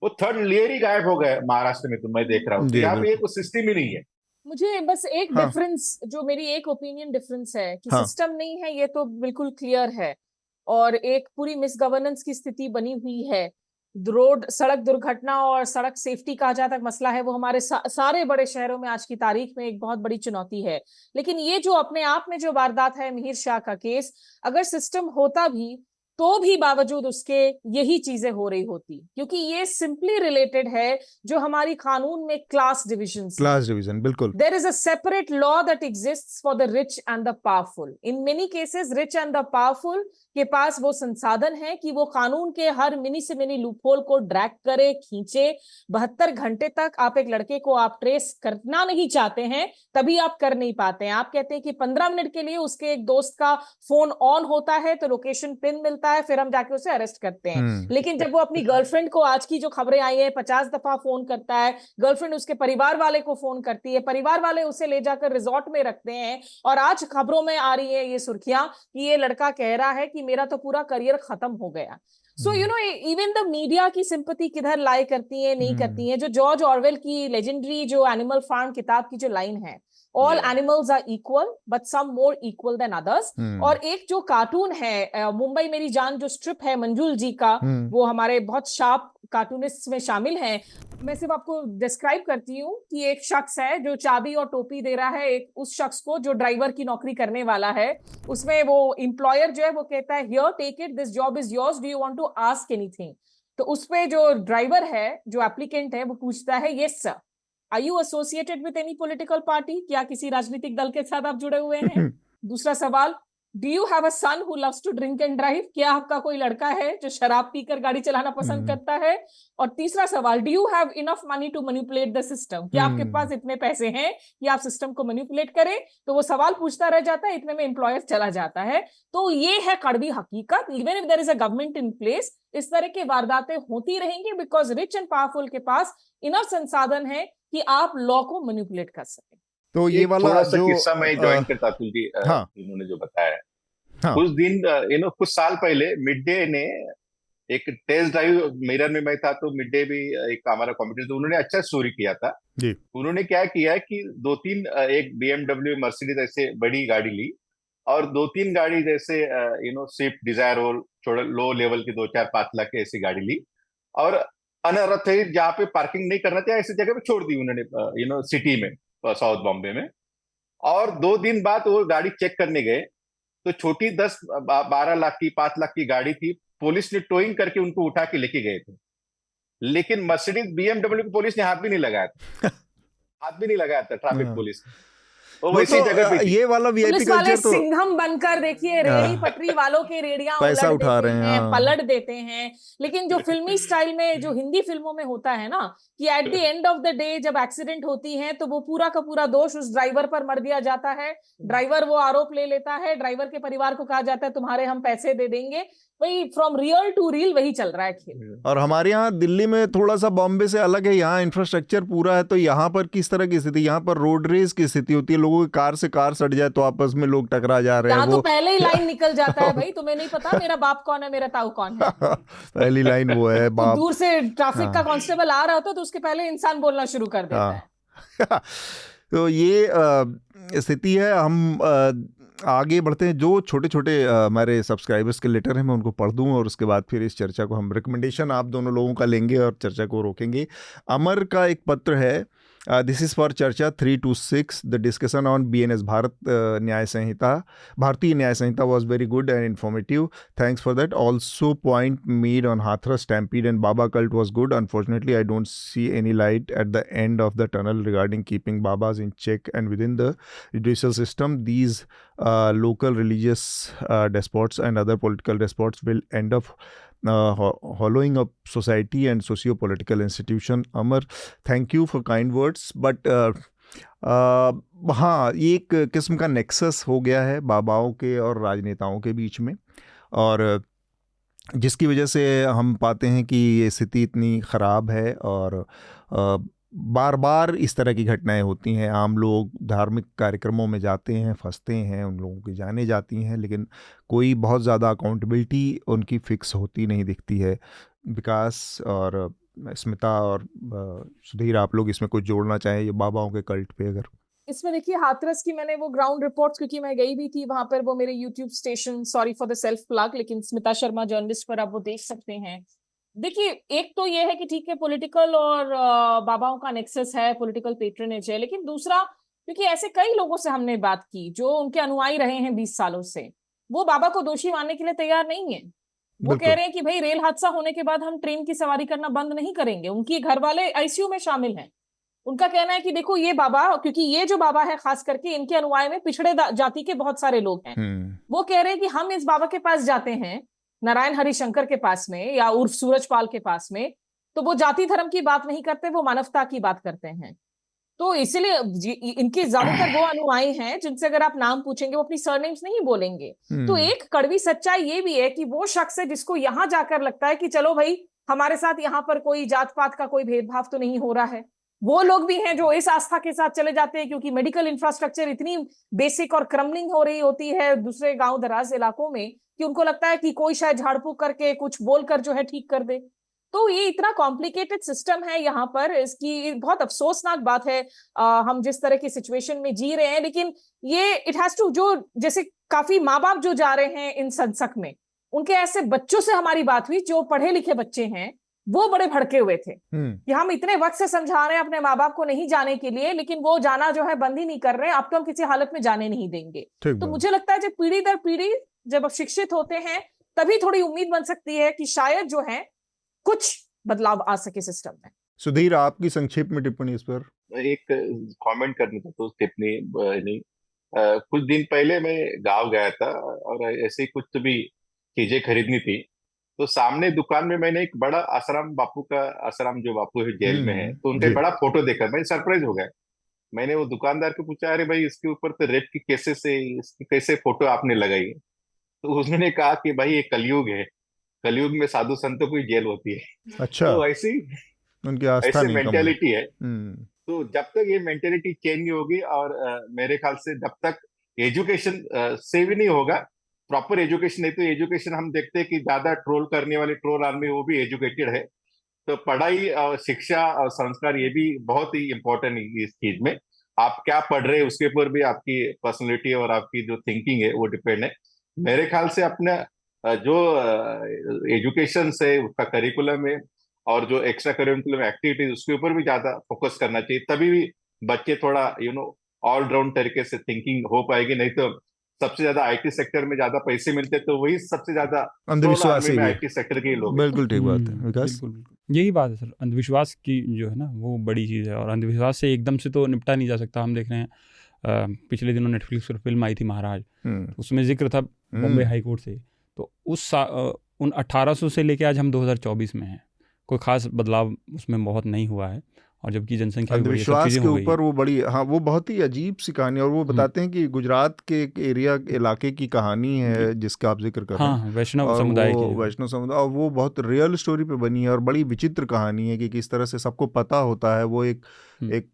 वो थर्ड लेयर ही गायब हो गया महाराष्ट्र में। तो मैं देख रहा हूँ यहाँ पे कोई सिस्टम ही नहीं है। मुझे बस एक डिफरेंस, जो मेरी एक ओपिनियन डिफरेंस है कि सिस्टम नहीं है, ये तो बिल्कुल क्लियर है। और एक पूरी मिसगवर्नेंस की स्थिति बनी हुई है। रोड, सड़क दुर्घटना और सड़क सेफ्टी का जहां तक मसला है, वो हमारे सारे बड़े शहरों में आज की तारीख में एक बहुत बड़ी चुनौती है। लेकिन ये जो अपने आप में जो वारदात है, मिहिर शाह का केस, अगर सिस्टम होता भी तो भी बावजूद उसके यही चीजें हो रही होती, क्योंकि ये सिंपली रिलेटेड है जो हमारी कानून में क्लास डिविजन। बिल्कुल। There is a separate law that exists for the rich and the powerful. In many cases, rich and the powerful के पास वो संसाधन है कि वो कानून के हर मिनी से मिनी लूपहोल को ड्रैग करे, खींचे। 72 घंटे तक आप एक लड़के को आप ट्रेस करना नहीं चाहते हैं, तभी आप कर नहीं पाते हैं। आप कहते हैं कि 15 मिनट के लिए उसके एक दोस्त का फोन ऑन होता है तो लोकेशन पिन मिलता करता है, फिर हम जाके उसे अरेस्ट करते हैं। लेकिन जब वो अपनी गर्लफ्रेंड को, आज की जो खबरें आई है, 50 दफा फोन करता है, गर्लफ्रेंड उसके परिवार वाले को फोन करती है, परिवार वाले उसे ले जाकर रिजॉर्ट में रखते हैं, और आज खबरों में आ रही है ये सुर्खियां कि ये लड़का कह रहा है कि मेरा तो पूरा करियर खत्म हो गया। So you know, even the media की सिंपैथी किधर लाई करती है, नहीं करती है। जो जॉर्ज ऑरवेल की लेजेंडरी जो एनिमल फार्म किताब की जो लाइन है, all animals are equal but some more equal than others. और एक जो कार्टून है मुंबई मेरी जान, जो स्ट्रिप है मंजुल जी का, वो हमारे बहुत शार्प कार्टूनिस्ट में शामिल हैं। मैं सिर्फ आपको डिस्क्राइब करती हूँ कि एक शख्स है जो चाबी और टोपी दे रहा है एक उस शख्स को जो ड्राइवर की नौकरी करने वाला है। उसमें वो एम्प्लॉयर जो है वो कहता है, here take it, this job is yours, do you want to ask anything. तो उसपे जो ड्राइवर है, जो एप्लीकेंट है, वो पूछता है, yes sir, are you associated with any political party, क्या किसी राजनीतिक दल के साथ आप जुड़े हुए हैं? दूसरा सवाल, do you have a son who loves to drink and drive, क्या आपका कोई लड़का है जो शराब पीकर गाड़ी चलाना पसंद करता है? और तीसरा सवाल, do you have enough money to manipulate the system, क्या आपके पास इतने पैसे हैं कि आप सिस्टम को मैनिपुलेट करें? तो वो सवाल पूछता रह जाता है, इतने में एम्प्लॉयर चला जाता है। तो ये है कड़वी हकीकत। Even if there is a government in place, इस तरह की वारदातें होती रहेंगी, बिकॉज रिच एंड पावरफुल के पास इनफ संसाधन है कि आप लॉ को मैनिपुलेट कर सकें। तो ये वाला थोड़ा सा जो किस्सा मैं ज्वाइन करता अतुल जी, इन्होंने जो बताया, कुछ दिन कुछ साल पहले मिड डे ने एक टेस्ट ड्राइव, मिरर में मैं था तो मिड डे भी एक हमारा कॉम्पिटिटर, तो उन्होंने अच्छा स्टोरी किया था जी। उन्होंने क्या किया है कि दो तीन, एक BMW मर्सिडीज ऐसे बड़ी गाड़ी ली, और दो तीन गाड़ी जैसे स्विफ्ट डिजायर और थोड़ा लो लेवल की 2-4-5 लाख की ऐसी गाड़ी ली, और अनर्थ जहाँ पे पार्किंग नहीं करना चाहिए ऐसी जगह पे छोड़ दी उन्होंने, सिटी में, साउथ बॉम्बे में। और 2 दिन बाद वो गाड़ी चेक करने गए तो छोटी 10-12 लाख की, 5 लाख की गाड़ी थी। पुलिस ने टोइंग करके उनको उठा के लेके गए थे, लेकिन मर्सिडीज BMW को पुलिस ने हाथ भी नहीं लगाया था। हाथ भी नहीं लगाया था ट्रैफिक पुलिस ने। वो वैसी जगह पे ये वाला वीआईपी कल्चर तो सिंघम बनकर देखिए, रेहड़ी पटरी वालों के रेडियां पैसा उलट उठा देते रहे हैं, पलट देते हैं। लेकिन जो फिल्मी स्टाइल में, जो हिंदी फिल्मों में होता है ना, कि eight the end of the day जब एक्सीडेंट होती है तो वो पूरा का पूरा दोष उस ड्राइवर पर मर दिया जाता है। ड्राइवर वो आरोप ले लेता है, ड्राइवर के परिवार को कहा जाता है तुम्हारे हम पैसे दे देंगे। वही फ्रॉम रियल टू रियल वही चल रहा है खेल। और हमारे यहाँ दिल्ली में थोड़ा सा बॉम्बे से अलग है, यहाँ इंफ्रास्ट्रक्चर पूरा है। तो यहाँ पर किस तरह की स्थिति, यहाँ पर रोड रेस की स्थिति होती है, लोगों की कार से कार सट जाए तो आपस में लोग टकरा जा रहे हैं। यहाँ तो पहले ही लाइन निकल जाता है, भाई तुम्हें नहीं पता मेरा बाप कौन है, मेरा ताऊ कौन है। पहली लाइन वो है बाप। दूर से ट्रैफिक का कांस्टेबल आ रहा होता तो उसके पहले इंसान बोलना शुरू कर देता है। तो ये स्थिति है। हम आगे बढ़ते हैं। जो छोटे छोटे हमारे सब्सक्राइबर्स के लेटर हैं मैं उनको पढ़ दूं, और उसके बाद फिर इस चर्चा को हम रिकमेंडेशन आप दोनों लोगों का लेंगे और चर्चा को रोकेंगे। अमर का एक पत्र है, दिस इज़ फॉर चर्चा 326। The discussion on BNS Bharatiya Nyaya Sanhita was very good and informative, thanks for that. Also point made on Hathras stampede and baba cult was good. Unfortunately I don't see any light at the end of the tunnel regarding keeping babas in check and within the judicial system. These local religious despots and other political despots will end up hollowing up society and socio-political institution. Amar, thank you for kind words, but हाँ, एक किस्म का nexus हो गया है बाबाओं के और राजनेताओं के बीच में, और जिसकी वजह से हम पाते हैं कि ये स्थिति इतनी ख़राब है, और बार बार इस तरह की घटनाएं होती हैं। आम लोग धार्मिक कार्यक्रमों में जाते हैं, फंसते हैं, उन लोगों की जाने जाती हैं, लेकिन कोई बहुत ज़्यादा अकाउंटेबिलिटी उनकी फिक्स होती नहीं दिखती है। विकास और स्मिता और सुधीर, आप लोग इसमें कुछ जोड़ना चाहें ये बाबाओं के कल्ट पे? अगर इसमें देखिए, हाथरस की मैंने वो ग्राउंड रिपोर्ट्स, क्योंकि मैं गई भी थी वहां पर, वो मेरे YouTube station, sorry for the self plug, लेकिन स्मिता शर्मा जर्नलिस्ट पर आप वो देख सकते हैं। देखिए, एक तो ये है कि ठीक है, पॉलिटिकल और बाबाओं का नेक्सस है, पॉलिटिकल पेट्रनेज है, लेकिन दूसरा, क्योंकि ऐसे कई लोगों से हमने बात की जो उनके अनुयायी रहे हैं 20 सालों से, वो बाबा को दोषी मानने के लिए तैयार नहीं है। वो कह रहे हैं कि भाई रेल हादसा होने के बाद हम ट्रेन की सवारी करना बंद नहीं करेंगे। उनकी घर वाले ICU में शामिल हैं। उनका कहना है कि देखो ये बाबा, क्योंकि ये जो बाबा है खास करके इनके अनुयायी में पिछड़े जाति के बहुत सारे लोग हैं। वो कह रहे हैं कि हम इस बाबा के पास जाते हैं, नारायण हरिशंकर के पास में या उर्फ सूरजपाल के पास में, तो वो जाति धर्म की बात नहीं करते, वो मानवता की बात करते हैं। तो इसीलिए इनके ज्यादातर वो अनुयायी हैं जिनसे अगर आप नाम पूछेंगे वो अपनी सरनेम्स नहीं बोलेंगे। तो एक कड़वी सच्चाई ये भी है कि वो शख्स है जिसको यहां जाकर लगता है कि चलो भाई हमारे साथ यहाँ पर कोई जात पात का कोई भेदभाव तो नहीं हो रहा है। वो लोग भी हैं जो इस आस्था के साथ चले जाते हैं क्योंकि मेडिकल इंफ्रास्ट्रक्चर इतनी बेसिक और क्रम्बलिंग हो रही होती है दूसरे गांव दराज इलाकों में कि उनको लगता है कि कोई शायद झाड़ फूक करके कुछ बोलकर जो है ठीक कर दे। तो ये इतना कॉम्प्लिकेटेड सिस्टम है यहाँ पर, इसकी बहुत अफसोसनाक बात है। हम जिस तरह की सिचुएशन में जी रहे हैं, लेकिन ये इट हैज टू, जो जैसे काफी माँ बाप जो जा रहे हैं इन संसक में, उनके ऐसे बच्चों से हमारी बात हुई जो पढ़े लिखे बच्चे हैं, वो बड़े भड़के हुए थे कि हम इतने वक्त से समझा रहे हैं अपने माँ बाप को नहीं जाने के लिए, लेकिन वो जाना जो है बंद ही नहीं कर रहे, अब तो हम किसी हालत में जाने नहीं देंगे। तो मुझे लगता है जब पीढ़ी दर पीढ़ी जब शिक्षित होते हैं तभी थोड़ी उम्मीद बन सकती है कि शायद जो है कुछ बदलाव आ सके सिस्टम में। सुधीर, आपकी संक्षेप में टिप्पणी इस पर। एक कमेंट करना था, तो टिप्पणी नहीं। कुछ दिन पहले मैं गांव गया था और ऐसे ही कुछ तो भी चीजें खरीदनी थी, तो सामने दुकान में मैंने एक बड़ा आसाराम बापू का, आसाराम जो बापू है जेल में है, तो उनका बड़ा फोटो देखा, मैं सरप्राइज हो गया। मैंने वो दुकानदार को पूछा, अरे भाई इसके ऊपर तो रेप की केसेस से इसकी कैसे फोटो आपने लगाई? तो उसने कहा कि भाई ये कलयुग है, कलयुग में साधु संतों की जेल होती है। अच्छा, तो ऐसी उनकी आस्था नहीं, मेंटेलिटी है। तो जब तक ये मेंटेलिटी चेंज नहीं होगी, और मेरे ख्याल से जब तक एजुकेशन से भी नहीं होगा, प्रॉपर एजुकेशन नहीं, तो एजुकेशन हम देखते हैं कि ज्यादा ट्रोल करने वाले ट्रोल आर्मी वो भी एजुकेटेड है। तो पढ़ाई और शिक्षा और संस्कार ये भी बहुत ही इम्पोर्टेंट है इस चीज में। आप क्या पढ़ रहे हैं उसके ऊपर भी आपकी पर्सनैलिटी और आपकी जो थिंकिंग है वो डिपेंड है। मेरे ख्याल से अपने जो एजुकेशन से उसका करिकुलम है और जो एक्स्ट्रा करिकुलम एक्टिविटीज उसके ऊपर भी ज्यादा फोकस करना चाहिए, तभी भी बच्चे थोड़ा ऑलराउंड तरीके से थिंकिंग हो पाएगी। नहीं तो सबसे ज्यादा आईटी सेक्टर में ज्यादा पैसे मिलते तो वही सबसे ज्यादा अंधविश्वास है आईटी सेक्टर के लोग। बिल्कुल ठीक बात है विकास। यही बात है सर, अंधविश्वास की जो है ना वो बड़ी चीज़ है, और अंधविश्वास से एकदम से तो निपटा नहीं जा सकता। हम देख रहे हैं पिछले दिनों नेटफ्लिक्स पर फिल्म आई थी महाराज, उसमें जिक्र था बॉम्बे हाई कोर्ट से। तो उन 1800 से लेके आज हम 2024 में हैं, कोई खास बदलाव उसमें बहुत नहीं हुआ है। और जबकि जनसंख्या अंधविश्वास के ऊपर वो बड़ी, हाँ वो बहुत ही अजीब सी कहानी। और वो बताते हैं कि गुजरात के एक इलाके की कहानी है जिसका आप जिक्र कर रहे हैं, वैष्णव समुदाय की, वैष्णव समुदाय, और वो बहुत रियल स्टोरी पे बनी है और बड़ी विचित्र कहानी है कि किस तरह से सबको पता होता है। वो एक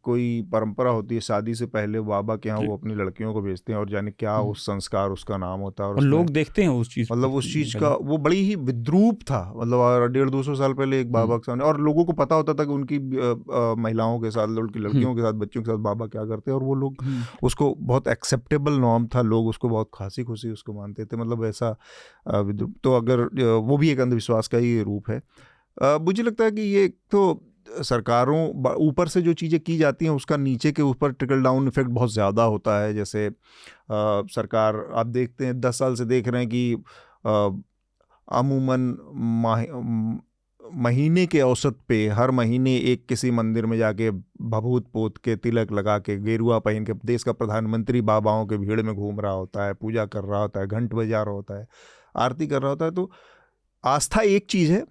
कोई परंपरा होती है, शादी से पहले बाबा के यहाँ वो अपनी लड़कियों को भेजते हैं और जाने क्या उस संस्कार उसका नाम होता है, और लोग देखते हैं उस चीज, मतलब उस चीज का वो बड़ी ही विद्रूप था। मतलब 150-200 साल पहले एक बाबा के सामने, और लोगों को पता होता था कि उनकी महिलाओं के साथ, उनकी लड़कियों के साथ, बच्चों के साथ बाबा क्या करते हैं, और वो लोग उसको बहुत एक्सेप्टेबल नॉर्म था, लोग उसको बहुत खासी खुशी उसको मानते थे। मतलब ऐसा तो अगर वो भी एक अंधविश्वास का ही रूप है। मुझे लगता है कि ये तो सरकारों ऊपर से जो चीज़ें की जाती हैं उसका नीचे के ऊपर ट्रिकल डाउन इफेक्ट बहुत ज़्यादा होता है। जैसे सरकार, आप देखते हैं 10 साल से देख रहे हैं कि अमूमन महीने के औसत पे हर महीने एक किसी मंदिर में जाके भभूत पोत के, तिलक लगा के, गेरुआ पहन के देश का प्रधानमंत्री बाबाओं के भीड़ में घूम रहा होता है, पूजा कर रहा होता है, घंट बजा रहा होता है, आरती कर रहा होता है। तो आस्था एक चीज़ है,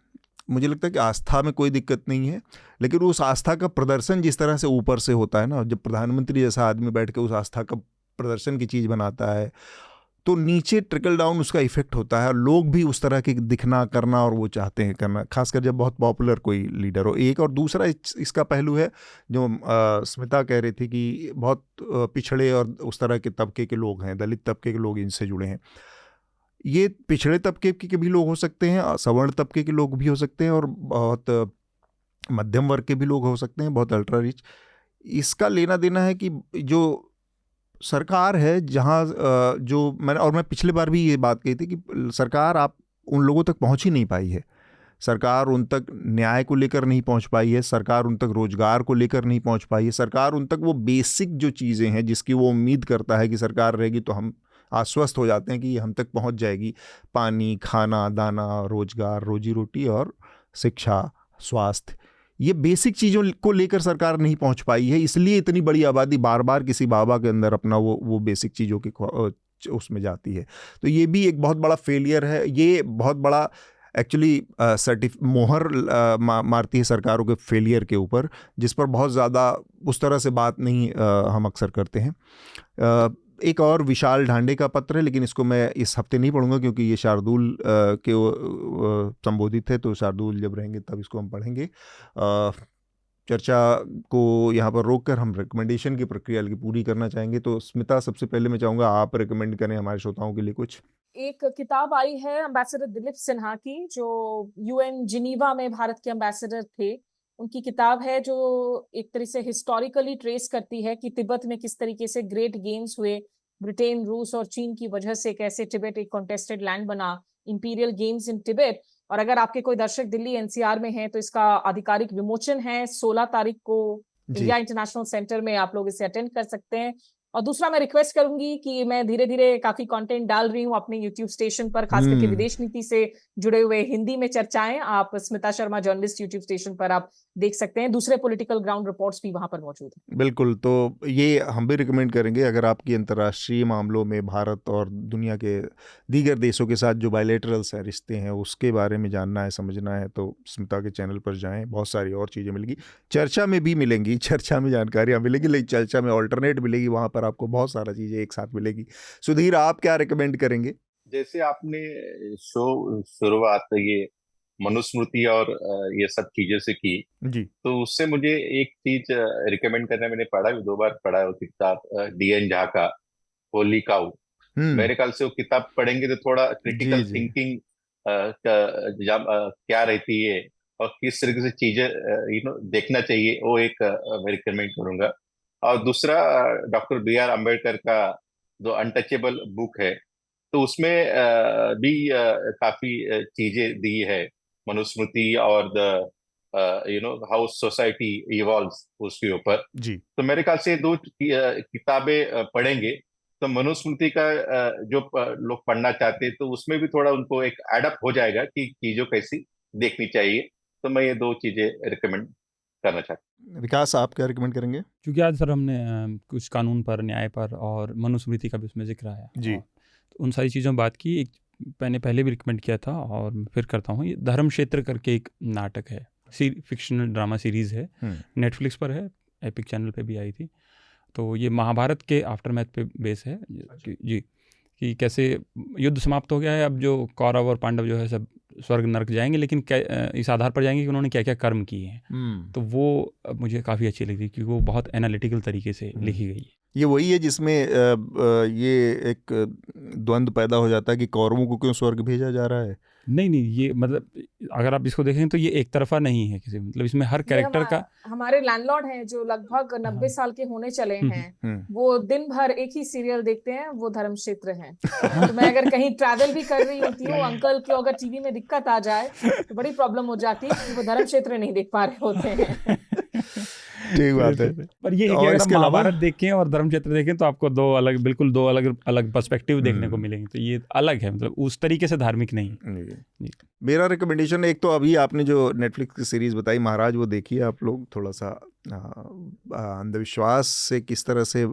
मुझे लगता है कि आस्था में कोई दिक्कत नहीं है, लेकिन उस आस्था का प्रदर्शन जिस तरह से ऊपर से होता है ना, जब प्रधानमंत्री जैसा आदमी बैठ के उस आस्था का प्रदर्शन की चीज़ बनाता है तो नीचे ट्रिकल डाउन उसका इफेक्ट होता है। लोग भी उस तरह के दिखना करना और वो चाहते हैं करना, खासकर जब बहुत पॉपुलर कोई लीडर हो। एक और दूसरा इसका पहलू है जो स्मिता कह रही थी कि बहुत पिछड़े और उस तरह के तबके के लोग हैं, दलित तबके के लोग इनसे जुड़े हैं। ये पिछड़े तबके के भी लोग हो सकते हैं, सवर्ण तबके के लोग भी हो सकते हैं, और बहुत मध्यम वर्ग के भी लोग हो सकते हैं, बहुत अल्ट्रा रिच। इसका लेना देना है कि जो सरकार है, जहाँ जो मैं पिछले बार भी ये बात कही थी कि सरकार आप उन लोगों तक पहुँच ही नहीं पाई है। सरकार उन तक न्याय को लेकर नहीं पहुँच पाई है, सरकार उन तक रोजगार को लेकर नहीं पहुँच पाई है, सरकार उन तक वो बेसिक जो चीज़ें हैं जिसकी वो उम्मीद करता है कि सरकार रहेगी तो हम आश्वस्त हो जाते हैं कि ये हम तक पहुंच जाएगी, पानी, खाना, दाना, रोजगार, रोजी रोटी और शिक्षा, स्वास्थ्य, ये बेसिक चीज़ों को लेकर सरकार नहीं पहुंच पाई है। इसलिए इतनी बड़ी आबादी बार बार किसी बाबा के अंदर अपना वो बेसिक चीज़ों की उसमें जाती है। तो ये भी एक बहुत बड़ा फेलियर है, ये बहुत बड़ा एक्चुअली मोहर मारती है सरकारों के फेलियर के ऊपर, जिस पर बहुत ज़्यादा उस तरह से बात नहीं हम अक्सर करते हैं। एक और विशाल ढांडे का पत्र है, लेकिन इसको मैं इस हफ्ते नहीं पढ़ूंगा क्योंकि ये शार्दुल के संबोधित है, तो शार्दुल जब रहेंगे तब इसको हम पढ़ेंगे। चर्चा को यहाँ पर रोककर हम रिकमेंडेशन की प्रक्रिया की पूरी करना चाहेंगे। तो स्मिता, सबसे पहले मैं चाहूँगा आप रिकमेंड करें हमारे श्रोताओं के लिए कुछ। एक किताब आई है एम्बेसडर दिलीप सिन्हा की, जो यूएन जिनीवा में भारत के एम्बेसडर थे। उनकी किताब है जो एक तरह से हिस्टोरिकली ट्रेस करती है कि तिब्बत में किस तरीके से ग्रेट गेम्स हुए, ब्रिटेन, रूस और चीन की वजह से कैसे तिब्बत एक कॉन्टेस्टेड लैंड बना, इंपीरियल गेम्स इन तिब्बत। और अगर आपके कोई दर्शक दिल्ली एनसीआर में हैं तो इसका आधिकारिक विमोचन है 16 तारीख को इंडिया इंटरनेशनल सेंटर में, आप लोग इसे अटेंड कर सकते हैं। और दूसरा, मैं रिक्वेस्ट करूंगी कि मैं धीरे धीरे काफी कंटेंट डाल रही हूँ अपने यूट्यूब स्टेशन पर, खास करके विदेश नीति से जुड़े हुए हिंदी में चर्चाएं। आप Smita Sharma journalist YouTube station पर आप देख सकते हैं। दूसरे पॉलिटिकल ग्राउंड रिपोर्ट्स भी वहां पर मौजूद हैं। बिल्कुल, तो ये हम भी रिकमेंड करेंगे। अगर आपकी अंतर्राष्ट्रीय मामलों में भारत और दुनिया के दीगर देशों के साथ जो बायलैटरल रिश्ते हैं उसके बारे में जानना है, समझना है, तो स्मिता के चैनल पर जाएं। बहुत सारी और चीज़ें मिलेंगी, चर्चा में भी मिलेंगी, चर्चा में जानकारियाँ मिलेंगी, लेकिन चर्चा में ऑल्टरनेट मिलेगी, वहाँ पर आपको बहुत सारा चीज़ें एक साथ मिलेगी। सुधीर, आप क्या रिकमेंड करेंगे? जैसे आपने शुरुआत ये मनुस्मृति और ये सब चीजों से की जी, तो उससे मुझे एक चीज रिकमेंड करना, मैंने पढ़ा भी 2 बार पढ़ा है वो किताब, डीएन झा का होली काउ। मेरे ख्याल से वो किताब पढ़ेंगे तो थोड़ा क्रिटिकल थिंकिंग क्या रहती है और किस तरीके से चीजें देखना चाहिए, वो एक मैं रिकमेंड करूंगा। और दूसरा, डॉक्टर बी आर अम्बेडकर का जो अनटचेबल बुक है, तो उसमें भी काफी चीजें दी है, मनुस्मृति और द हाउ सोसाइटी इवॉल्व्स, उसके ऊपर जी। तो मेरे ख्याल से 2 किताबें पढ़ेंगे तो मनुस्मृति का जो लोग पढ़ना चाहते हैं तो उसमें भी थोड़ा उनको एक एडप्ट हो जाएगा कि चीजों कैसी देखनी चाहिए। तो मैं ये 2 चीजें रिकमेंड करना चाहता हूँ। विकास, आप क्या रिकमेंड करेंगे? क्योंकि आज सर हमने कुछ कानून पर, न्याय पर और मनुस्मृति का भी उसमें जिक्र आया जी, तो उन सारी चीज़ों में बात की। एक मैंने पहले भी रिकमेंड किया था और फिर करता हूँ, ये धर्म क्षेत्र करके एक नाटक है, फिक्शनल ड्रामा सीरीज़ है, नेटफ्लिक्स पर है, एपिक चैनल पे भी आई थी। तो ये महाभारत के आफ्टरमैथ पे बेस है जी, कि कैसे युद्ध समाप्त हो गया है, अब जो कौरव और पांडव जो है सब स्वर्ग नरक जाएंगे, लेकिन इस आधार पर जाएंगे कि उन्होंने क्या क्या कर्म किए हैं। तो वो मुझे काफ़ी अच्छी लगी क्योंकि वो बहुत एनालिटिकल तरीके से लिखी गई है। ये वही है जिसमें ये एक द्वंद्व पैदा हो जाता है कि कौरवों को क्यों स्वर्ग भेजा जा रहा है। नहीं, ये मतलब अगर आप इसको देखें तो ये एक तरफा नहीं है किसी, मतलब इसमें हर कैरेक्टर का। हमारे लैंडलॉर्ड हैं जो लगभग 90 साल के होने चले हैं, वो दिन भर एक ही सीरियल देखते हैं, वो धर्म क्षेत्र है। तो मैं अगर कहीं ट्रैवल भी कर रही होती हूँ, अंकल को अगर टीवी में दिक्कत आ जाए तो बड़ी प्रॉब्लम हो जाती है कि वो धर्म क्षेत्र नहीं देख पा रहे होते हैं। ठीक बात है। पर ये है कि अगर महाभारत देखें और धर्म क्षेत्र देखें तो आपको दो अलग पर्सपेक्टिव देखने को मिलेंगे। तो ये अलग है, मतलब उस तरीके से धार्मिक नहीं। मेरा रिकमेंडेशन, एक तो अभी आपने जो नेटफ्लिक्स की सीरीज बताई महाराज, वो देखिए आप लोग। थोड़ा सा अंधविश्वास से किस तरह से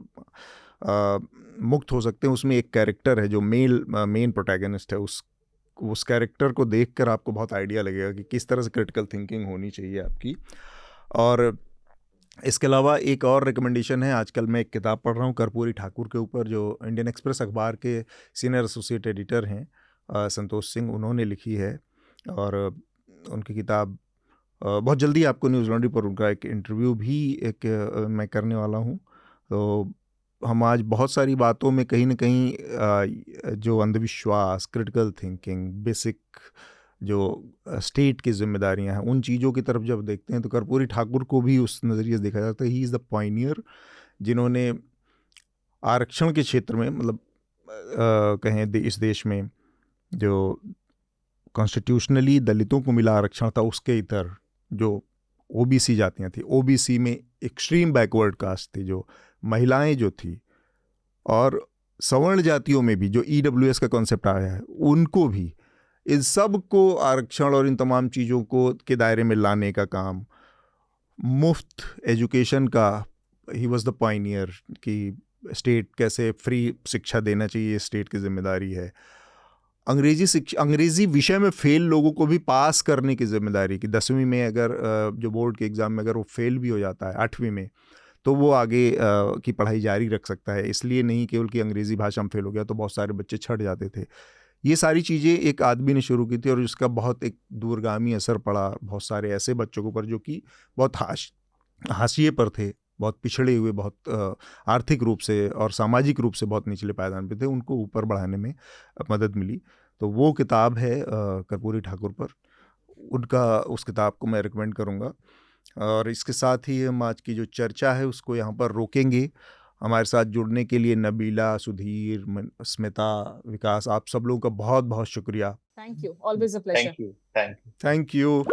मुक्त हो सकते हैं, उसमें एक कैरेक्टर है जो मेन प्रोटैगनिस्ट है, उस कैरेक्टर को देखकर आपको बहुत आइडिया लगेगा कि किस तरह से क्रिटिकल थिंकिंग होनी चाहिए आपकी। और इसके अलावा एक और रिकमेंडेशन है, आजकल मैं एक किताब पढ़ रहा हूँ कर्पूरी ठाकुर के ऊपर, जो इंडियन एक्सप्रेस अखबार के सीनियर एसोसिएट एडिटर हैं संतोष सिंह, उन्होंने लिखी है। और उनकी किताब बहुत जल्दी आपको न्यूज़ लॉन्ड्री पर उनका एक इंटरव्यू भी मैं करने वाला हूँ। तो हम आज बहुत सारी बातों में कहीं ना कहीं जो अंधविश्वास, क्रिटिकल थिंकिंग, बेसिक जो स्टेट की जिम्मेदारियां हैं, उन चीज़ों की तरफ जब देखते हैं तो कर्पूरी ठाकुर को भी उस नज़रिए से देखा जाता है। ही इज़ द पॉइनियर जिन्होंने आरक्षण के क्षेत्र में, मतलब कहें इस देश में जो कॉन्स्टिट्यूशनली दलितों को मिला आरक्षण था, उसके इतर जो ओबीसी जातियां थी, ओबीसी में एक्सट्रीम बैकवर्ड कास्ट थी, जो महिलाएं जो थी, और सवर्ण जातियों में भी जो ईडब्ल्यूएस का कॉन्सेप्ट आया है, उनको भी, इन सब को आरक्षण और इन तमाम चीज़ों को के दायरे में लाने का काम, मुफ्त एजुकेशन का, ही वॉज द पॉइनियर कि स्टेट कैसे फ्री शिक्षा देना चाहिए, स्टेट की जिम्मेदारी है। अंग्रेजी विषय में फेल लोगों को भी पास करने की जिम्मेदारी की 10वीं में अगर जो बोर्ड के एग्ज़ाम में अगर वो फेल भी हो जाता है 8वीं में, तो वो आगे की पढ़ाई जारी रख सकता है। इसलिए नहीं केवल कि अंग्रेज़ी भाषा में फेल हो गया तो बहुत सारे बच्चे छट जाते थे। ये सारी चीज़ें एक आदमी ने शुरू की थी और इसका बहुत एक दूरगामी असर पड़ा बहुत सारे ऐसे बच्चों के ऊपर जो कि बहुत हाशिए पर थे, बहुत पिछड़े हुए, बहुत आर्थिक रूप से और सामाजिक रूप से बहुत निचले पायदान पे थे, उनको ऊपर बढ़ाने में मदद मिली। तो वो किताब है कर्पूरी ठाकुर पर, उस किताब को मैं रिकमेंड करूँगा। और इसके साथ ही हम आज की जो चर्चा है उसको यहाँ पर रोकेंगे। हमारे साथ जुड़ने के लिए नबीला, सुधीर, स्मिता, विकास, आप सब लोगों का बहुत बहुत शुक्रिया। Thank you, always a pleasure. Thank you.